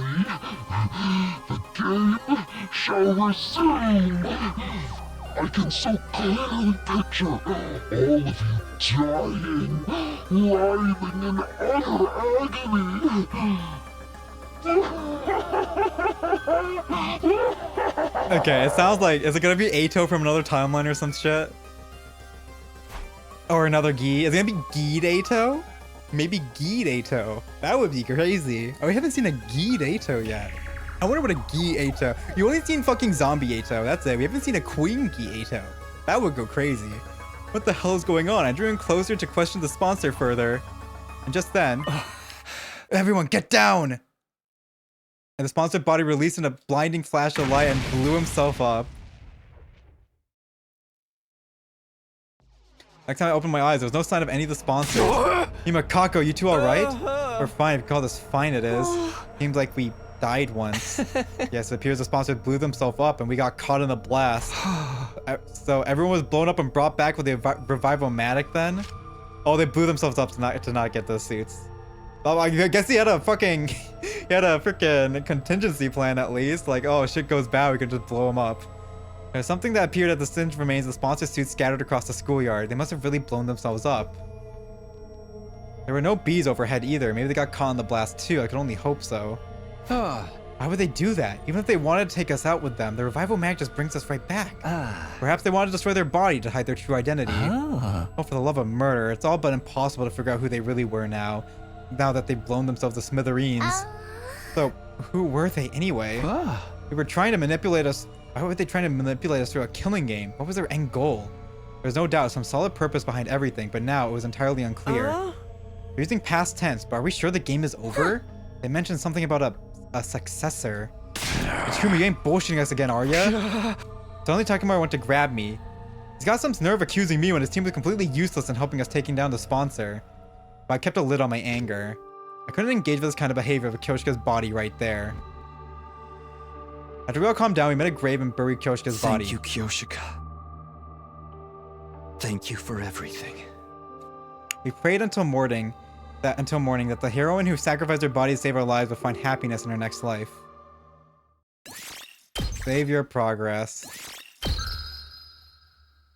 the game shall resume. I can so clearly picture all of you dying, writhing in utter agony. Okay, it sounds like, is it gonna be Ato from another timeline or some shit? Or another Gi? Is it gonna be Gi'd Ato? Maybe Gi'd Ato. That would be crazy. Oh, we haven't seen a Gi'd Ato yet. I wonder what a Gi Ato. You only seen fucking zombie Ato. That's it. We haven't seen a Queen Gi Ato. That would go crazy. What the hell is going on? I drew in closer to question the sponsor further. And just then, everyone get down! And the sponsored body released in a blinding flash of light and blew himself up. Next time I opened my eyes, there was no sign of any of the sponsors. Himakako, you two alright? We're fine, if you call this fine it is. Seems like we died once. Yes, it appears the sponsor blew themselves up and we got caught in a blast. So everyone was blown up and brought back with the Revival-matic then? Oh, they blew themselves up to not get those suits. Oh, I guess he had a fucking... he had a freaking contingency plan at least. Like, oh, shit goes bad, we can just blow him up. There's something that appeared at the singed remains of the sponsor suits scattered across the schoolyard. They must have really blown themselves up. There were no bees overhead either. Maybe they got caught in the blast too. I could only hope so. Why would they do that? Even if they wanted to take us out with them, the revival mag just brings us right back. Perhaps they wanted to destroy their body to hide their true identity. Oh, for the love of murder. It's all but impossible to figure out who they really were now that they've blown themselves to smithereens. So, who were they anyway? They were trying to manipulate us. Why were they trying to manipulate us through a killing game? What was their end goal? There's no doubt some solid purpose behind everything, but now it was entirely unclear. They're using past tense, but are we sure the game is over? They mentioned something about a successor. Takumi, you ain't bullshitting us again, are ya? Suddenly Takemura went to grab me. He's got some nerve accusing me when his team was completely useless in helping us taking down the sponsor. But I kept a lid on my anger. I couldn't engage with this kind of behavior with Kyoshika's body right there. After we all calmed down, we met a grave and buried Kyoshika's body. Thank you, Kyoshika. Thank you for everything. We prayed until morning that the heroine who sacrificed her body to save our lives would find happiness in her next life. Save your progress.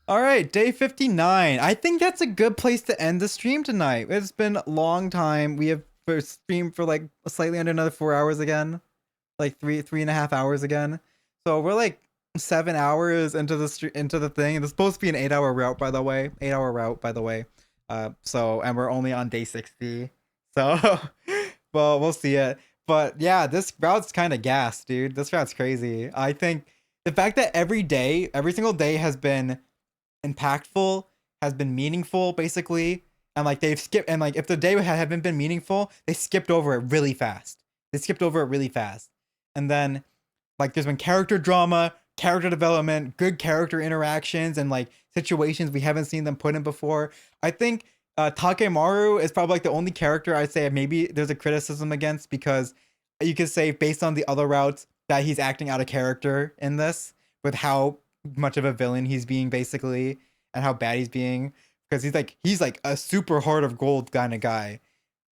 Alright, day 59. I think that's a good place to end the stream tonight. It's been a long time. We have streamed for like slightly under another 4 hours again. Like three and a half hours again. So we're like 7 hours into the thing. It's supposed to be an 8-hour route, by the way. 8-hour route, by the way. And we're only on day 60. So, well, we'll see it. But yeah, this route's kind of gas, dude. This route's crazy. I think the fact that every single day has been impactful, has been meaningful, basically. And like they've skipped, and like if the day haven't been meaningful, they skipped over it really fast. And then like there's been character drama, character development, good character interactions, and like situations we haven't seen them put in before. I think Takemaru is probably like the only character I'd say maybe there's a criticism against, because you could say based on the other routes that he's acting out of character in this with how much of a villain he's being basically and how bad he's being, because he's like a super heart of gold kind of guy,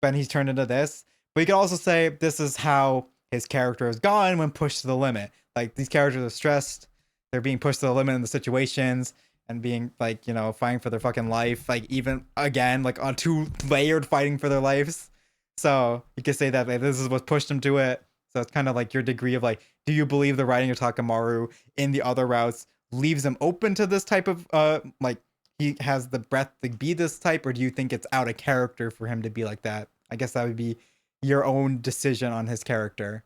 but he's turned into this. But you could also say this is how his character has gone when pushed to the limit. Like these characters are stressed, they're being pushed to the limit in the situations and being like, you know, fighting for their fucking life, like even again like on 2-layered fighting for their lives. So you could say that like, this is what pushed him to it. So it's kind of like your degree of like, do you believe the writing of Takemaru in the other routes leaves him open to this type of like he has the breadth to be this type, or do you think it's out of character for him to be like that? I guess that would be your own decision on his character.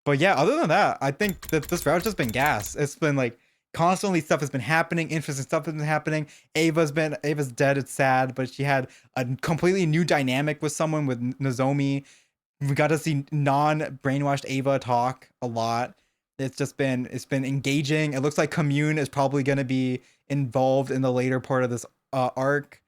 But yeah, other than that, I think that this route's just been gas. It's been like constantly stuff has been happening, interesting stuff has been happening. Ava's dead, it's sad, but she had a completely new dynamic with someone, with Nozomi. We got to see non-brainwashed Ava talk a lot. It's been engaging. It looks like Commune is probably going to be involved in the later part of this arc.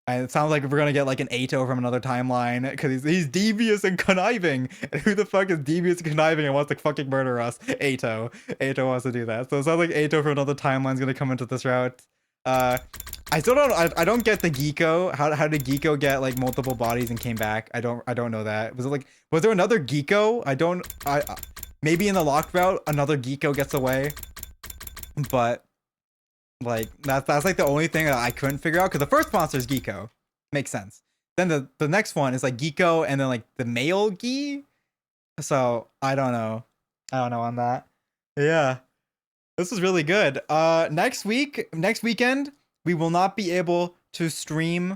And it sounds like we're gonna get like an Ato from another timeline, because he's devious and conniving. And who the fuck is devious and conniving and wants to fucking murder us? Ato wants to do that. So it sounds like Ato from another timeline is gonna come into this route. I still don't. I don't get the Geeko. How did Geeko get like multiple bodies and came back? I don't know that. Was it like? Was there another Geeko? I don't. Maybe in the locked route another Geeko gets away, but like that's like the only thing that I couldn't figure out because the first monster is Geeko. Makes sense. Then the next one is like Geeko and then like the male Gi. So I don't know. I don't know on that. Yeah. This is really good. Next weekend, we will not be able to stream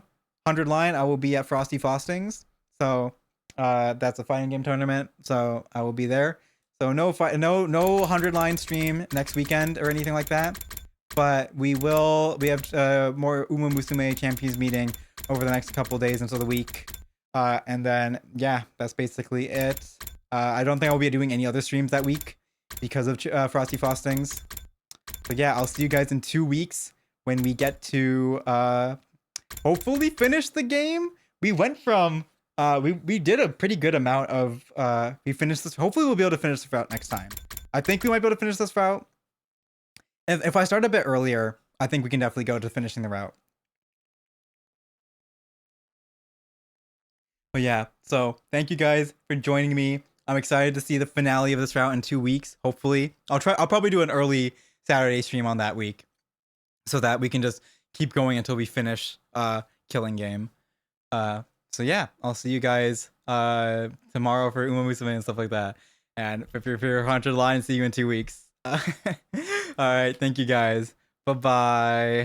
100 Line. I will be at Frosty Faustings. So that's a fighting game tournament. So I will be there. So no 100 Line stream next weekend or anything like that. But we have more Uma Musume Champions meeting over the next couple days until the week. And then, yeah, that's basically it. I don't think I'll be doing any other streams that week because of Frosty Faustings. But yeah, I'll see you guys in 2 weeks when we get to hopefully finish the game. We went from we did a pretty good amount of we finished this. Hopefully we'll be able to finish this route next time. I think we might be able to finish this route. If I start a bit earlier, I think we can definitely go to finishing the route. But yeah, so thank you guys for joining me. I'm excited to see the finale of this route in 2 weeks. Hopefully, I'll probably do an early Saturday stream on that week, so that we can just keep going until we finish Killing Game. So yeah, I'll see you guys tomorrow for Uma Musume and stuff like that. And if you're 100 Line, see you in 2 weeks. All right, thank you guys. Bye bye.